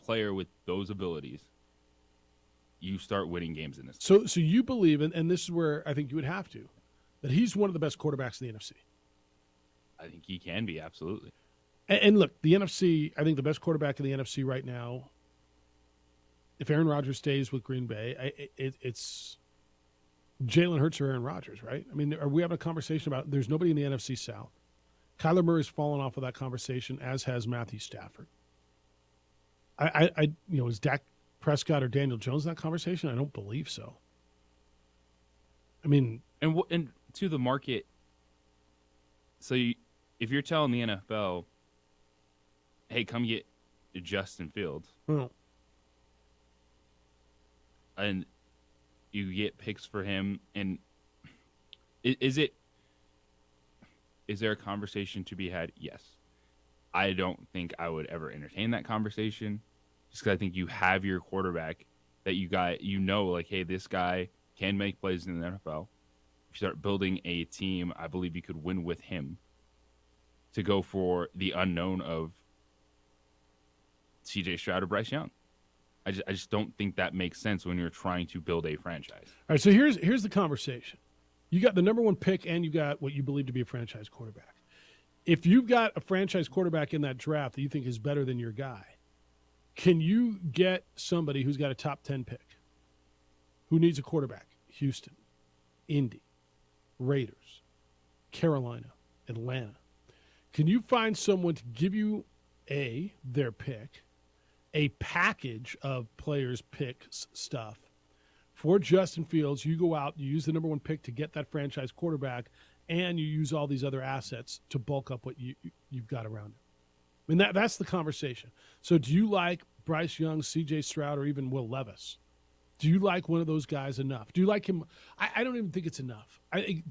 player with those abilities, you start winning games in this. So you believe, and this is where I think you would have to, that he's one of the best quarterbacks in the NFC. I think he can be, absolutely. And look, the NFC, I think the best quarterback in the NFC right now, if Aaron Rodgers stays with Green Bay, it's Jalen Hurts or Aaron Rodgers, right? I mean, are we having a conversation about there's nobody in the NFC South? Kyler Murray's fallen off of that conversation, as has Matthew Stafford. Is Dak Prescott or Daniel Jones in that conversation? I don't believe so. I mean, and to the market. So if you're telling the NFL, hey, come get Justin Fields, and you get picks for him, and is there a conversation to be had? Yes. I don't think I would ever entertain that conversation, just because I think you have your quarterback that you got, like, hey, this guy can make plays in the NFL. If you start building a team, I believe you could win with him. To go for the unknown of C.J. Stroud or Bryce Young. I just don't think that makes sense when you're trying to build a franchise. All right, so here's the conversation. You got the number 1 pick and you got what you believe to be a franchise quarterback. if you've got a franchise quarterback in that draft that you think is better than your guy, can you get somebody who's got a top 10 pick who needs a quarterback? Houston, Indy, Raiders, Carolina, Atlanta. Can you find someone to give you their pick, a package of players' picks stuff for Justin Fields? You go out, you use the number 1 pick to get that franchise quarterback, and you use all these other assets to bulk up what you've got around him. I mean, that's the conversation. So do you like Bryce Young, C.J. Stroud, or even Will Levis? Do you like one of those guys enough? Do you like him? I don't even think it's enough.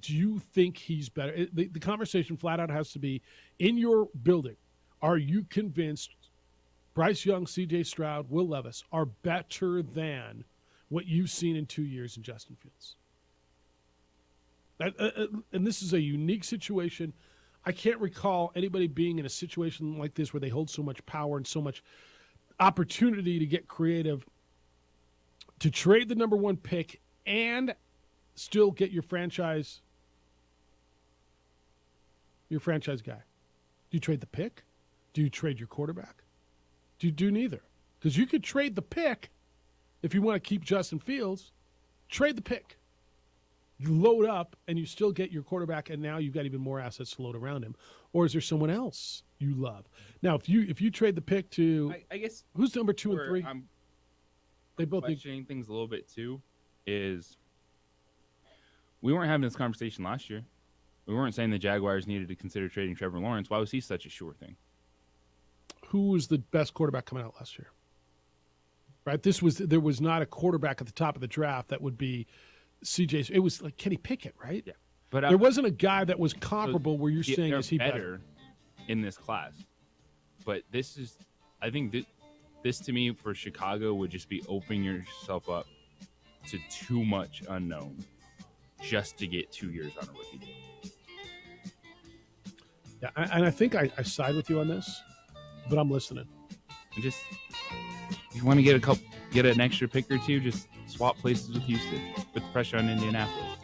Do you think he's better? The conversation flat out has to be, in your building, are you convinced Bryce Young, C.J. Stroud, Will Levis are better than what you've seen in 2 years in Justin Fields? And this is a unique situation. I can't recall anybody being in a situation like this where they hold so much power and so much opportunity to get creative, to trade the number 1 pick and still get your franchise guy. Do you trade the pick? Do you trade your quarterback? Do you do neither? Because you could trade the pick if you want to keep Justin Fields. Trade the pick. You load up and you still get your quarterback, and now you've got even more assets to load around him. Or is there someone else you love? Now, if you trade the pick to, I guess, who's number 2 and 3? They both questioning things a little bit too. Is we weren't having this conversation last year. We weren't saying the Jaguars needed to consider trading Trevor Lawrence. Why was he such a sure thing? Who was the best quarterback coming out last year? Right, there was not a quarterback at the top of the draft that would be CJ. It was like Kenny Pickett, right? Yeah, but there wasn't a guy that was comparable where you're saying is he better in this class. But this is, I think this to me for Chicago would just be opening yourself up to too much unknown just to get 2 years on a rookie deal. Yeah, and I think I side with you on this, but I'm listening. And just, if you want to get an extra pick or two, just swap places with Houston, put the pressure on Indianapolis.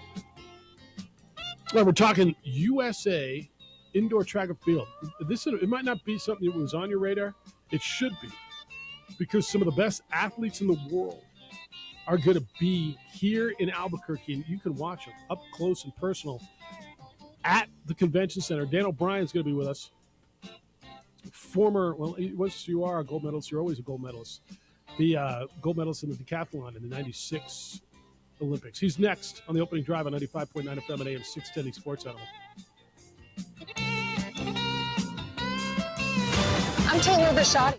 Well, we're talking USA indoor track and field. It might not be something that was on your radar. It should be, because some of the best athletes in the world are going to be here in Albuquerque, and you can watch them up close and personal at the convention center. Dan O'Brien's going to be with us. Once you are a gold medalist, you're always a gold medalist. The gold medalist in the decathlon in the 96 Olympics. He's next on the opening drive on 95.9 FM and AM 610 Sports Animal. I'm Taylor Bishotti.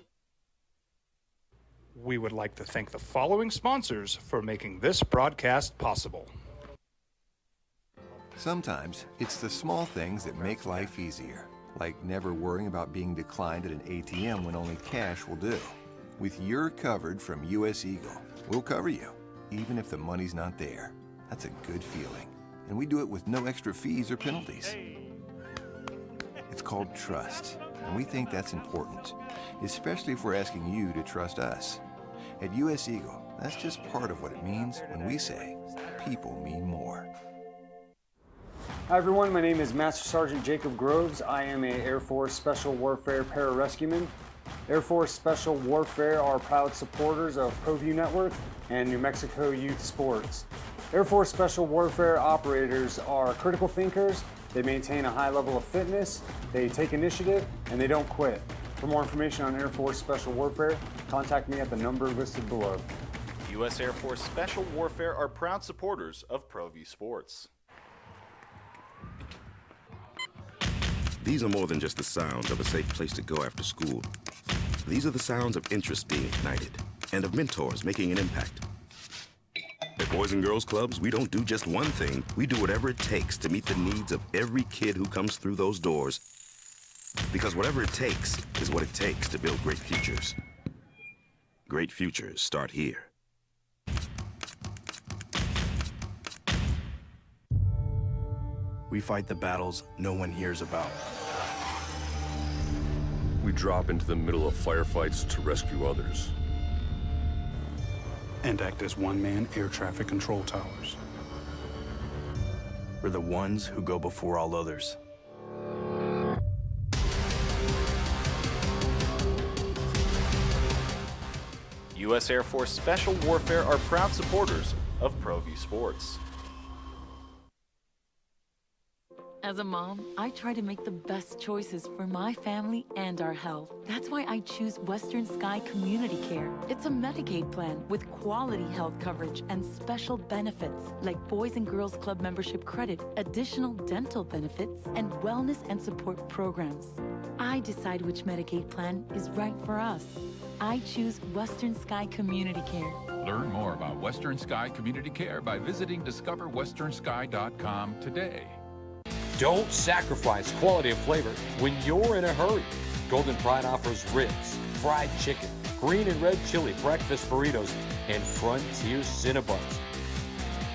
We would like to thank the following sponsors for making this broadcast possible. Sometimes it's the small things that make life easier, like never worrying about being declined at an ATM when only cash will do. With your covered from US Eagle, we'll cover you, even if the money's not there. That's a good feeling. And we do it with no extra fees or penalties. It's called trust, and we think that's important, especially if we're asking you to trust us. At US Eagle, that's just part of what it means when we say people mean more. Hi everyone, my name is Master Sergeant Jacob Groves. I am an Air Force Special Warfare Pararescueman. Air Force Special Warfare are proud supporters of ProView Network and New Mexico Youth Sports. Air Force Special Warfare operators are critical thinkers. They maintain a high level of fitness, they take initiative, and they don't quit. For more information on Air Force Special Warfare, contact me at the number listed below. U.S. Air Force Special Warfare are proud supporters of ProView Sports. These are more than just the sounds of a safe place to go after school. These are the sounds of interest being ignited and of mentors making an impact. At Boys and Girls Clubs, we don't do just one thing. We do whatever it takes to meet the needs of every kid who comes through those doors. Because whatever it takes is what it takes to build great futures. Great futures start here. We fight the battles no one hears about. We drop into the middle of firefights to rescue others. And act as one-man air traffic control towers. We're the ones who go before all others. U.S. Air Force Special Warfare are proud supporters of ProView Sports. As a mom, I try to make the best choices for my family and our health. That's why I choose Western Sky Community Care. It's a Medicaid plan with quality health coverage and special benefits like Boys and Girls Club membership credit, additional dental benefits, and wellness and support programs. I decide which Medicaid plan is right for us. I choose Western Sky Community Care. Learn more about Western Sky Community Care by visiting discoverwesternsky.com today. Don't sacrifice quality of flavor when you're in a hurry. Golden Pride offers ribs, fried chicken, green and red chili breakfast burritos, and Frontier Cinnabons.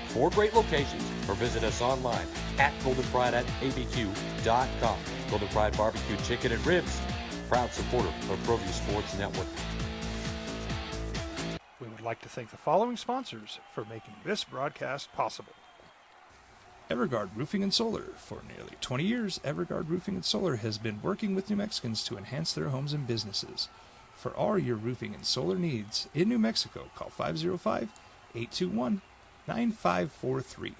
4 great locations, or visit us online at goldenpride@abq.com. Golden Pride Barbecue Chicken and Ribs, proud supporter of ProView Sports Network. We would like to thank the following sponsors for making this broadcast possible. Evergard Roofing and Solar. For nearly 20 years, Evergard Roofing and Solar has been working with New Mexicans to enhance their homes and businesses. For all your roofing and solar needs in New Mexico, call 505-821-9543.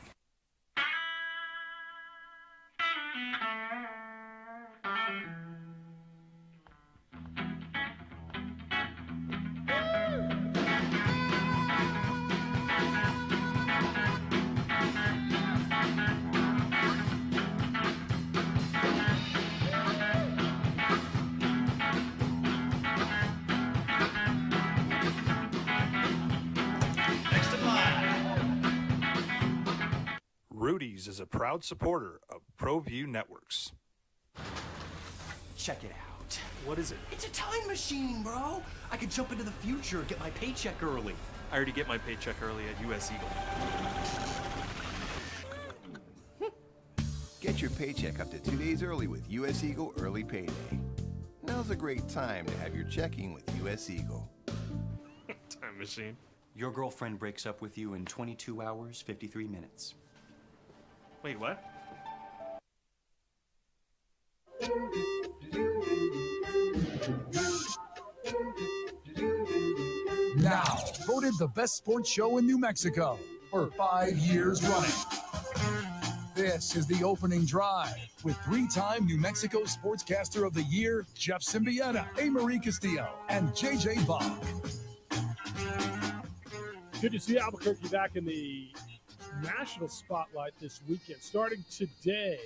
Rudy's is a proud supporter of ProView Networks. Check it out. What is it? It's a time machine, bro. I could jump into the future, get my paycheck early. I already get my paycheck early at US Eagle. Get your paycheck up to 2 days early with US Eagle Early Payday. Now's a great time to have your checking with US Eagle. Time machine. Your girlfriend breaks up with you in 22 hours, 53 minutes. Wait, what? Now, voted the best sports show in New Mexico for 5 years running. This is the opening drive with 3-time New Mexico Sportscaster of the Year, Jeff Symbieta, A. Marie Castillo, and JJ Bach. Good to see Albuquerque back in the national spotlight this weekend. Starting today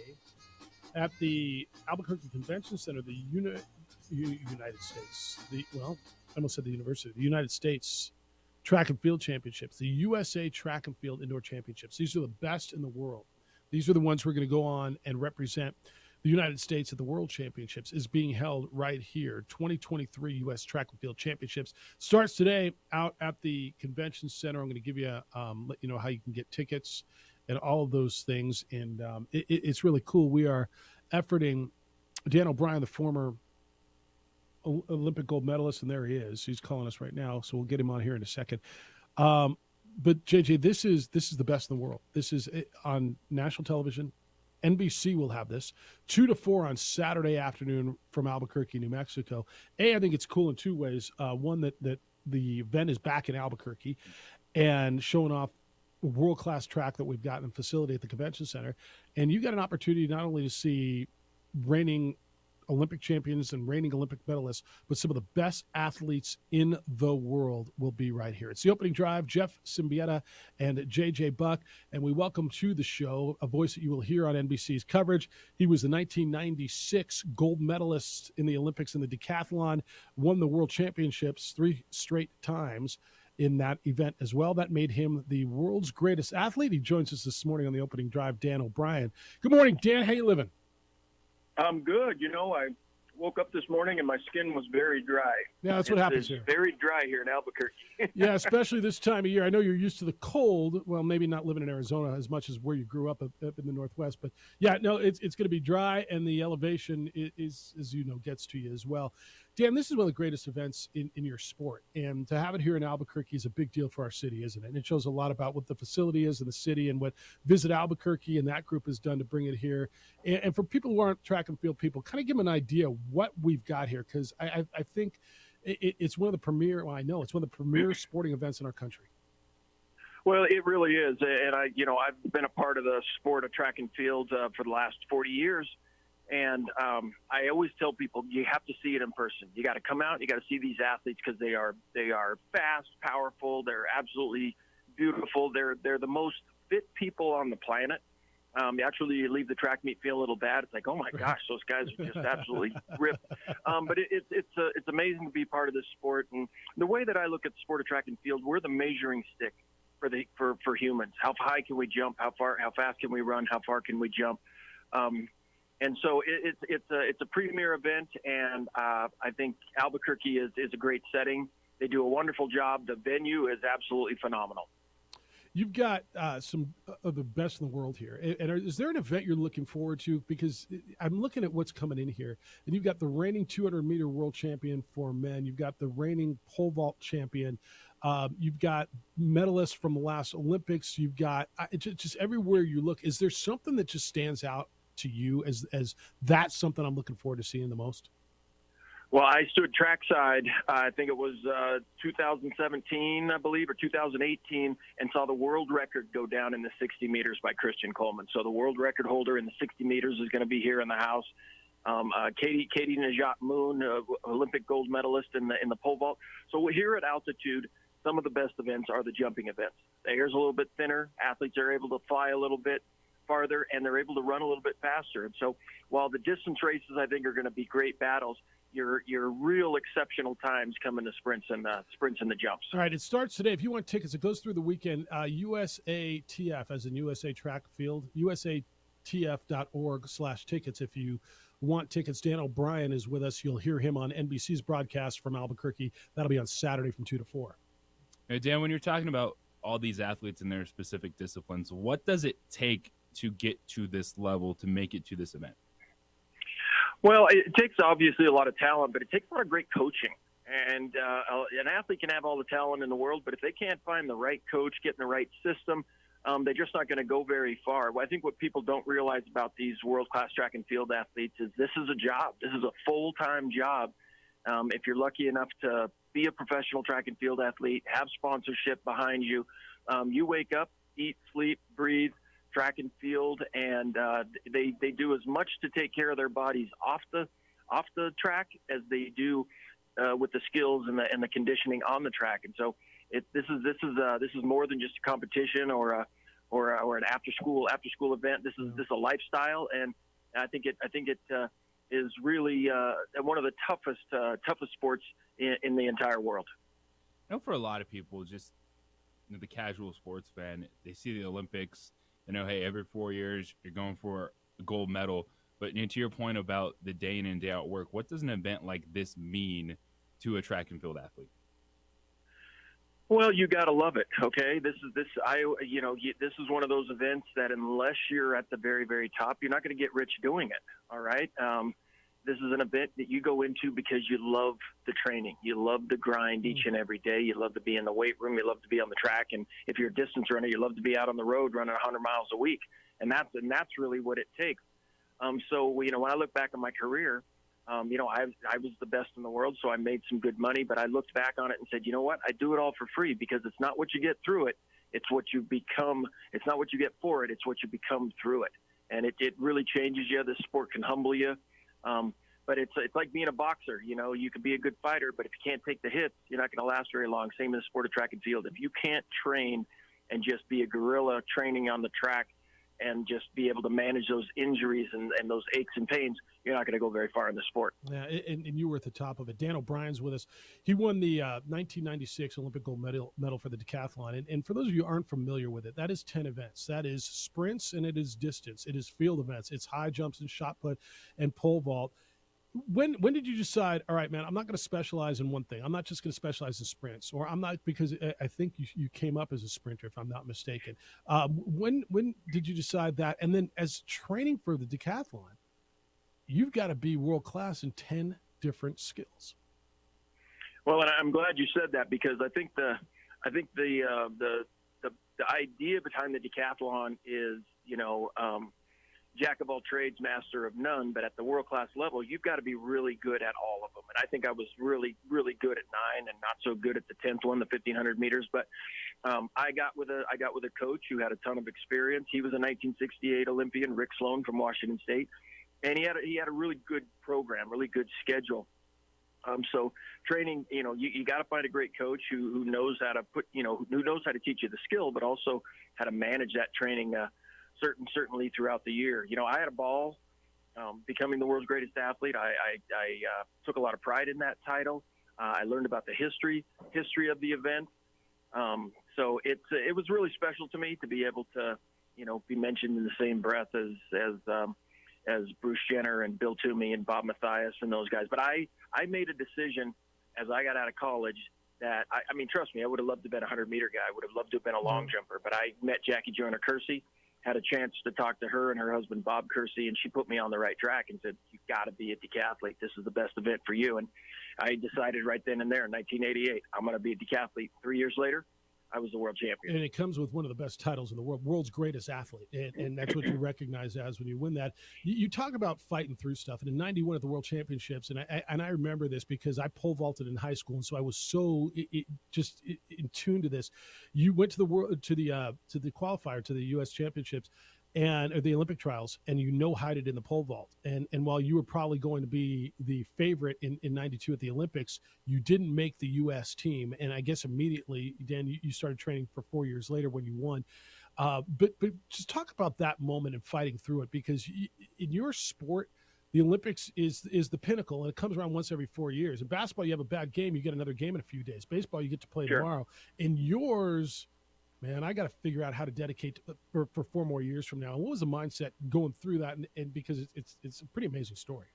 at the Albuquerque Convention Center, the United States, I almost said the university, the United States Track and Field Championships, the USA Track and Field Indoor Championships. These are the best in the world. These are the ones who are going to go on and represent the United States at the World Championships, is being held right here. 2023 U.S. Track and Field Championships starts today out at the Convention Center. I'm going to give you let you know how you can get tickets and all of those things. And it's really cool. We are efforting Dan O'Brien, the former Olympic gold medalist, and there he is. He's calling us right now, so we'll get him on here in a second. But JJ, this is the best in the world. This is on national television. NBC will have this 2 to 4 on Saturday afternoon from Albuquerque, New Mexico. I think it's cool in 2 ways. One, that the event is back in Albuquerque and showing off a world-class track that we've got in facility at the convention center. And you got an opportunity not only to see reigning Olympic champions and reigning Olympic medalists, but some of the best athletes in the world will be right here. It's the opening drive, Jeff Symbieta and JJ Buck, and we welcome to the show a voice that you will hear on NBC's coverage. He was the 1996 gold medalist in the Olympics in the decathlon, won the world championships 3 straight times in that event as well. That made him the world's greatest athlete. He joins us this morning on the opening drive, Dan O'Brien. Good morning, Dan. How you living? I'm good. You know, I woke up this morning and my skin was very dry. Yeah, that's what happens here. here. Very dry here in Albuquerque. Yeah, especially this time of year. I know you're used to the cold. Well, maybe not living in Arizona as much as where you grew up in the Northwest. But, yeah, no, it's going to be dry, and the elevation is, as you know, gets to you as well. Dan, this is one of the greatest events in your sport, and to have it here in Albuquerque is a big deal for our city, isn't it? And it shows a lot about what the facility is in the city and what Visit Albuquerque and that group has done to bring it here. And for people who aren't track and field people, kind of give them an idea what we've got here, because I think it's one of the premier. Well, I know it's one of the premier sporting events in our country. Well, it really is, and I've been a part of the sport of track and field for the last 40 years, and I always tell people you have to see it in person. You got to come out, you got to see these athletes because they are fast, powerful, they're absolutely beautiful. They're the most fit people on the planet. Actually, you leave the track meet feel a little bad. It's like, oh my gosh, those guys are just absolutely ripped. But it's amazing to be part of this sport, and the way that I look at the sport of track and field, we're the measuring stick for humans. How high can we jump? How fast can we run? How far can we jump? And so it's a premier event, and I think Albuquerque is a great setting. They do a wonderful job. The venue is absolutely phenomenal. You've got some of the best in the world here. And is there an event you're looking forward to? Because I'm looking at what's coming in here, and you've got the reigning 200-meter world champion for men. You've got the reigning pole vault champion. You've got medalists from the last Olympics. You've got just everywhere you look. Is there something that just stands out to you as that's something I'm looking forward to seeing the most? Well, I stood trackside, I think it was 2017, I believe, or 2018, and saw the world record go down in the 60 meters by Christian Coleman. So the world record holder in the 60 meters is going to be here in the house. Katie Najat Moon, Olympic gold medalist in the pole vault. So here at altitude, some of the best events are the jumping events. The air's a little bit thinner. Athletes are able to fly a little bit farther, and they're able to run a little bit faster. And so while the distance races, I think, are going to be great battles, your real exceptional times come in the sprints and the jumps. All right, it starts today. If you want tickets, it goes through the weekend. USATF, as in USA Track Field, USATF.org/tickets. If you want tickets, Dan O'Brien is with us. You'll hear him on NBC's broadcast from Albuquerque. That'll be on Saturday from 2 to 4. Hey, Dan, when you're talking about all these athletes in their specific disciplines, what does it take to get to this level, to make it to this event? Well, it takes obviously a lot of talent, but it takes a lot of great coaching. And an athlete can have all the talent in the world, but if they can't find the right coach, get in the right system, they're just not going to go very far. I think what people don't realize about these world-class track and field athletes is this is a job. This is a full-time job. If you're lucky enough to be a professional track and field athlete, have sponsorship behind you, you wake up, eat, sleep, breathe, track and field, and they do as much to take care of their bodies off the track as they do with the skills and the conditioning on the track. And so this is more than just a competition or an after school event. This is a lifestyle, and I think it is really one of the toughest sports in the entire world. I know for a lot of people, just the casual sports fan, they see the Olympics. They know, hey, every 4 years you're going for a gold medal. But to your point about the day in and day out work, what does an event like this mean to a track and field athlete? Well, you got to love it. Okay, this is one of those events that unless you're at the very, very top, you're not going to get rich doing it. All right. This is an event that you go into because you love the training. You love the grind each and every day. You love to be in the weight room. You love to be on the track. And if you're a distance runner, you love to be out on the road running 100 miles a week. And that's really what it takes. So, when I look back on my career, I was the best in the world, so I made some good money. But I looked back on it and said, you know what? I do it all for free because it's not what you get through it. It's what you become. It's not what you get for it. It's what you become through it. And it really changes you. This sport can humble you. But it's like being a boxer. You can be a good fighter, but if you can't take the hits, you're not going to last very long. Same in the sport of track and field. If you can't train and just be a guerrilla training on the track and just be able to manage those injuries and those aches and pains, you're not going to go very far in the sport. Yeah, and you were at the top of it. Dan O'Brien's with us. He won the 1996 Olympic gold medal for the decathlon. And for those of you who aren't familiar with it, that is 10 events. That is sprints and it is distance. It is field events. It's high jumps and shot put and pole vault. When did you decide, all right, man, I'm not going to specialize in one thing. I'm not just going to specialize in sprints, or I'm not, because I think you came up as a sprinter, if I'm not mistaken. When did you decide that? And then as training for the decathlon, you've got to be world-class in 10 different skills. Well, and I'm glad you said that because I think the idea behind the decathlon is, jack of all trades, master of none, but at the world-class level, you've got to be really good at all of them. And I think I was really, really good at 9 and not so good at the 10th one, the 1,500 meters. But I got with a coach who had a ton of experience. He was a 1968 Olympian, Rick Sloan from Washington State, and he had a really good program, really good schedule. So training, you got to find a great coach who knows how to who knows how to teach you the skill, but also how to manage that training certainly throughout the year. I had a ball becoming the world's greatest athlete. I took a lot of pride in that title. I learned about the history of the event. So it was really special to me to be able to, be mentioned in the same breath as Bruce Jenner and Bill Toomey and Bob Mathias and those guys. But I made a decision as I got out of college that, I mean, trust me, I would have loved to have been a 100-meter guy. I would have loved to have been a long jumper. But I met Jackie Joyner Kersee, had a chance to talk to her and her husband, Bob Kersee, and she put me on the right track and said, you've got to be a decathlete. This is the best event for you. And I decided right then and there in 1988, I'm going to be a decathlete. 3 years later, I was the world champion. And it comes with one of the best titles in the world, world's greatest athlete. And that's what you recognize as when you win that. You talk about fighting through stuff. And in 91 at the World Championships, and I remember this because I pole vaulted in high school, and so I was so just in tune to this. You went to the qualifier, to the U.S. Championships, or the Olympic trials, and you no-hided in the pole vault. And while you were probably going to be the favorite in 92 at the Olympics, you didn't make the U.S. team. And I guess immediately, Dan, you started training for 4 years later when you won. But just talk about that moment and fighting through it, because in your sport, the Olympics is the pinnacle, and it comes around once every 4 years. In basketball, you have a bad game, you get another game in a few days. Baseball, you get to play tomorrow. In yours, man, I got to figure out how to dedicate for 4 more years from now. And what was the mindset going through that? And because it's a pretty amazing story.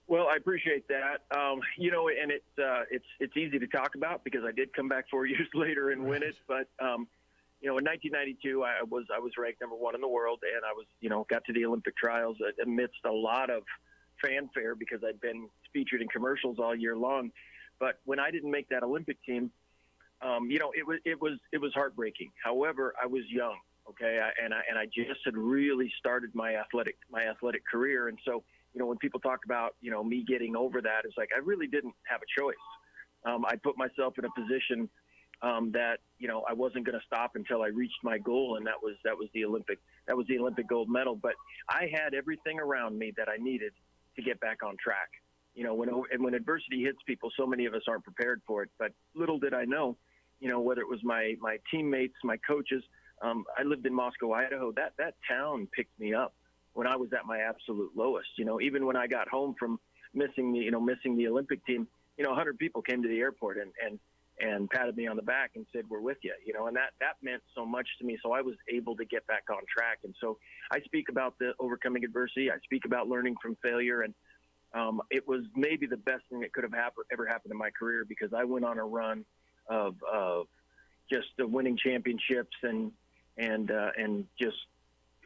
Well, I appreciate that. And it's easy to talk about because I did come back 4 years later and win it. But in 1992, I was ranked number 1 in the world, and I was got to the Olympic trials amidst a lot of fanfare because I'd been featured in commercials all year long. But when I didn't make that Olympic team, it was heartbreaking. However, I was young, okay, and I just had really started my athletic career, and so when people talk about me getting over that, it's like I really didn't have a choice. I put myself in a position that I wasn't going to stop until I reached my goal, and that was the Olympic gold medal. But I had everything around me that I needed to get back on track. When adversity hits people, so many of us aren't prepared for it. But little did I know, whether it was my teammates, my coaches. I lived in Moscow, Idaho. That town picked me up when I was at my absolute lowest. Even when I got home from missing the Olympic team, 100 people came to the airport and patted me on the back and said, "We're with you." And that meant so much to me. So I was able to get back on track. And so I speak about the overcoming adversity. I speak about learning from failure. And it was maybe the best thing that could have ever happened in my career, because I went on a run of just winning championships and just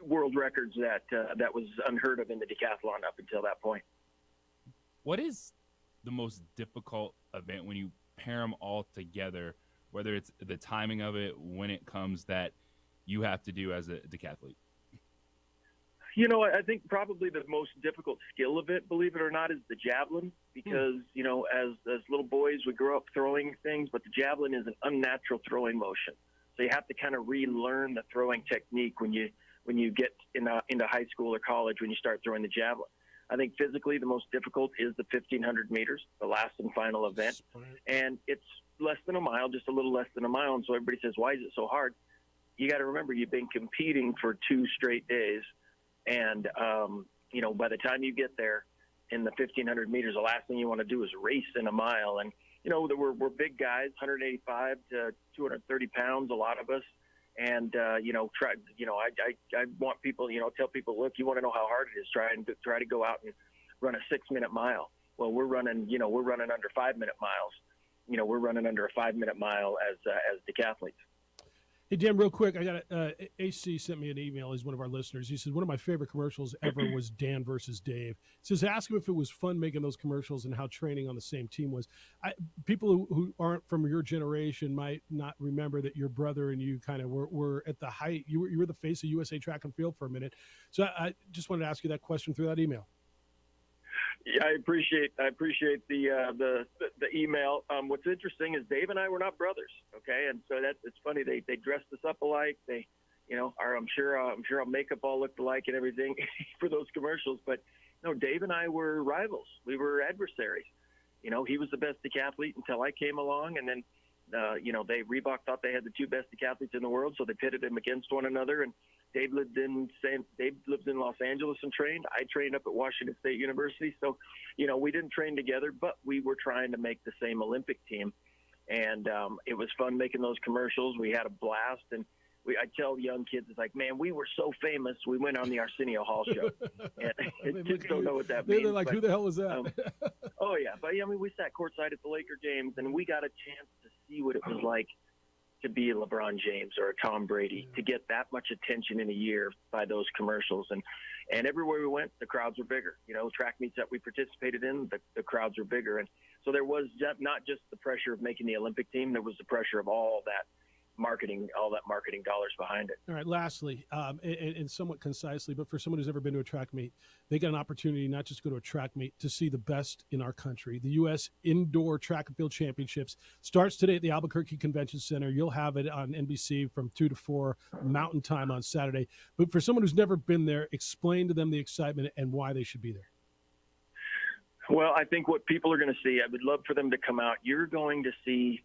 world records that was unheard of in the decathlon up until that point. What is the most difficult event when you pair them all together, whether it's the timing of it, when it comes, that you have to do as a decathlete? I think probably the most difficult skill of it, believe it or not, is the javelin, because, as little boys, we grew up throwing things, but the javelin is an unnatural throwing motion. So you have to kind of relearn the throwing technique when you get into high school or college, when you start throwing the javelin. I think physically the most difficult is the 1,500 meters, the last and final event. And it's less than a mile, just a little less than a mile. And so everybody says, why is it so hard? You got to remember, you've been competing for 2 straight days. And, by the time you get there in the 1,500 meters, the last thing you want to do is race in a mile. And, we're big guys, 185 to 230 pounds, a lot of us. And, I want people, tell people, look, you want to know how hard it is, try to go out and run a 6-minute mile. Well, we're running under 5-minute miles. We're running under a 5-minute mile as decathletes. Hey, Dan, real quick, I got AC sent me an email. He's one of our listeners. He says, one of my favorite commercials ever was Dan versus Dave. He says, ask him if it was fun making those commercials and how training on the same team was. People who aren't from your generation might not remember that your brother and you kind of were at the height. You were the face of USA Track and Field for a minute. So I just wanted to ask you that question through that email. Yeah, I appreciate the email. What's interesting is Dave and I were not brothers, okay, and so it's funny. They dressed us up alike. They, I'm sure our makeup all looked alike and everything for those commercials. But no, Dave and I were rivals. We were adversaries. He was the best decathlete until I came along, and then Reebok thought they had the two best decathletes in the world, so they pitted them against one another. And Dave lived in Los Angeles and trained. I trained up at Washington State University. So, we didn't train together, but we were trying to make the same Olympic team. And it was fun making those commercials. We had a blast. And I tell young kids, it's like, man, we were so famous, we went on the Arsenio Hall show. And kids don't know what that means. They're like, who the hell was that? Oh, yeah. But, we sat courtside at the Laker games, and we got a chance to see what it was like to be a LeBron James or a Tom Brady, to get that much attention in a year by those commercials. And everywhere we went, the crowds were bigger. Track meets that we participated in, the crowds were bigger. And so there was not just the pressure of making the Olympic team, there was the pressure of all that marketing dollars behind it. All right, lastly, and somewhat concisely, but for someone who's ever been to a track meet, they got an opportunity not just to go to a track meet, to see the best in our country. The U.S. Indoor Track and Field Championships starts today at the Albuquerque Convention Center. You'll have it on NBC from 2 to 4 Mountain Time on Saturday. But for someone who's never been there, explain to them the excitement and why they should be there. Well, I think what people are going to see, I would love for them to come out. You're going to see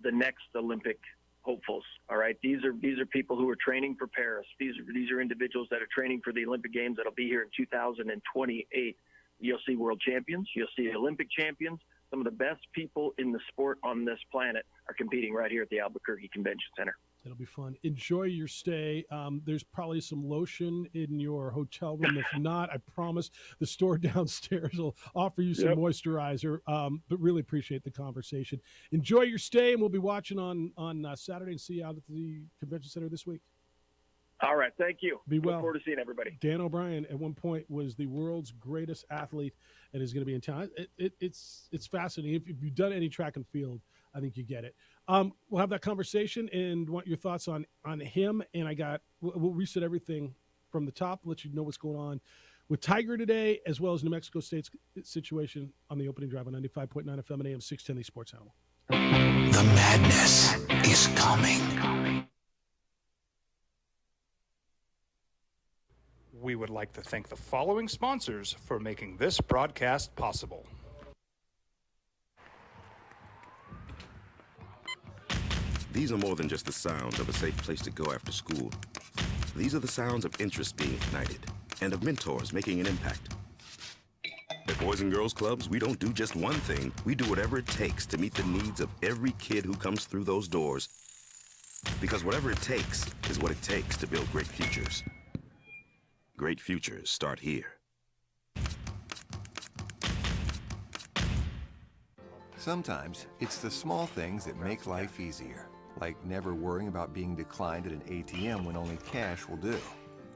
the next Olympic hopefuls. All right. These are people who are training for Paris. These are individuals that are training for the Olympic Games that'll be here in 2028. You'll see world champions. You'll see Olympic champions. Some of the best people in the sport on this planet are competing right here at the Albuquerque Convention Center. It'll be fun. Enjoy your stay. There's probably some lotion in your hotel room. If not, I promise the store downstairs will offer you some moisturizer. But really appreciate the conversation. Enjoy your stay, and we'll be watching on Saturday and see you out at the Convention Center this week. All right. Thank you. Be well. Look forward to seeing everybody. Dan O'Brien at one point was the world's greatest athlete and is going to be in town. It's fascinating. If you've done any track and field, I think you get it. We'll have that conversation and want your thoughts on him. And we'll reset everything from the top, let you know what's going on with Tiger today, as well as New Mexico State's situation on the opening drive on 95.9 FM and AM 610, the Sports Animal. The madness is coming. We would like to thank the following sponsors for making this broadcast possible. These are more than just the sounds of a safe place to go after school. These are the sounds of interest being ignited and of mentors making an impact. At Boys and Girls Clubs, we don't do just one thing. We do whatever it takes to meet the needs of every kid who comes through those doors. Because whatever it takes is what it takes to build great futures. Great futures start here. Sometimes it's the small things that make life easier, like never worrying about being declined at an ATM when only cash will do.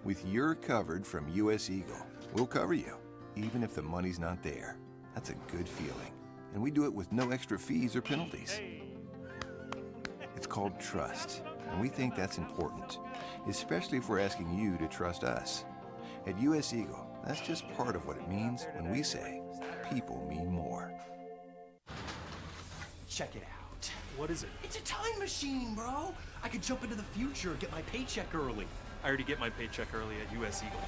With your covered from US Eagle, we'll cover you, even if the money's not there. That's a good feeling. And we do it with no extra fees or penalties. It's called trust, and we think that's important, especially if we're asking you to trust us. At US Eagle, that's just part of what it means when we say people mean more. Check it out. What is it? It's a time machine, bro. I could jump into the future, get my paycheck early. I already get my paycheck early at US Eagle.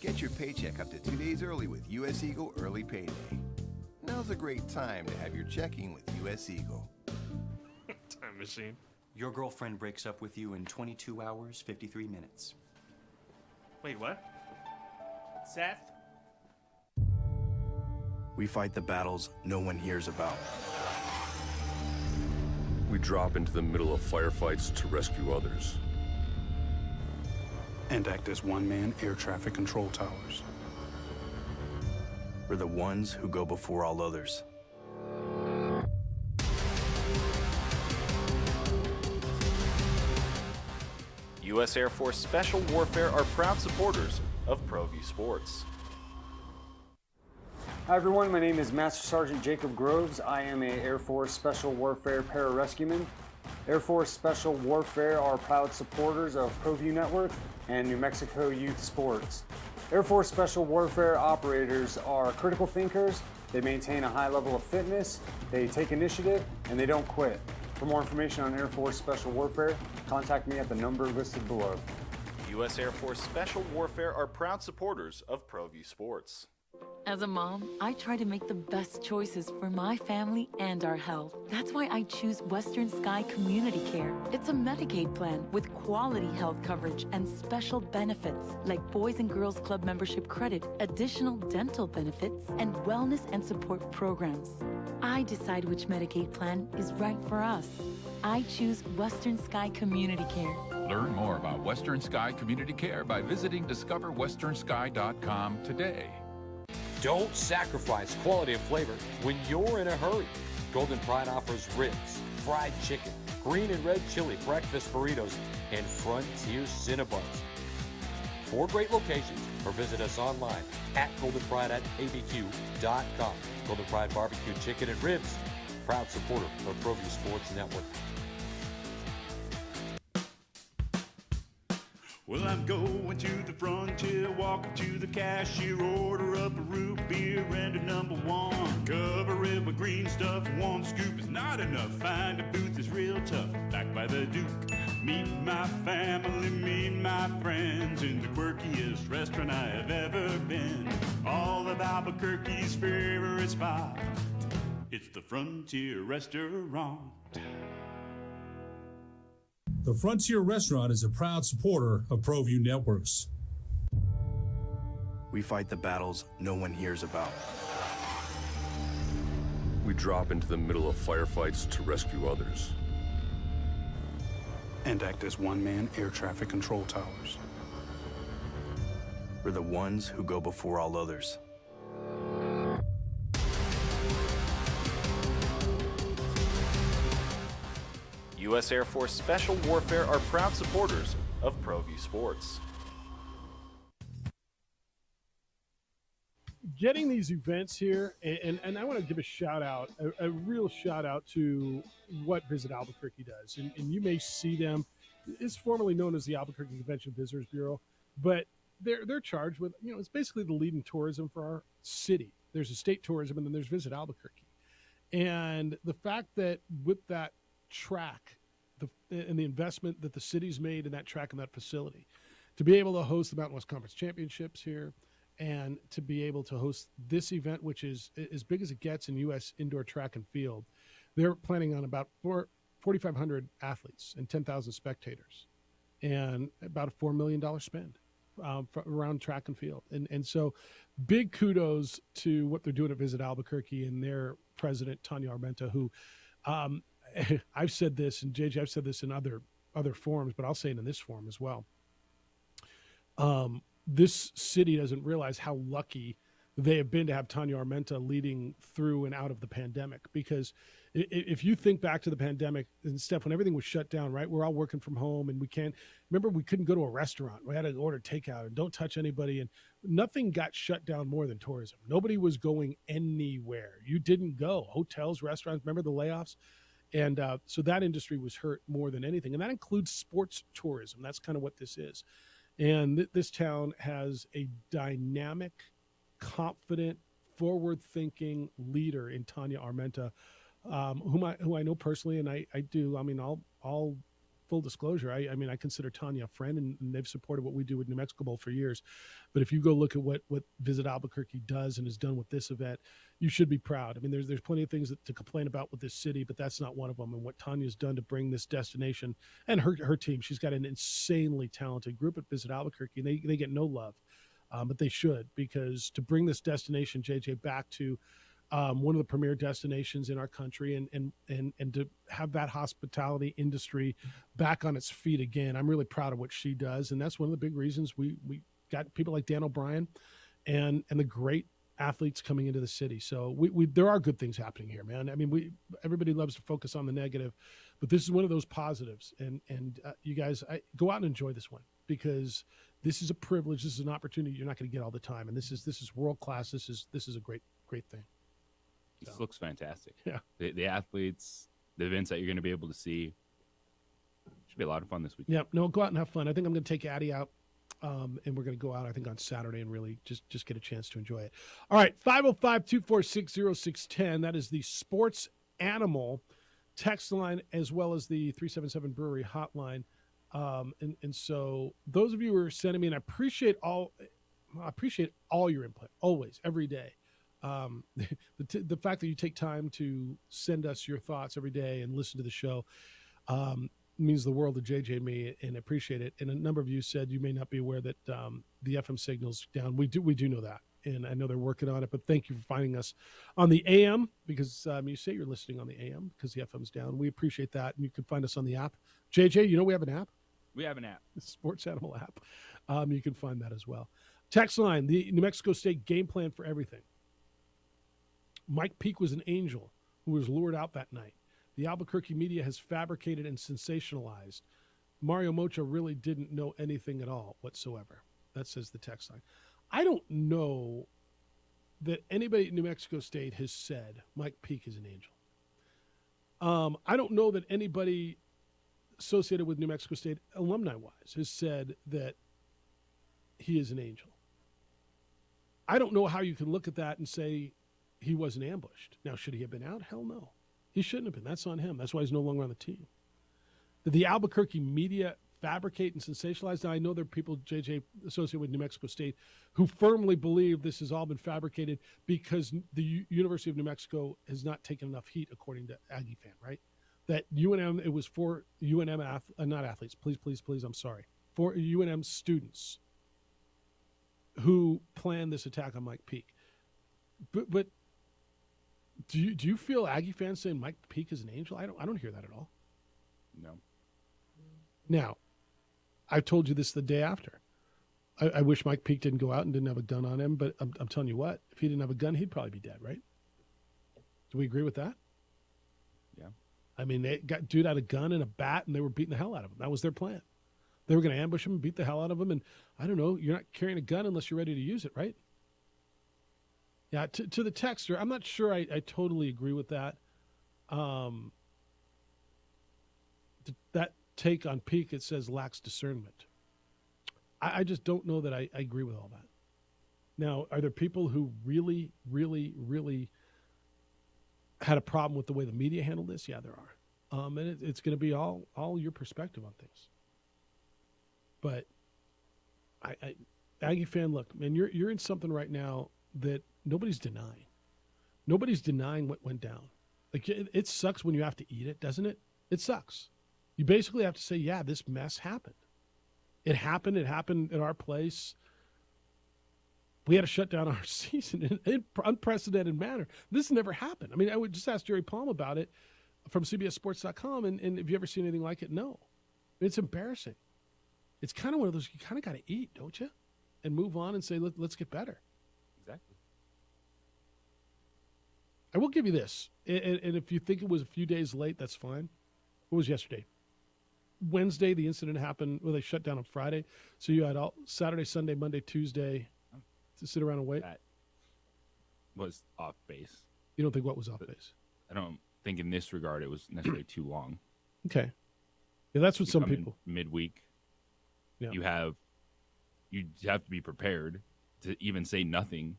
Get your paycheck up to 2 days early with US Eagle Early Payday. Now's a great time to have your checking with US Eagle. Time machine. Your girlfriend breaks up with you in 22 hours, 53 minutes. Wait, what? Seth? We fight the battles no one hears about. We drop into the middle of firefights to rescue others. And act as one-man air traffic control towers. We're the ones who go before all others. U.S. Air Force Special Warfare are proud supporters of ProView Sports. Hi everyone, my name is Master Sergeant Jacob Groves. I am a Air Force Special Warfare pararescueman. Air Force Special Warfare are proud supporters of ProView Network and New Mexico Youth Sports. Air Force Special Warfare operators are critical thinkers. They maintain a high level of fitness, they take initiative, and they don't quit. For more information on Air Force Special Warfare, contact me at the number listed below. U.S. Air Force Special Warfare are proud supporters of ProView Sports. As a mom, I try to make the best choices for my family and our health. That's why I choose Western Sky Community Care. It's a Medicaid plan with quality health coverage and special benefits like Boys and Girls Club membership credit, additional dental benefits, and wellness and support programs. I decide which Medicaid plan is right for us. I choose Western Sky Community Care. Learn more about Western Sky Community Care by visiting discoverwesternsky.com today. Don't sacrifice quality and flavor when you're in a hurry. Golden Pride offers ribs, fried chicken, green and red chili breakfast burritos, and Frontier Cinnabons. 4 great locations, or visit us online at goldenpride@abq.com. Golden Pride Barbecue Chicken and Ribs, proud supporter of ProView Sports Network. Well, I'm going to the frontier, walking to the cashier, order up a root beer and a number 1. Cover it with green stuff, 1 scoop is not enough. Find a booth is real tough, back by the Duke. Meet my family, meet my friends in the quirkiest restaurant I have ever been. All of Albuquerque's favorite spot, it's the Frontier Restaurant. The Frontier Restaurant is a proud supporter of ProView Networks. We fight the battles no one hears about. We drop into the middle of firefights to rescue others. And act as one-man air traffic control towers. We're the ones who go before all others. U.S. Air Force Special Warfare are proud supporters of ProView Sports. Getting these events here, and I want to give a shout out, a real shout out to what Visit Albuquerque does. And you may see them, it's formerly known as the Albuquerque Convention Visitors Bureau, but they're charged with, it's basically the leading tourism for our city. There's a state tourism, and then there's Visit Albuquerque. And the fact that with that track and the investment that the city's made in that track and that facility, to be able to host the Mountain West Conference Championships here and to be able to host this event, which is as big as it gets in U.S. indoor track and field, they're planning on about 4,500 athletes and 10,000 spectators and about a $4 million spend around track and field. And so big kudos to what they're doing at Visit Albuquerque and their president, Tanya Armenta, who I've said this, and JJ, I've said this in other forums, but I'll say it in this forum as well. This city doesn't realize how lucky they have been to have Tanya Armenta leading through and out of the pandemic. Because if you think back to the pandemic and stuff, when everything was shut down, right? We're all working from home, and we couldn't go to a restaurant. We had to order takeout and don't touch anybody. And nothing got shut down more than tourism. Nobody was going anywhere. You didn't go. Hotels, restaurants, remember the layoffs? And so that industry was hurt more than anything. And that includes sports tourism. That's kind of what this is. And this town has a dynamic, confident, forward-thinking leader in Tanya Armenta, who I know personally, and I do. I mean, all full disclosure, I mean, I consider Tanya a friend, and they've supported what we do with New Mexico Bowl for years. But if you go look at what Visit Albuquerque does and has done with this event, you should be proud. I mean, there's plenty of things to complain about with this city, but that's not one of them. And what Tanya's done to bring this destination, and her team, she's got an insanely talented group at Visit Albuquerque, and they get no love, but they should, because to bring this destination, JJ, back to one of the premier destinations in our country, and to have that hospitality industry back on its feet again. I'm really proud of what she does. And that's one of the big reasons we got people like Dan O'Brien and the great athletes coming into the city. So there are good things happening here, man. I mean, everybody loves to focus on the negative, But this is one of those positives, and you guys, go out and enjoy this one, because this is a privilege. This is an opportunity you're not going to get all the time, and this is world class. This is a great thing. This looks fantastic. Yeah. The athletes, the events that you're going to be able to see, should be a lot of fun this week. Yeah, no, go out and have fun. I think I'm going to take Addie out, and we're going to go out, I think, on Saturday and really just get a chance to enjoy it. All right, 505-246-0610. That is the Sports Animal text line, as well as the 377 Brewery hotline. And so those of you who are sending me, and I appreciate all your input, always, every day. The fact that you take time to send us your thoughts every day and listen to the show means the world to JJ and me, and appreciate it. And a number of you said you may not be aware that the FM signal's down. We do know that, and I know they're working on it, but thank you for finding us on the AM, because you say you're listening on the AM because the FM's down. We appreciate that, and you can find us on the app. JJ, we have an app? We have an app. The Sports Animal app. You can find that as well. Text line, the New Mexico State game plan for everything. Mike Peake was an angel who was lured out that night. The Albuquerque media has fabricated and sensationalized. Mario Mocha really didn't know anything at all whatsoever. That says the text line. I don't know that anybody at New Mexico State has said Mike Peake is an angel. I don't know that anybody associated with New Mexico State, alumni-wise, has said that he is an angel. I don't know how you can look at that and say he wasn't ambushed. Now, should he have been out? Hell no. He shouldn't have been. That's on him. That's why he's no longer on the team. Did the Albuquerque media fabricate and sensationalize? Now, I know there are people, JJ, associated with New Mexico State who firmly believe this has all been fabricated because the University of New Mexico has not taken enough heat, according to Aggie Fan, right? That UNM, it was for UNM, not athletes, please, I'm sorry, for UNM students who planned this attack on Mike Peake. But do you feel Aggie fans saying Mike Peake is an angel? I don't hear that at all. No. Now, I told you this the day after. I wish Mike Peake didn't go out and didn't have a gun on him, but I'm telling you what, if he didn't have a gun, he'd probably be dead, right? Do we agree with that? Yeah. I mean, they got dude had a gun and a bat, and they were beating the hell out of him. That was their plan. They were going to ambush him and beat the hell out of him, and I don't know, you're not carrying a gun unless you're ready to use it, right? Yeah, to the texter, I'm not sure I totally agree with that. That take on Peake, it says lacks discernment. I just don't know that I agree with all that. Now, are there people who really, really, really had a problem with the way the media handled this? Yeah, there are. And it's going to be all your perspective on things. But Aggie fan, look, man, you're in something right now that nobody's denying. Nobody's denying what went down. Like, it sucks when you have to eat it, doesn't it? It sucks. You basically have to say, yeah, this mess happened. It happened at our place. We had to shut down our season in an unprecedented manner. This never happened. I mean, I would just ask Jerry Palm about it from CBSSports.com, and have you ever seen anything like it? No. It's embarrassing. It's kind of one of those, you kind of got to eat, don't you? And move on and say, let's get better. Exactly. I will give you this, and if you think it was a few days late, that's fine. What was yesterday? Wednesday, the incident happened. Well, they shut down on Friday, so you had all Saturday, Sunday, Monday, Tuesday to sit around and wait. That was off base. You don't think what was off base? I don't think in this regard it was necessarily too long. Okay. Yeah, that's what You some come in people. midweek. Yeah. You have to be prepared to even say nothing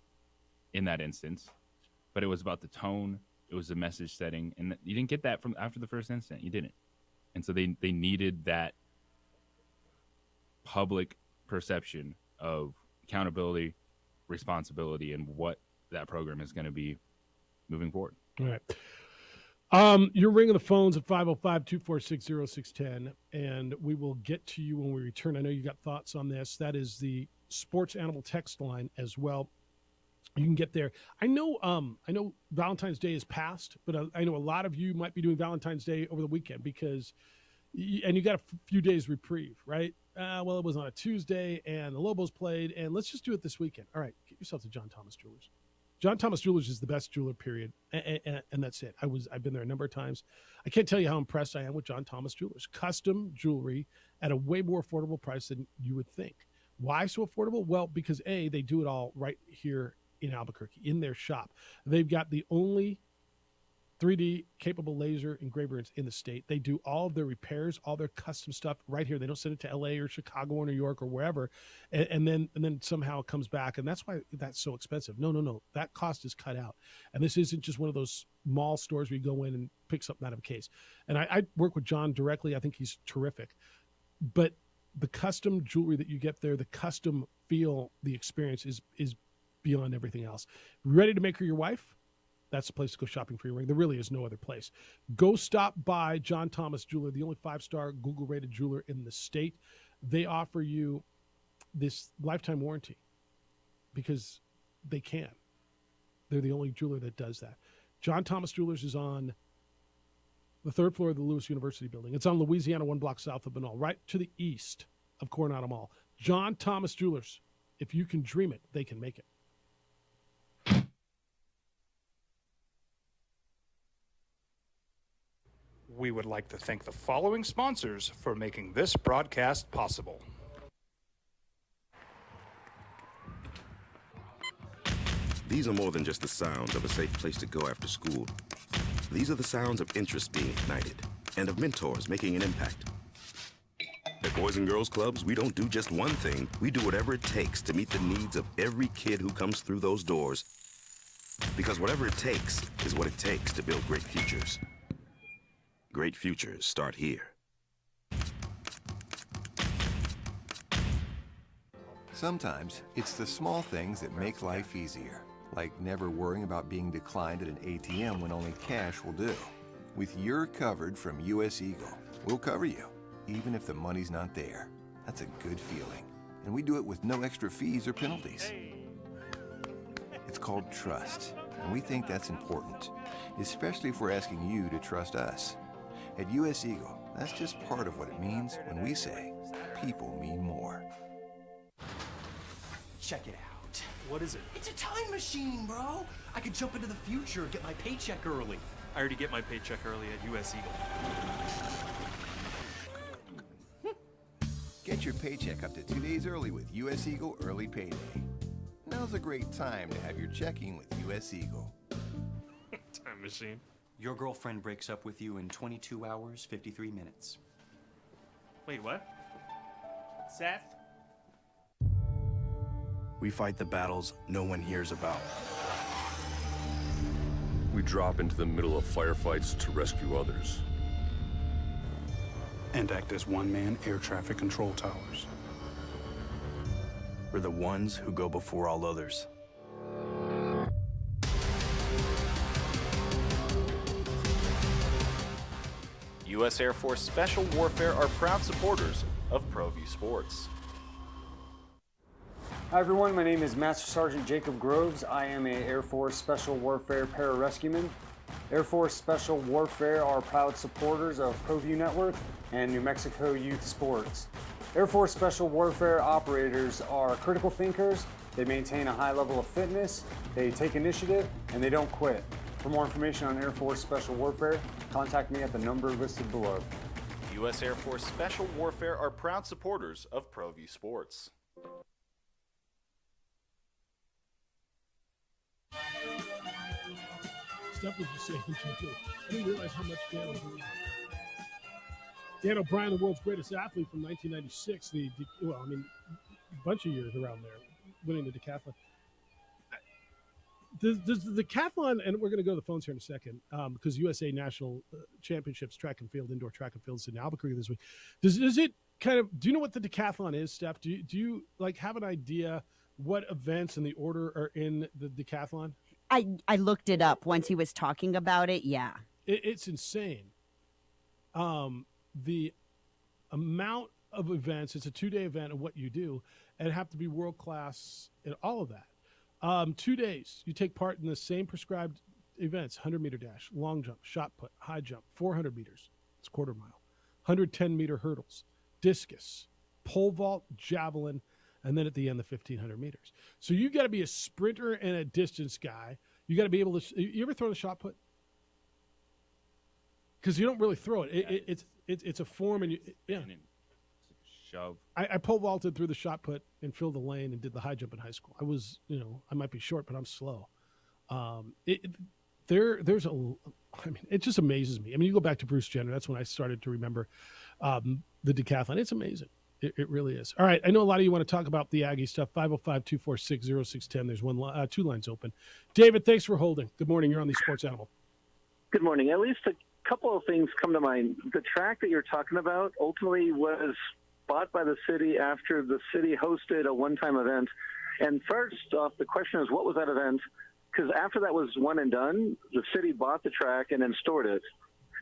in that instance. But it was about the tone. It was the message setting, and you didn't get that from after the first incident. You didn't. And so they needed that public perception of accountability, responsibility, and what that program is going to be moving forward. All right. You're ringing the phones at 505-246-0610, and we will get to you when we return. I know you got thoughts on this. That is the Sports Animal text line as well. You can get there. I know Valentine's Day is past, but I know a lot of you might be doing Valentine's Day over the weekend because you got a few days reprieve, right? Well, it was on a Tuesday, and the Lobos played, and let's just do it this weekend. All right, get yourself to John Thomas Jewelers. John Thomas Jewelers is the best jeweler, period, and that's it. I've been there a number of times. I can't tell you how impressed I am with John Thomas Jewelers. Custom jewelry at a way more affordable price than you would think. Why so affordable? Well, because A, they do it all right here in Albuquerque, in their shop. They've got the only 3D capable laser engravers in the state. They do all of their repairs, all their custom stuff right here. They don't send it to LA or Chicago or New York or wherever, and then somehow it comes back, and that's why that's so expensive. No, that cost is cut out, and this isn't just one of those mall stores where you go in and pick something out of a case. And I work with John directly. I think he's terrific, but the custom jewelry that you get there, the custom feel, the experience is beyond everything else. Ready to make her your wife? That's the place to go shopping for your ring. There really is no other place. Go stop by John Thomas Jeweler, the only 5-star Google-rated jeweler in the state. They offer you this lifetime warranty because they can. They're the only jeweler that does that. John Thomas Jewelers is on the 3rd floor of the Lewis University building. It's on Louisiana, 1 block south of Banal, right to the east of Coronado Mall. John Thomas Jewelers. If you can dream it, they can make it. We would like to thank the following sponsors for making this broadcast possible. These are more than just the sounds of a safe place to go after school. These are the sounds of interest being ignited and of mentors making an impact. At Boys and Girls Clubs, we don't do just one thing. We do whatever it takes to meet the needs of every kid who comes through those doors. Because whatever it takes is what it takes to build great futures. Great futures start here. Sometimes it's the small things that make life easier, like never worrying about being declined at an ATM when only cash will do. With your covered from US Eagle, we'll cover you, even if the money's not there. That's a good feeling. And we do it with no extra fees or penalties. It's called trust, and we think that's important, especially if we're asking you to trust us. At US Eagle, that's just part of what it means when we say people mean more. Check it out. What is it? It's a time machine, bro. I could jump into the future, get my paycheck early. I already get my paycheck early at US Eagle. Get your paycheck up to 2 days early with US Eagle Early Payday. Now's a great time to have your checking with US Eagle. Time machine. Your girlfriend breaks up with you in 22 hours, 53 minutes. Wait, what? Seth? We fight the battles no one hears about. We drop into the middle of firefights to rescue others. And act as one-man air traffic control towers. We're the ones who go before all others. U.S. Air Force Special Warfare are proud supporters of ProView Sports. Hi everyone, my name is Master Sergeant Jacob Groves. I am a Air Force Special Warfare pararescueman. Air Force Special Warfare are proud supporters of ProView Network and New Mexico Youth Sports. Air Force Special Warfare operators are critical thinkers. They maintain a high level of fitness, they take initiative, and they don't quit. For more information on Air Force Special Warfare, contact me at the number listed below. U.S. Air Force Special Warfare are proud supporters of ProView Sports. Stuff was just saying, I didn't realize how much Dan O'Brien, the world's greatest athlete from 1996, a bunch of years around there, winning the decathlon. Does the decathlon, and we're going to go to the phones here in a second, because USA National Championships track and field, indoor track and fields in Albuquerque this week. Does it kind of, do you know what the decathlon is, Steph? Do you like have an idea what events in the order are in the decathlon? I looked it up once he was talking about it. Yeah. It's insane. The amount of events, it's a 2-day event of what you do, and it have to be world class in all of that. 2 days, you take part in the same prescribed events: 100-meter dash, long jump, shot put, high jump, 400 meters, it's quarter mile, 110-meter hurdles, discus, pole vault, javelin, and then at the end, the 1,500 meters. So you got to be a sprinter and a distance guy. You got to be able to. You ever throw the shot put? Because you don't really throw it. It's a form, and shove. I pole vaulted through the shot put and filled the lane and did the high jump in high school. I was, I might be short, but I'm slow. There's it just amazes me. I mean, you go back to Bruce Jenner. That's when I started to remember the decathlon. It's amazing. It really is. All right. I know a lot of you want to talk about the Aggie stuff. 505-246-0610. There's two lines open. David, thanks for holding. Good morning. You're on the Sports Animal. Good morning. At least a couple of things come to mind. The track that you're talking about ultimately was bought by the city after the city hosted a one-time event. And first off, the question is, what was that event? Because after that was one and done, the city bought the track and then stored it.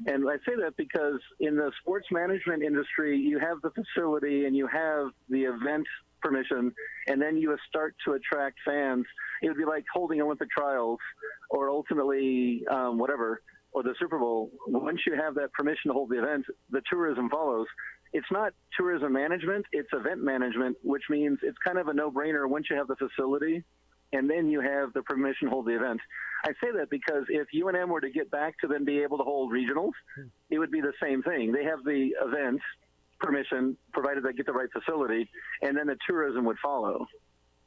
And I say that because in the sports management industry, you have the facility and you have the event permission, and then you start to attract fans. It would be like holding Olympic trials or ultimately whatever, or the Super Bowl. Once you have that permission to hold the event, the tourism follows. It's not tourism management, it's event management, which means it's kind of a no-brainer once you have the facility and then you have the permission to hold the event. I say that because if UNM were to get back to then be able to hold regionals, it would be the same thing. They have the event permission, provided they get the right facility, and then the tourism would follow.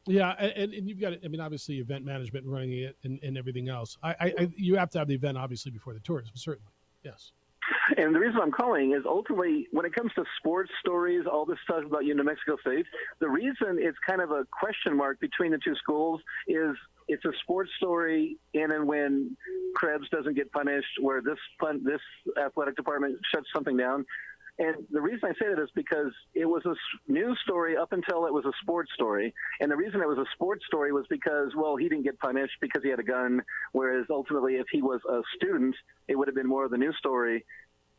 Yeah, and you've got, I mean, obviously event management and running it and everything else. You have to have the event, obviously, before the tourism, certainly. Yes. And the reason I'm calling is ultimately when it comes to sports stories, all this stuff about New Mexico State, the reason it's kind of a question mark between the two schools is it's a sports story, and then when Krebs doesn't get punished, where this athletic department shuts something down. And the reason I say that is because it was a news story up until it was a sports story. And the reason it was a sports story was because, well, he didn't get punished because he had a gun, whereas ultimately if he was a student, it would have been more of the news story.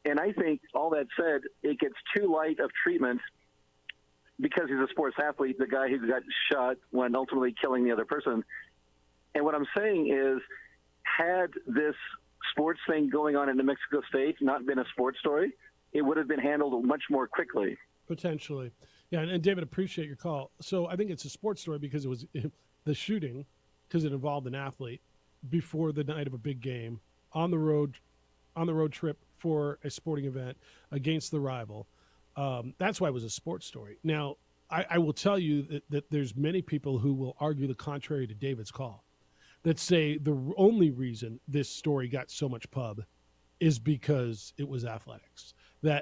And I think all that said, it gets too light of treatment because he's a sports athlete, the guy who got shot when ultimately killing the other person. And what I'm saying is, had this sports thing going on in New Mexico State not been a sports story, it would have been handled much more quickly. Potentially. Yeah, and David, appreciate your call. So I think it's a sports story because it was the shooting, because it involved an athlete before the night of a big game on the road trip for a sporting event against the rival. That's why it was a sports story. Now, I will tell you that there's many people who will argue the contrary to David's call, that say the only reason this story got so much pub is because it was athletics.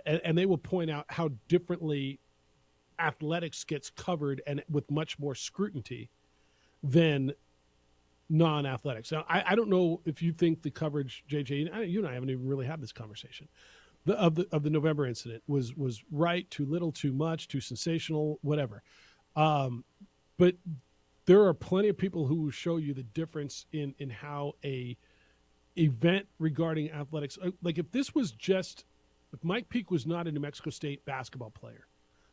And they will point out how differently athletics gets covered and with much more scrutiny than non-athletics. Now, I don't know if you think the coverage, JJ, you and I haven't even really had this conversation, of the November incident was right, too little, too much, too sensational, whatever. But there are plenty of people who will show you the difference in how a event regarding athletics, like if this was just, if Mike Peake was not a New Mexico State basketball player,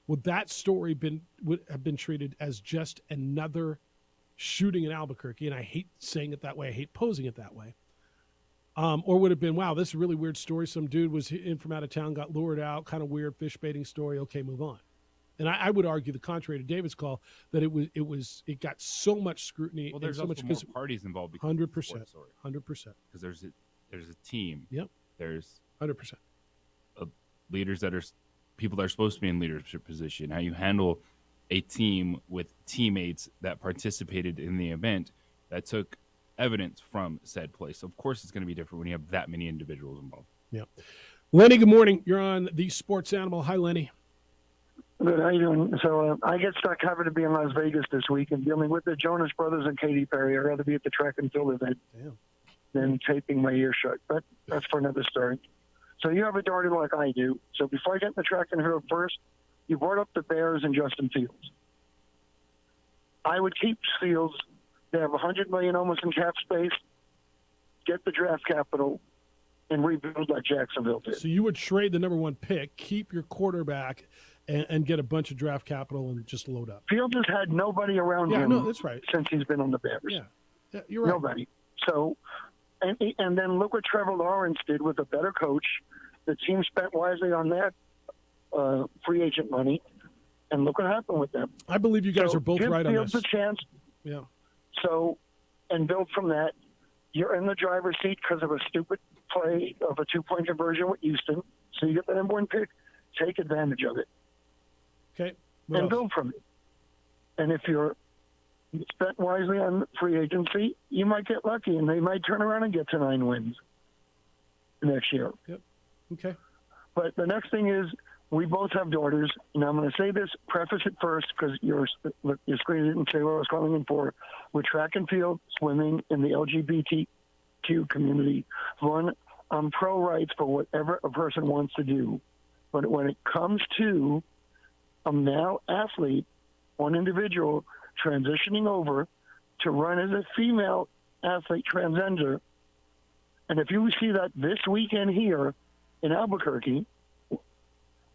would that story would have been treated as just another shooting in Albuquerque? And I hate saying it that way. I hate posing it that way. Or would it have been, wow, this is a really weird story. Some dude was in from out of town, got lured out, kind of weird fish baiting story. Okay, move on. And I would argue the contrary to David's call, that it got so much scrutiny. Well, there's so also much more parties involved. 100%, 100%. Because there's a team. Yep. There's 100%. Leaders that are people that are supposed to be in leadership position. How you handle a team with teammates that participated in the event that took evidence from said place. Of course, it's going to be different when you have that many individuals involved. Yeah. Lenny, good morning. You're on the Sports Animal. Hi, Lenny. Good. How you doing? So I get stuck having to be in Las Vegas this week and dealing with the Jonas Brothers and Katy Perry. I'd rather be at the track and field event than taping my ear shut. But that's for another story. So you have a daughter like I do. So before I get in the track and field first, you brought up the Bears and Justin Fields. I would keep Fields. They have $100 million almost in cap space. Get the draft capital and rebuild like Jacksonville did. So you would trade the number one pick, keep your quarterback, and get a bunch of draft capital and just load up. Fields has had nobody around him. No, that's right. Since he's been on the Bears. Yeah, you're right. Nobody. So, and then look what Trevor Lawrence did with a better coach. The team spent wisely on that free agent money. and look what happened with them. I believe you guys So are both give right on Fields this. a chance. Yeah. So, and build from that. You're in the driver's seat because of a stupid play of a 2-point conversion with Houston. So you get the number 1 pick. Take advantage of it. Okay. And build from it. And if you're spent wisely on free agency, you might get lucky, and they might turn around and get to 9 wins next year. Yep. Okay. But the next thing is, we both have daughters, and I'm going to say this, preface it first, because your screen didn't say what I was calling in for. With track and field, swimming, and the LGBTQ community, one, I'm pro-rights for whatever a person wants to do. But when it comes to a male athlete, one individual transitioning over to run as a female athlete transgender, and if you see that this weekend here in Albuquerque,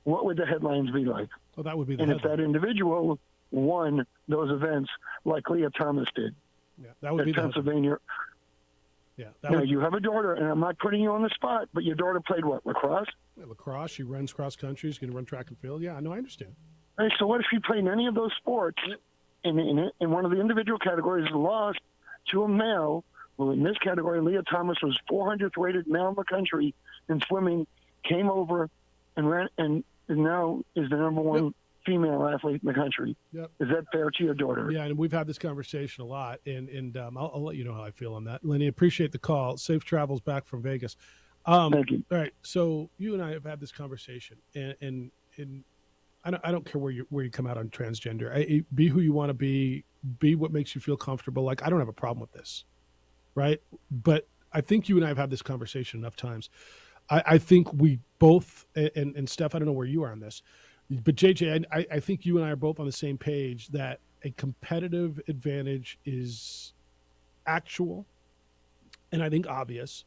what would the headlines be like? Well, that would be the and headline. if that individual won those events like Leah Thomas did Yeah, that would at be the headline. Pennsylvania. Yeah. That Now, would, you have a daughter, and I'm not putting you on the spot, but your daughter played what, lacrosse? lacrosse, she runs cross country, she's going to run track and field. Yeah, I know, I understand. Hey, so what if she played any of those sports in one of the individual categories, lost to a male, who in this category, Leah Thomas was 400th rated male in the country in swimming, came over and ran, and now is the number 1 female athlete in the country. Yep. Is that fair to your daughter? Yeah, and we've had this conversation a lot, and I'll let you know how I feel on that. Lenny, appreciate the call. Safe travels back from Vegas. Thank you. All right, so you and I have had this conversation, and I don't care where you come out on transgender. Be who you want to be what makes you feel comfortable. Like, I don't have a problem with this, right? But I think you and I have had this conversation enough times. I think we both, and Steph, I don't know where you are on this, but JJ, I think you and I are both on the same page that a competitive advantage is actual, and I think obvious,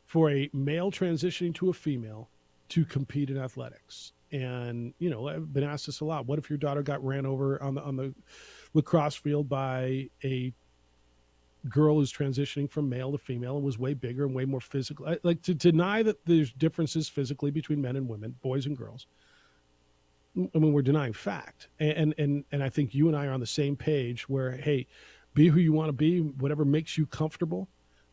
for a male transitioning to a female to compete in athletics. And, you know, I've been asked this a lot. What if your daughter got ran over on the lacrosse field by a girl who's transitioning from male to female and was way bigger and way more physical? Like, to deny that there's differences physically between men and women, boys and girls, I mean, we're denying fact. And I think you and I are on the same page where, hey, be who you want to be, whatever makes you comfortable.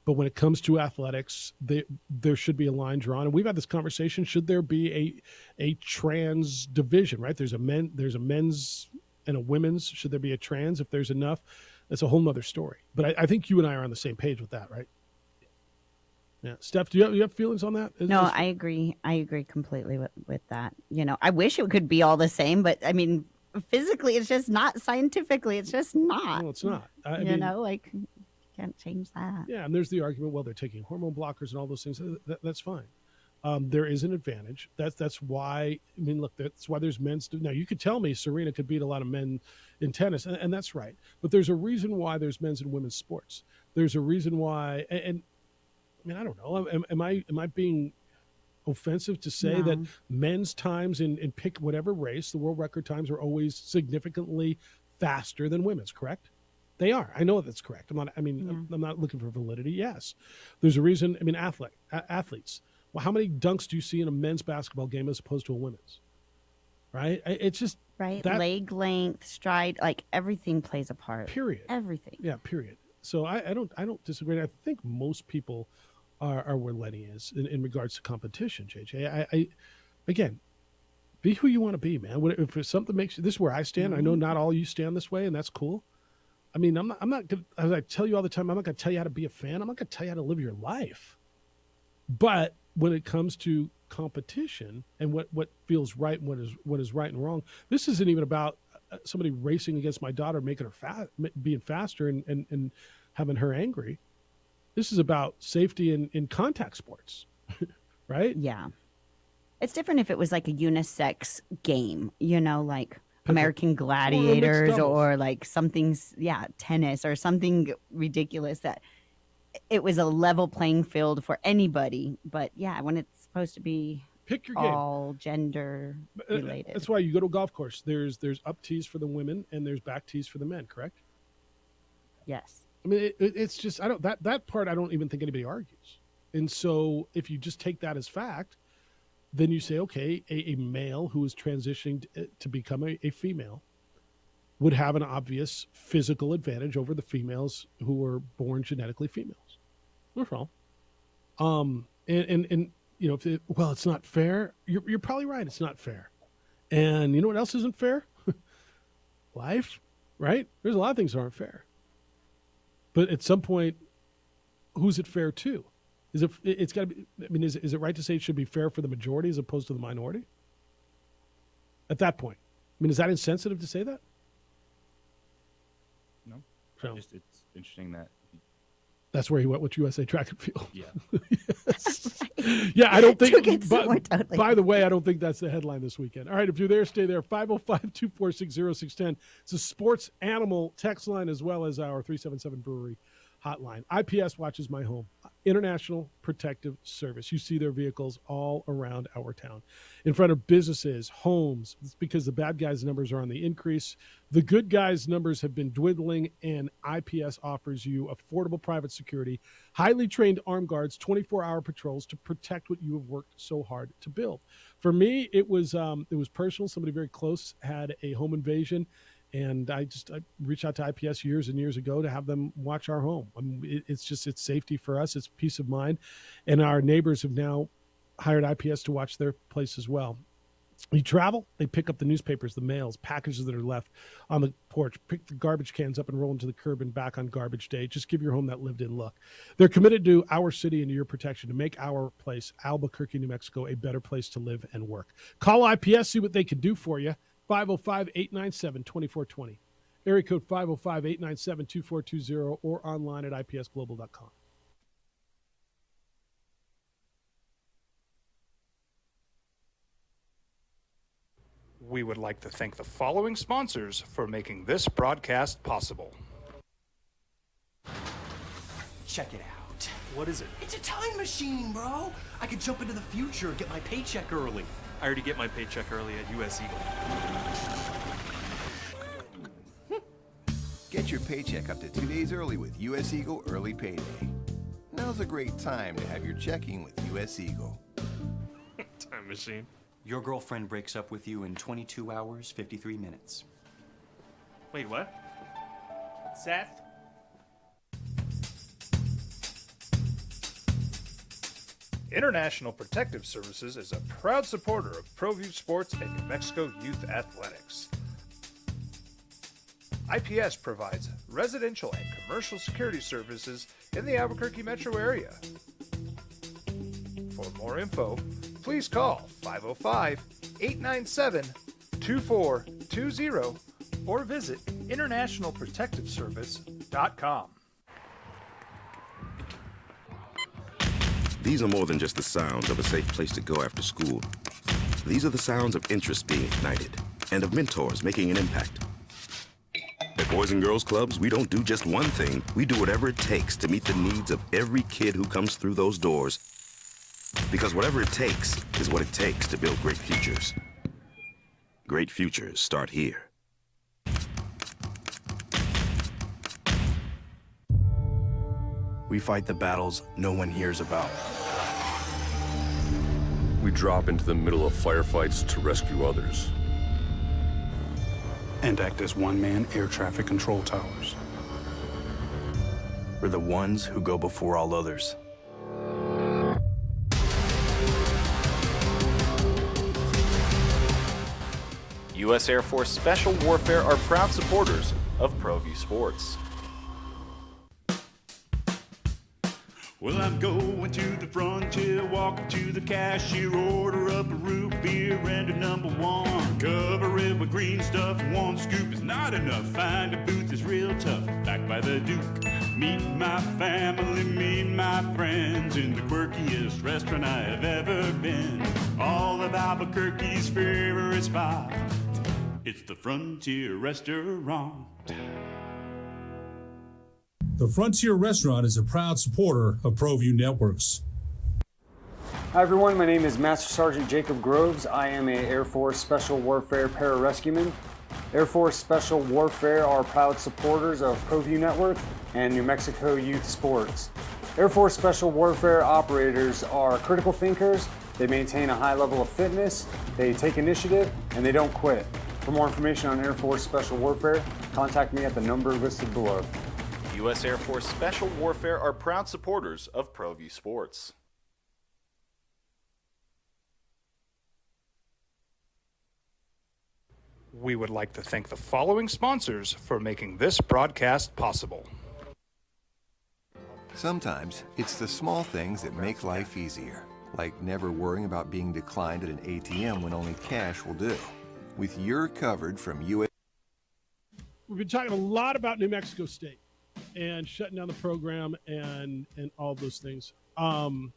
But when it comes to athletics, there should be a line drawn. And we've had this conversation. Should there be a trans division, right? There's a men's and a women's. Should there be a trans? If there's enough, that's a whole nother story. But I think you and I are on the same page with that, right? Yeah. Steph, do you have feelings on that? No, I agree. I agree completely with that. You know, I wish it could be all the same, but I mean, physically, it's just not. Scientifically, it's just not. No, it's not. I you mean, know, like, can't change that. Yeah, and there's the argument, well, they're taking hormone blockers and all those things. That's fine. There is an advantage. That's why, I mean, look, that's why there's men's. Now, you could tell me Serena could beat a lot of men in tennis, and that's right. But there's a reason why there's men's and women's sports. There's a reason why, and I mean, I don't know. Am I being offensive to say that men's times in pick whatever race, the world record times are always significantly faster than women's, correct? They are. I know that's correct. I'm not looking for validity. Yes. There's a reason. I mean, athletes. Well, how many dunks do you see in a men's basketball game as opposed to a women's? Right? It's just right. Leg length, stride, like everything plays a part. Period. Everything. Yeah, period. So I don't disagree. I think most people are where Lenny is in regards to competition, JJ. I again, be who you want to be, man. If it's something makes you, this is where I stand. I know not all you stand this way, and that's cool. I mean, I'm not gonna, as I tell you all the time, I'm not going to tell you how to be a fan. I'm not going to tell you how to live your life. But when it comes to competition and what feels right and what is right and wrong, this isn't even about somebody racing against my daughter, making her being faster and having her angry. This is about safety in contact sports, right? Yeah. It's different if it was like a unisex game, you know, like American Gladiators or like something, tennis or something ridiculous that it was a level playing field for anybody. But yeah, when it's supposed to be pick your all gender related. That's why you go to a golf course. There's up tees for the women and there's back tees for the men, correct? Yes. I mean, it's just, that part I don't even think anybody argues. And so if you just take that as fact, then you say, okay, a male who is transitioning to become a female would have an obvious physical advantage over the females who were born genetically females. That's all. And you know, it's not fair. You're probably right. It's not fair. And you know what else isn't fair? Life, right? There's a lot of things that aren't fair. But at some point, who's it fair to? It's got to be, I mean, is it right to say it should be fair for the majority as opposed to the minority? At that point. I mean, is that insensitive to say that? No. So, It's interesting that. That's where he went with USA Track and Field. Yeah. Yes. Yeah, I don't think. Totally. By the way, I don't think that's the headline this weekend. All right, if you're there, stay there. 505-246-0610. It's a sports animal text line as well as our 377 Brewery hotline. IPS watches my home. International Protective Service. You see their vehicles all around our town, in front of businesses, homes. It's because the bad guys' numbers are on the increase. The good guys' numbers have been dwindling, and IPS offers you affordable private security, highly trained armed guards, 24-hour patrols to protect what you have worked so hard to build. For me, it was personal. Somebody very close had a home invasion, and I reached out to IPS years and years ago to have them watch our home. I mean, it's safety for us. It's peace of mind. And our neighbors have now hired IPS to watch their place as well. You travel, they pick up the newspapers, the mails, packages that are left on the porch, pick the garbage cans up and roll into the curb and back on garbage day. Just give your home that lived-in look. They're committed to our city and to your protection, to make our place, Albuquerque, New Mexico, a better place to live and work. Call IPS, see what they can do for you. 505-897-2420. Area code 505-897-2420 or online at ipsglobal.com. We would like to thank the following sponsors for making this broadcast possible. Check it out. What is it? It's a time machine, bro. I could jump into the future, get my paycheck early. I already get my paycheck early at US Eagle. Get your paycheck up to 2 days early with US Eagle Early Payday. Now's a great time to have your checking with US Eagle. Time machine. Your girlfriend breaks up with you in 22 hours, 53 minutes. Wait, what? Seth? International Protective Services is a proud supporter of ProView Sports and New Mexico Youth Athletics. IPS provides residential and commercial security services in the Albuquerque metro area. For more info, please call 505-897-2420 or visit internationalprotectiveservice.com. These are more than just the sounds of a safe place to go after school. These are the sounds of interest being ignited and of mentors making an impact. At Boys and Girls Clubs, we don't do just one thing. We do whatever it takes to meet the needs of every kid who comes through those doors. Because whatever it takes is what it takes to build great futures. Great futures start here. We fight the battles no one hears about. We drop into the middle of firefights to rescue others. And act as one-man air traffic control towers. We're the ones who go before all others. U.S. Air Force Special Warfare are proud supporters of ProView Sports. Well, I'm going to the frontier, walking to the cashier, order up a root beer and a number one. Cover it with green stuff, one scoop is not enough. Find a booth is real tough, back by the Duke. Meet my family, meet my friends in the quirkiest restaurant I have ever been. All of Albuquerque's favorite spot, it's the Frontier Restaurant. The Frontier Restaurant is a proud supporter of ProView Networks. Hi everyone, my name is Master Sergeant Jacob Groves. I am an Air Force Special Warfare Pararescueman. Air Force Special Warfare are proud supporters of ProView Network and New Mexico Youth Sports. Air Force Special Warfare operators are critical thinkers, They maintain a high level of fitness, they take initiative, and they don't quit. For more information on Air Force Special Warfare, contact me at the number listed below. U.S. Air Force Special Warfare are proud supporters of ProView Sports. We would like to thank the following sponsors for making this broadcast possible. Sometimes it's the small things that make life easier, like never worrying about being declined at an ATM when only cash will do. With your coverage from U.S. We've been talking a lot about New Mexico State and shutting down the program and all those things. And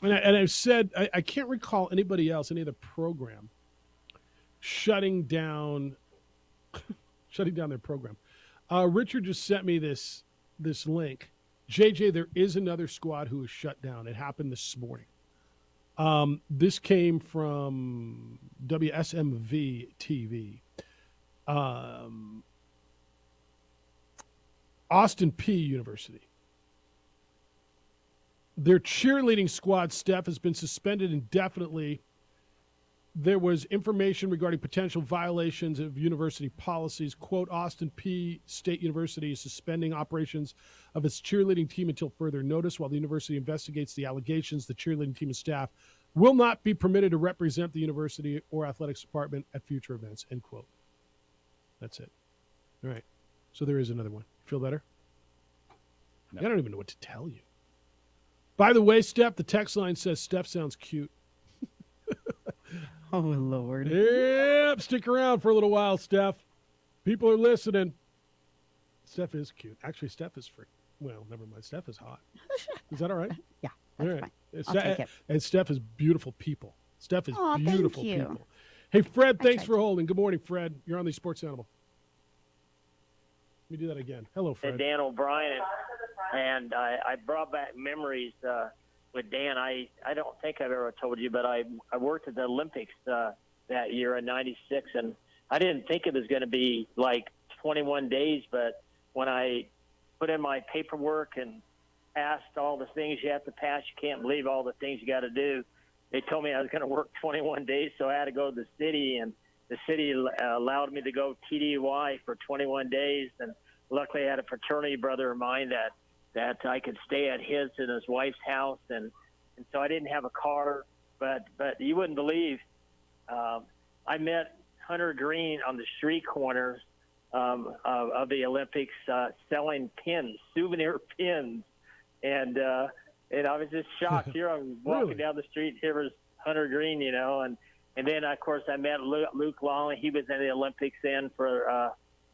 I've said I can't recall anybody else, any other program, shutting down their program. Richard just sent me this link. JJ, there is another squad who was shut down. It happened this morning. This came from WSMV TV. Austin P University. Their cheerleading squad, Steph, has been suspended indefinitely. There was information regarding potential violations of university policies. Quote, Austin P State University is suspending operations of its cheerleading team until further notice. While the university investigates the allegations, the cheerleading team and staff will not be permitted to represent the university or athletics department at future events, end quote. That's it. All right. So there is another one. Feel better? No. I don't even know what to tell you. By the way, Steph, the text line says Steph sounds cute. Oh, Lord. Yep. Stick around for a little while, Steph. People are listening. Steph is cute. Actually, Steph is free. Well, never mind. Steph is hot. Is that all right? Yeah, all that's right. fine. I'll take it. And Steph is beautiful people. Steph is Aw, beautiful thank you. people. Hey, Fred, thanks for holding. Good morning, Fred. You're on the Sports Animal. Let me do that again. Hello, Fred. Dan O'Brien, and I brought back memories with Dan. I don't think I've ever told you, but I worked at the Olympics that year in '96, and I didn't think it was going to be like 21 days, but when I put in my paperwork and passed all the things you have to pass, you can't believe all the things you got to do. They told me I was going to work 21 days, so I had to go to the city, and the city allowed me to go TDY for 21 days, and luckily I had a fraternity brother of mine that I could stay at his and his wife's house, and so I didn't have a car, but you wouldn't believe, I met Hunter Green on the street corners of the Olympics selling pins, souvenir pins, and I was just shocked. Here I'm walking down the street, here was Hunter Green, and then of course I met Luke Long. He was in the Olympics then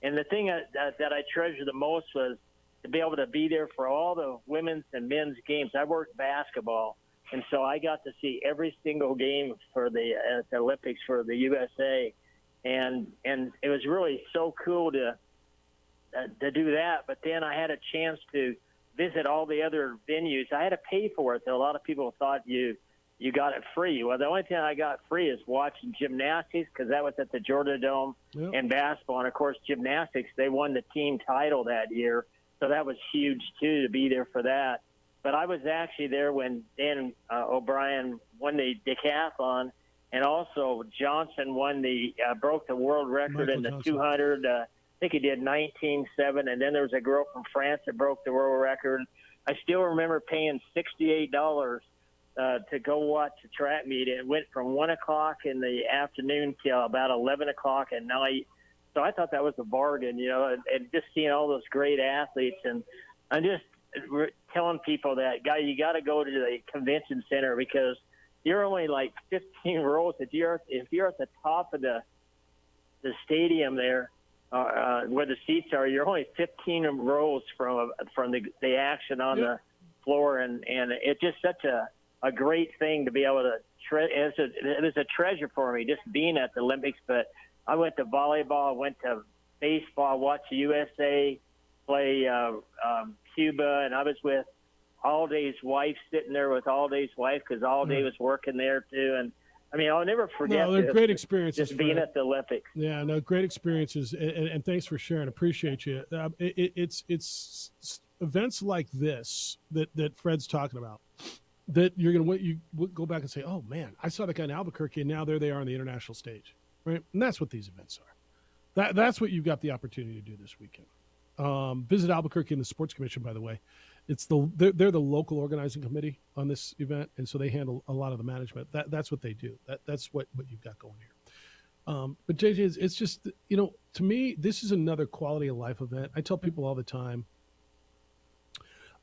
and the thing that I treasure the most was to be able to be there for all the women's and men's games. I worked basketball, and so I got to see every single game for the Olympics for the USA, and it was really so cool to do that. But then I had a chance to visit all the other venues. I had to pay for it, though. A lot of people thought you got it free. Well, the only thing I got free is watching gymnastics, because that was at the Georgia Dome, and basketball. And, of course, gymnastics, they won the team title that year. So that was huge, too, to be there for that. But I was actually there when Dan O'Brien won the decathlon, and also Johnson broke the world record in the 200. I think he did 19.7, and then there was a girl from France that broke the world record. I still remember paying $68 to go watch the track meet. It went from 1 o'clock in the afternoon till about 11 o'clock at night. So I thought that was a bargain, and just seeing all those great athletes. And I'm just telling people that, you got to go to the convention center, because you're only like 15 rows. If you're at the top of the stadium there, where the seats are, you're only 15 rows from the action on the floor, and it's just such a great thing to be able to. It was a treasure for me just being at the Olympics. But I went to volleyball, I went to baseball, watched the USA play Cuba, and I was with Alday's wife, sitting there with Alday's wife, because Alday was working there too. And I mean, I'll never forget. No, they're great experiences. Just being at the Olympics. Yeah, no, great experiences, and thanks for sharing. Appreciate you. It's events like this that Fred's talking about that you're going to you go back and say, oh man, I saw that guy in Albuquerque, and now there they are on the international stage, right? And that's what these events are. That's what you've got the opportunity to do this weekend. Visit Albuquerque and the Sports Commission, by the way. They're the local organizing committee on this event, and so they handle a lot of the management. That's what they do. That's what you've got going here. But JJ, it's just, to me, this is another quality of life event. I tell people all the time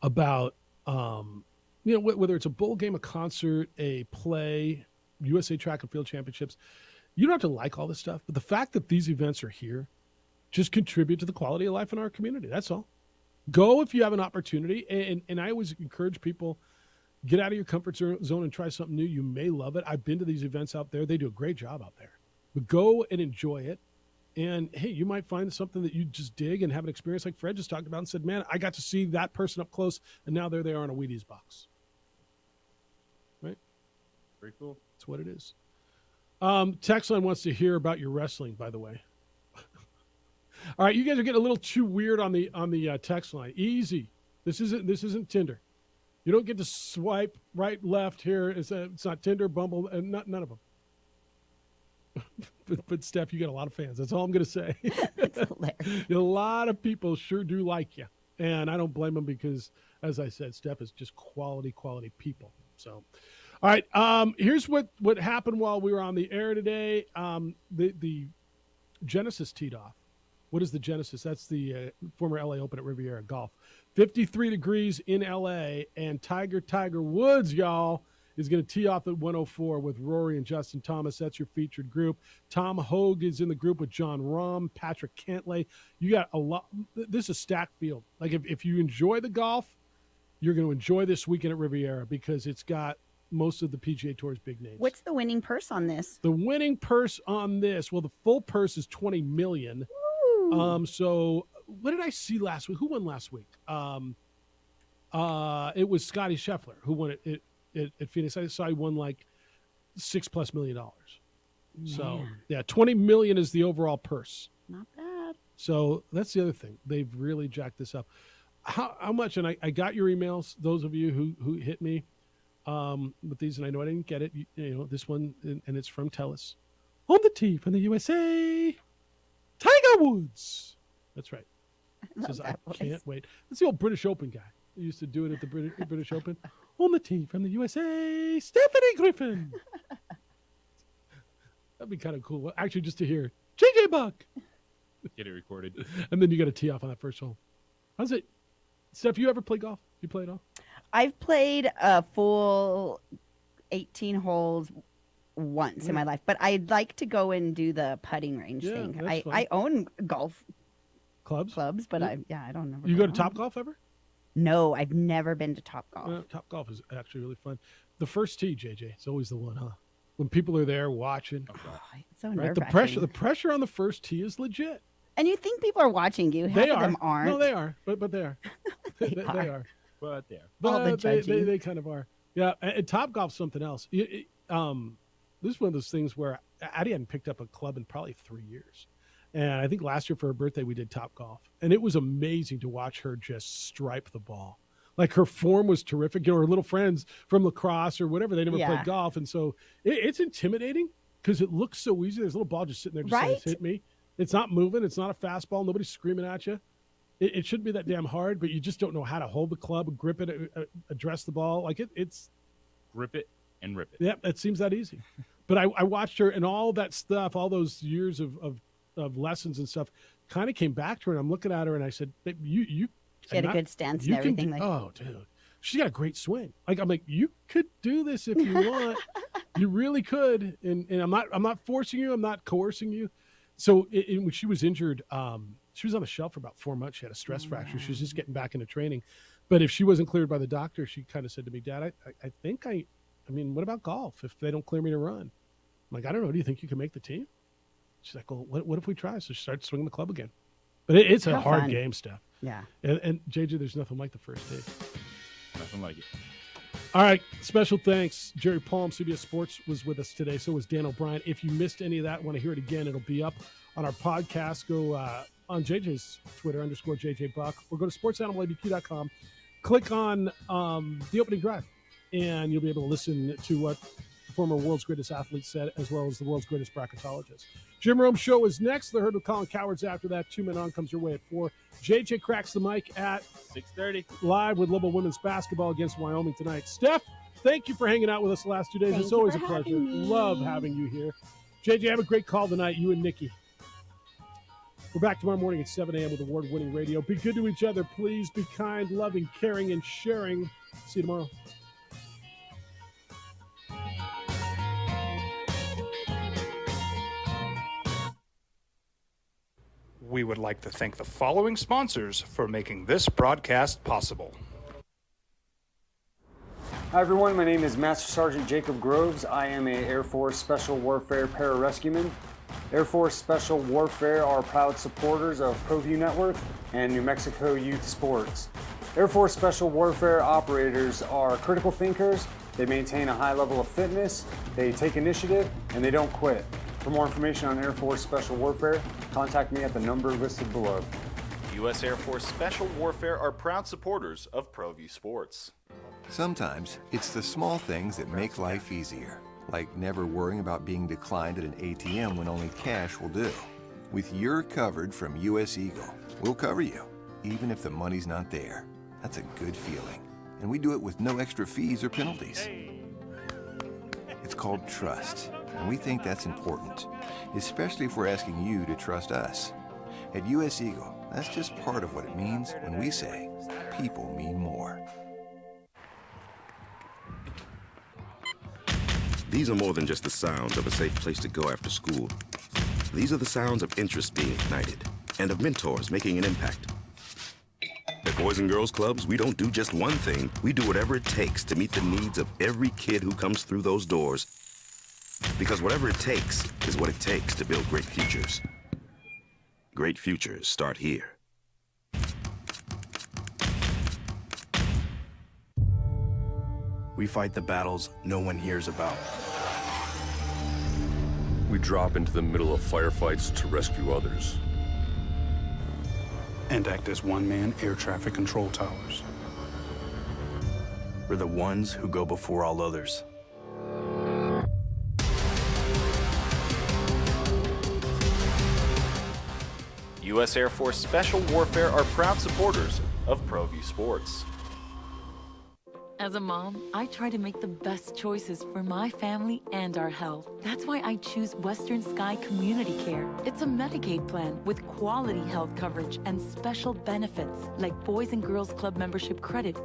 about, whether it's a bowl game, a concert, a play, USA Track and Field Championships, you don't have to like all this stuff, but the fact that these events are here just contribute to the quality of life in our community. That's all. Go if you have an opportunity. And I always encourage people, get out of your comfort zone and try something new. You may love it. I've been to these events out there. They do a great job out there. But go and enjoy it. And, hey, you might find something that you just dig and have an experience like Fred just talked about and said, man, I got to see that person up close, and now there they are on a Wheaties box. Right? Very cool. That's what it is. Textline wants to hear about your wrestling, by the way. All right, you guys are getting a little too weird on the text line. Easy. This isn't Tinder. You don't get to swipe right, left here. It's not Tinder, Bumble, and none of them. but Steph, you got a lot of fans. That's all I'm going to say. It's hilarious. A lot of people sure do like you, and I don't blame them because, as I said, Steph is just quality people. So, all right. Here's what happened while we were on the air today. The Genesis teed off. What is the Genesis? That's the former LA Open at Riviera Golf. 53 degrees in LA, and Tiger Woods, y'all, is going to tee off at 104 with Rory and Justin Thomas. That's your featured group. Tom Hogue is in the group with John Rahm, Patrick Cantlay. You got a lot. This is a stacked field. Like if you enjoy the golf, you're going to enjoy this weekend at Riviera because it's got most of the PGA Tour's big names. What's the winning purse on this? The winning purse on this, well, the full purse is $20 million. So what did I see last week? Who won last week? It was Scotty Scheffler who won it at Phoenix. I saw he won like $6+ million. So yeah, $20 million is the overall purse. Not bad. So that's the other thing. They've really jacked this up. How much? And I got your emails. Those of you who hit me with these, and I know I didn't get it. This one, and it's from Telus. On the tee from the USA, Tiger Woods. That's right. Says, I can't wait. That's the old British Open guy. He used to do it at the British Open. On the tee from the USA, Stephanie Griffin. That'd be kind of cool. Actually, just to hear JJ Buck. Get it recorded. And then you got to tee off on that first hole. How's it? Steph, you ever play golf? You play it all? I've played a full 18 holes once in my life, but I'd like to go and do the putting range thing. I own golf clubs, but I don't know. You go to Top Golf ever? No, I've never been to Top Golf. Top Golf is actually really fun. The first tee, JJ, it's always the one, huh? When people are there watching. It's so right? nerve-wracking. The pressure on the first tee is legit. And you think people are watching you. Half of them aren't. No, they are. But they are. they are. But they are. All the judging. They kind of are. Yeah, and Top Golf's something else. This is one of those things where Addie hadn't picked up a club in probably 3 years. And I think last year for her birthday, we did Top Golf. And it was amazing to watch her just stripe the ball. Like her form was terrific. Her little friends from lacrosse or whatever, they never played golf. And so it's intimidating because it looks so easy. There's a little ball just sitting there just saying, hit me. It's not moving. It's not a fastball. Nobody's screaming at you. It shouldn't be that damn hard, but you just don't know how to hold the club, grip it, address the ball. Like it's grip it and rip it. Yeah, it seems that easy. But I watched her and all that stuff, all those years of lessons and stuff kind of came back to her. And I'm looking at her and I said, babe, you she had a good stance and everything. Oh, dude. She's got a great swing. I'm like, you could do this if you want. You really could. And I'm not forcing you. I'm not coercing you. So when she was injured, she was on the shelf for about 4 months. She had a stress fracture. She was just getting back into training. But if she wasn't cleared by the doctor, she kind of said to me, Dad, I think I mean, what about golf if they don't clear me to run? I'm like, I don't know. Do you think you can make the team? She's like, well, what if we try? So she started swinging the club again. But it's a hard game, Steph. Yeah. And JJ, there's nothing like the first tee. Nothing like it. All right. Special thanks. Jerry Palm, CBS Sports, was with us today. So was Dan O'Brien. If you missed any of that, want to hear it again, it'll be up on our podcast. Go on JJ's Twitter, _JJ Buck, or go to sportsanimalabq.com. Click on the opening drive. and you'll be able to listen to what the former world's greatest athlete said, as well as the world's greatest bracketologist. Jim Rome Show is next. The Herd with Colin Cowards after that. 2 Men On comes your way at 4. JJ cracks the mic at 6:30. Live with Lobo women's basketball against Wyoming tonight. Steph, thank you for hanging out with us the last 2 days. Thank It's you always a for pleasure. having me. Love having you here. JJ, have a great call tonight, you and Nikki. We're back tomorrow morning at 7 a.m. with award-winning radio. Be good to each other, please. Be kind, loving, caring, and sharing. See you tomorrow. We would like to thank the following sponsors for making this broadcast possible. Hi everyone, my name is Master Sergeant Jacob Groves. I am a Air Force Special Warfare Pararescueman. Air Force Special Warfare are proud supporters of ProView Network and New Mexico Youth Sports. Air Force Special Warfare operators are critical thinkers. They maintain a high level of fitness, they take initiative, and they don't quit. For more information on Air Force Special Warfare, contact me at the number listed below. U.S. Air Force Special Warfare are proud supporters of ProView Sports. Sometimes it's the small things that make life easier, like never worrying about being declined at an ATM when only cash will do. With You're Covered from U.S. Eagle, we'll cover you, even if the money's not there. That's a good feeling. And we do it with no extra fees or penalties. It's called trust, and we think that's important, especially if we're asking you to trust us. At U.S. Eagle, that's just part of what it means when we say people mean more. These are more than just the sounds of a safe place to go after school. These are the sounds of interest being ignited and of mentors making an impact. At Boys and Girls Clubs, we don't do just one thing. We do whatever it takes to meet the needs of every kid who comes through those doors. Because whatever it takes is what it takes to build great futures. Great futures start here. We fight the battles no one hears about. We drop into the middle of firefights to rescue others. And act as one-man air traffic control towers. We're the ones who go before all others. U.S. Air Force Special Warfare are proud supporters of ProView Sports. As a mom, I try to make the best choices for my family and our health. That's why I choose Western Sky Community Care. It's a Medicaid plan with quality health coverage and special benefits like Boys and Girls Club membership credit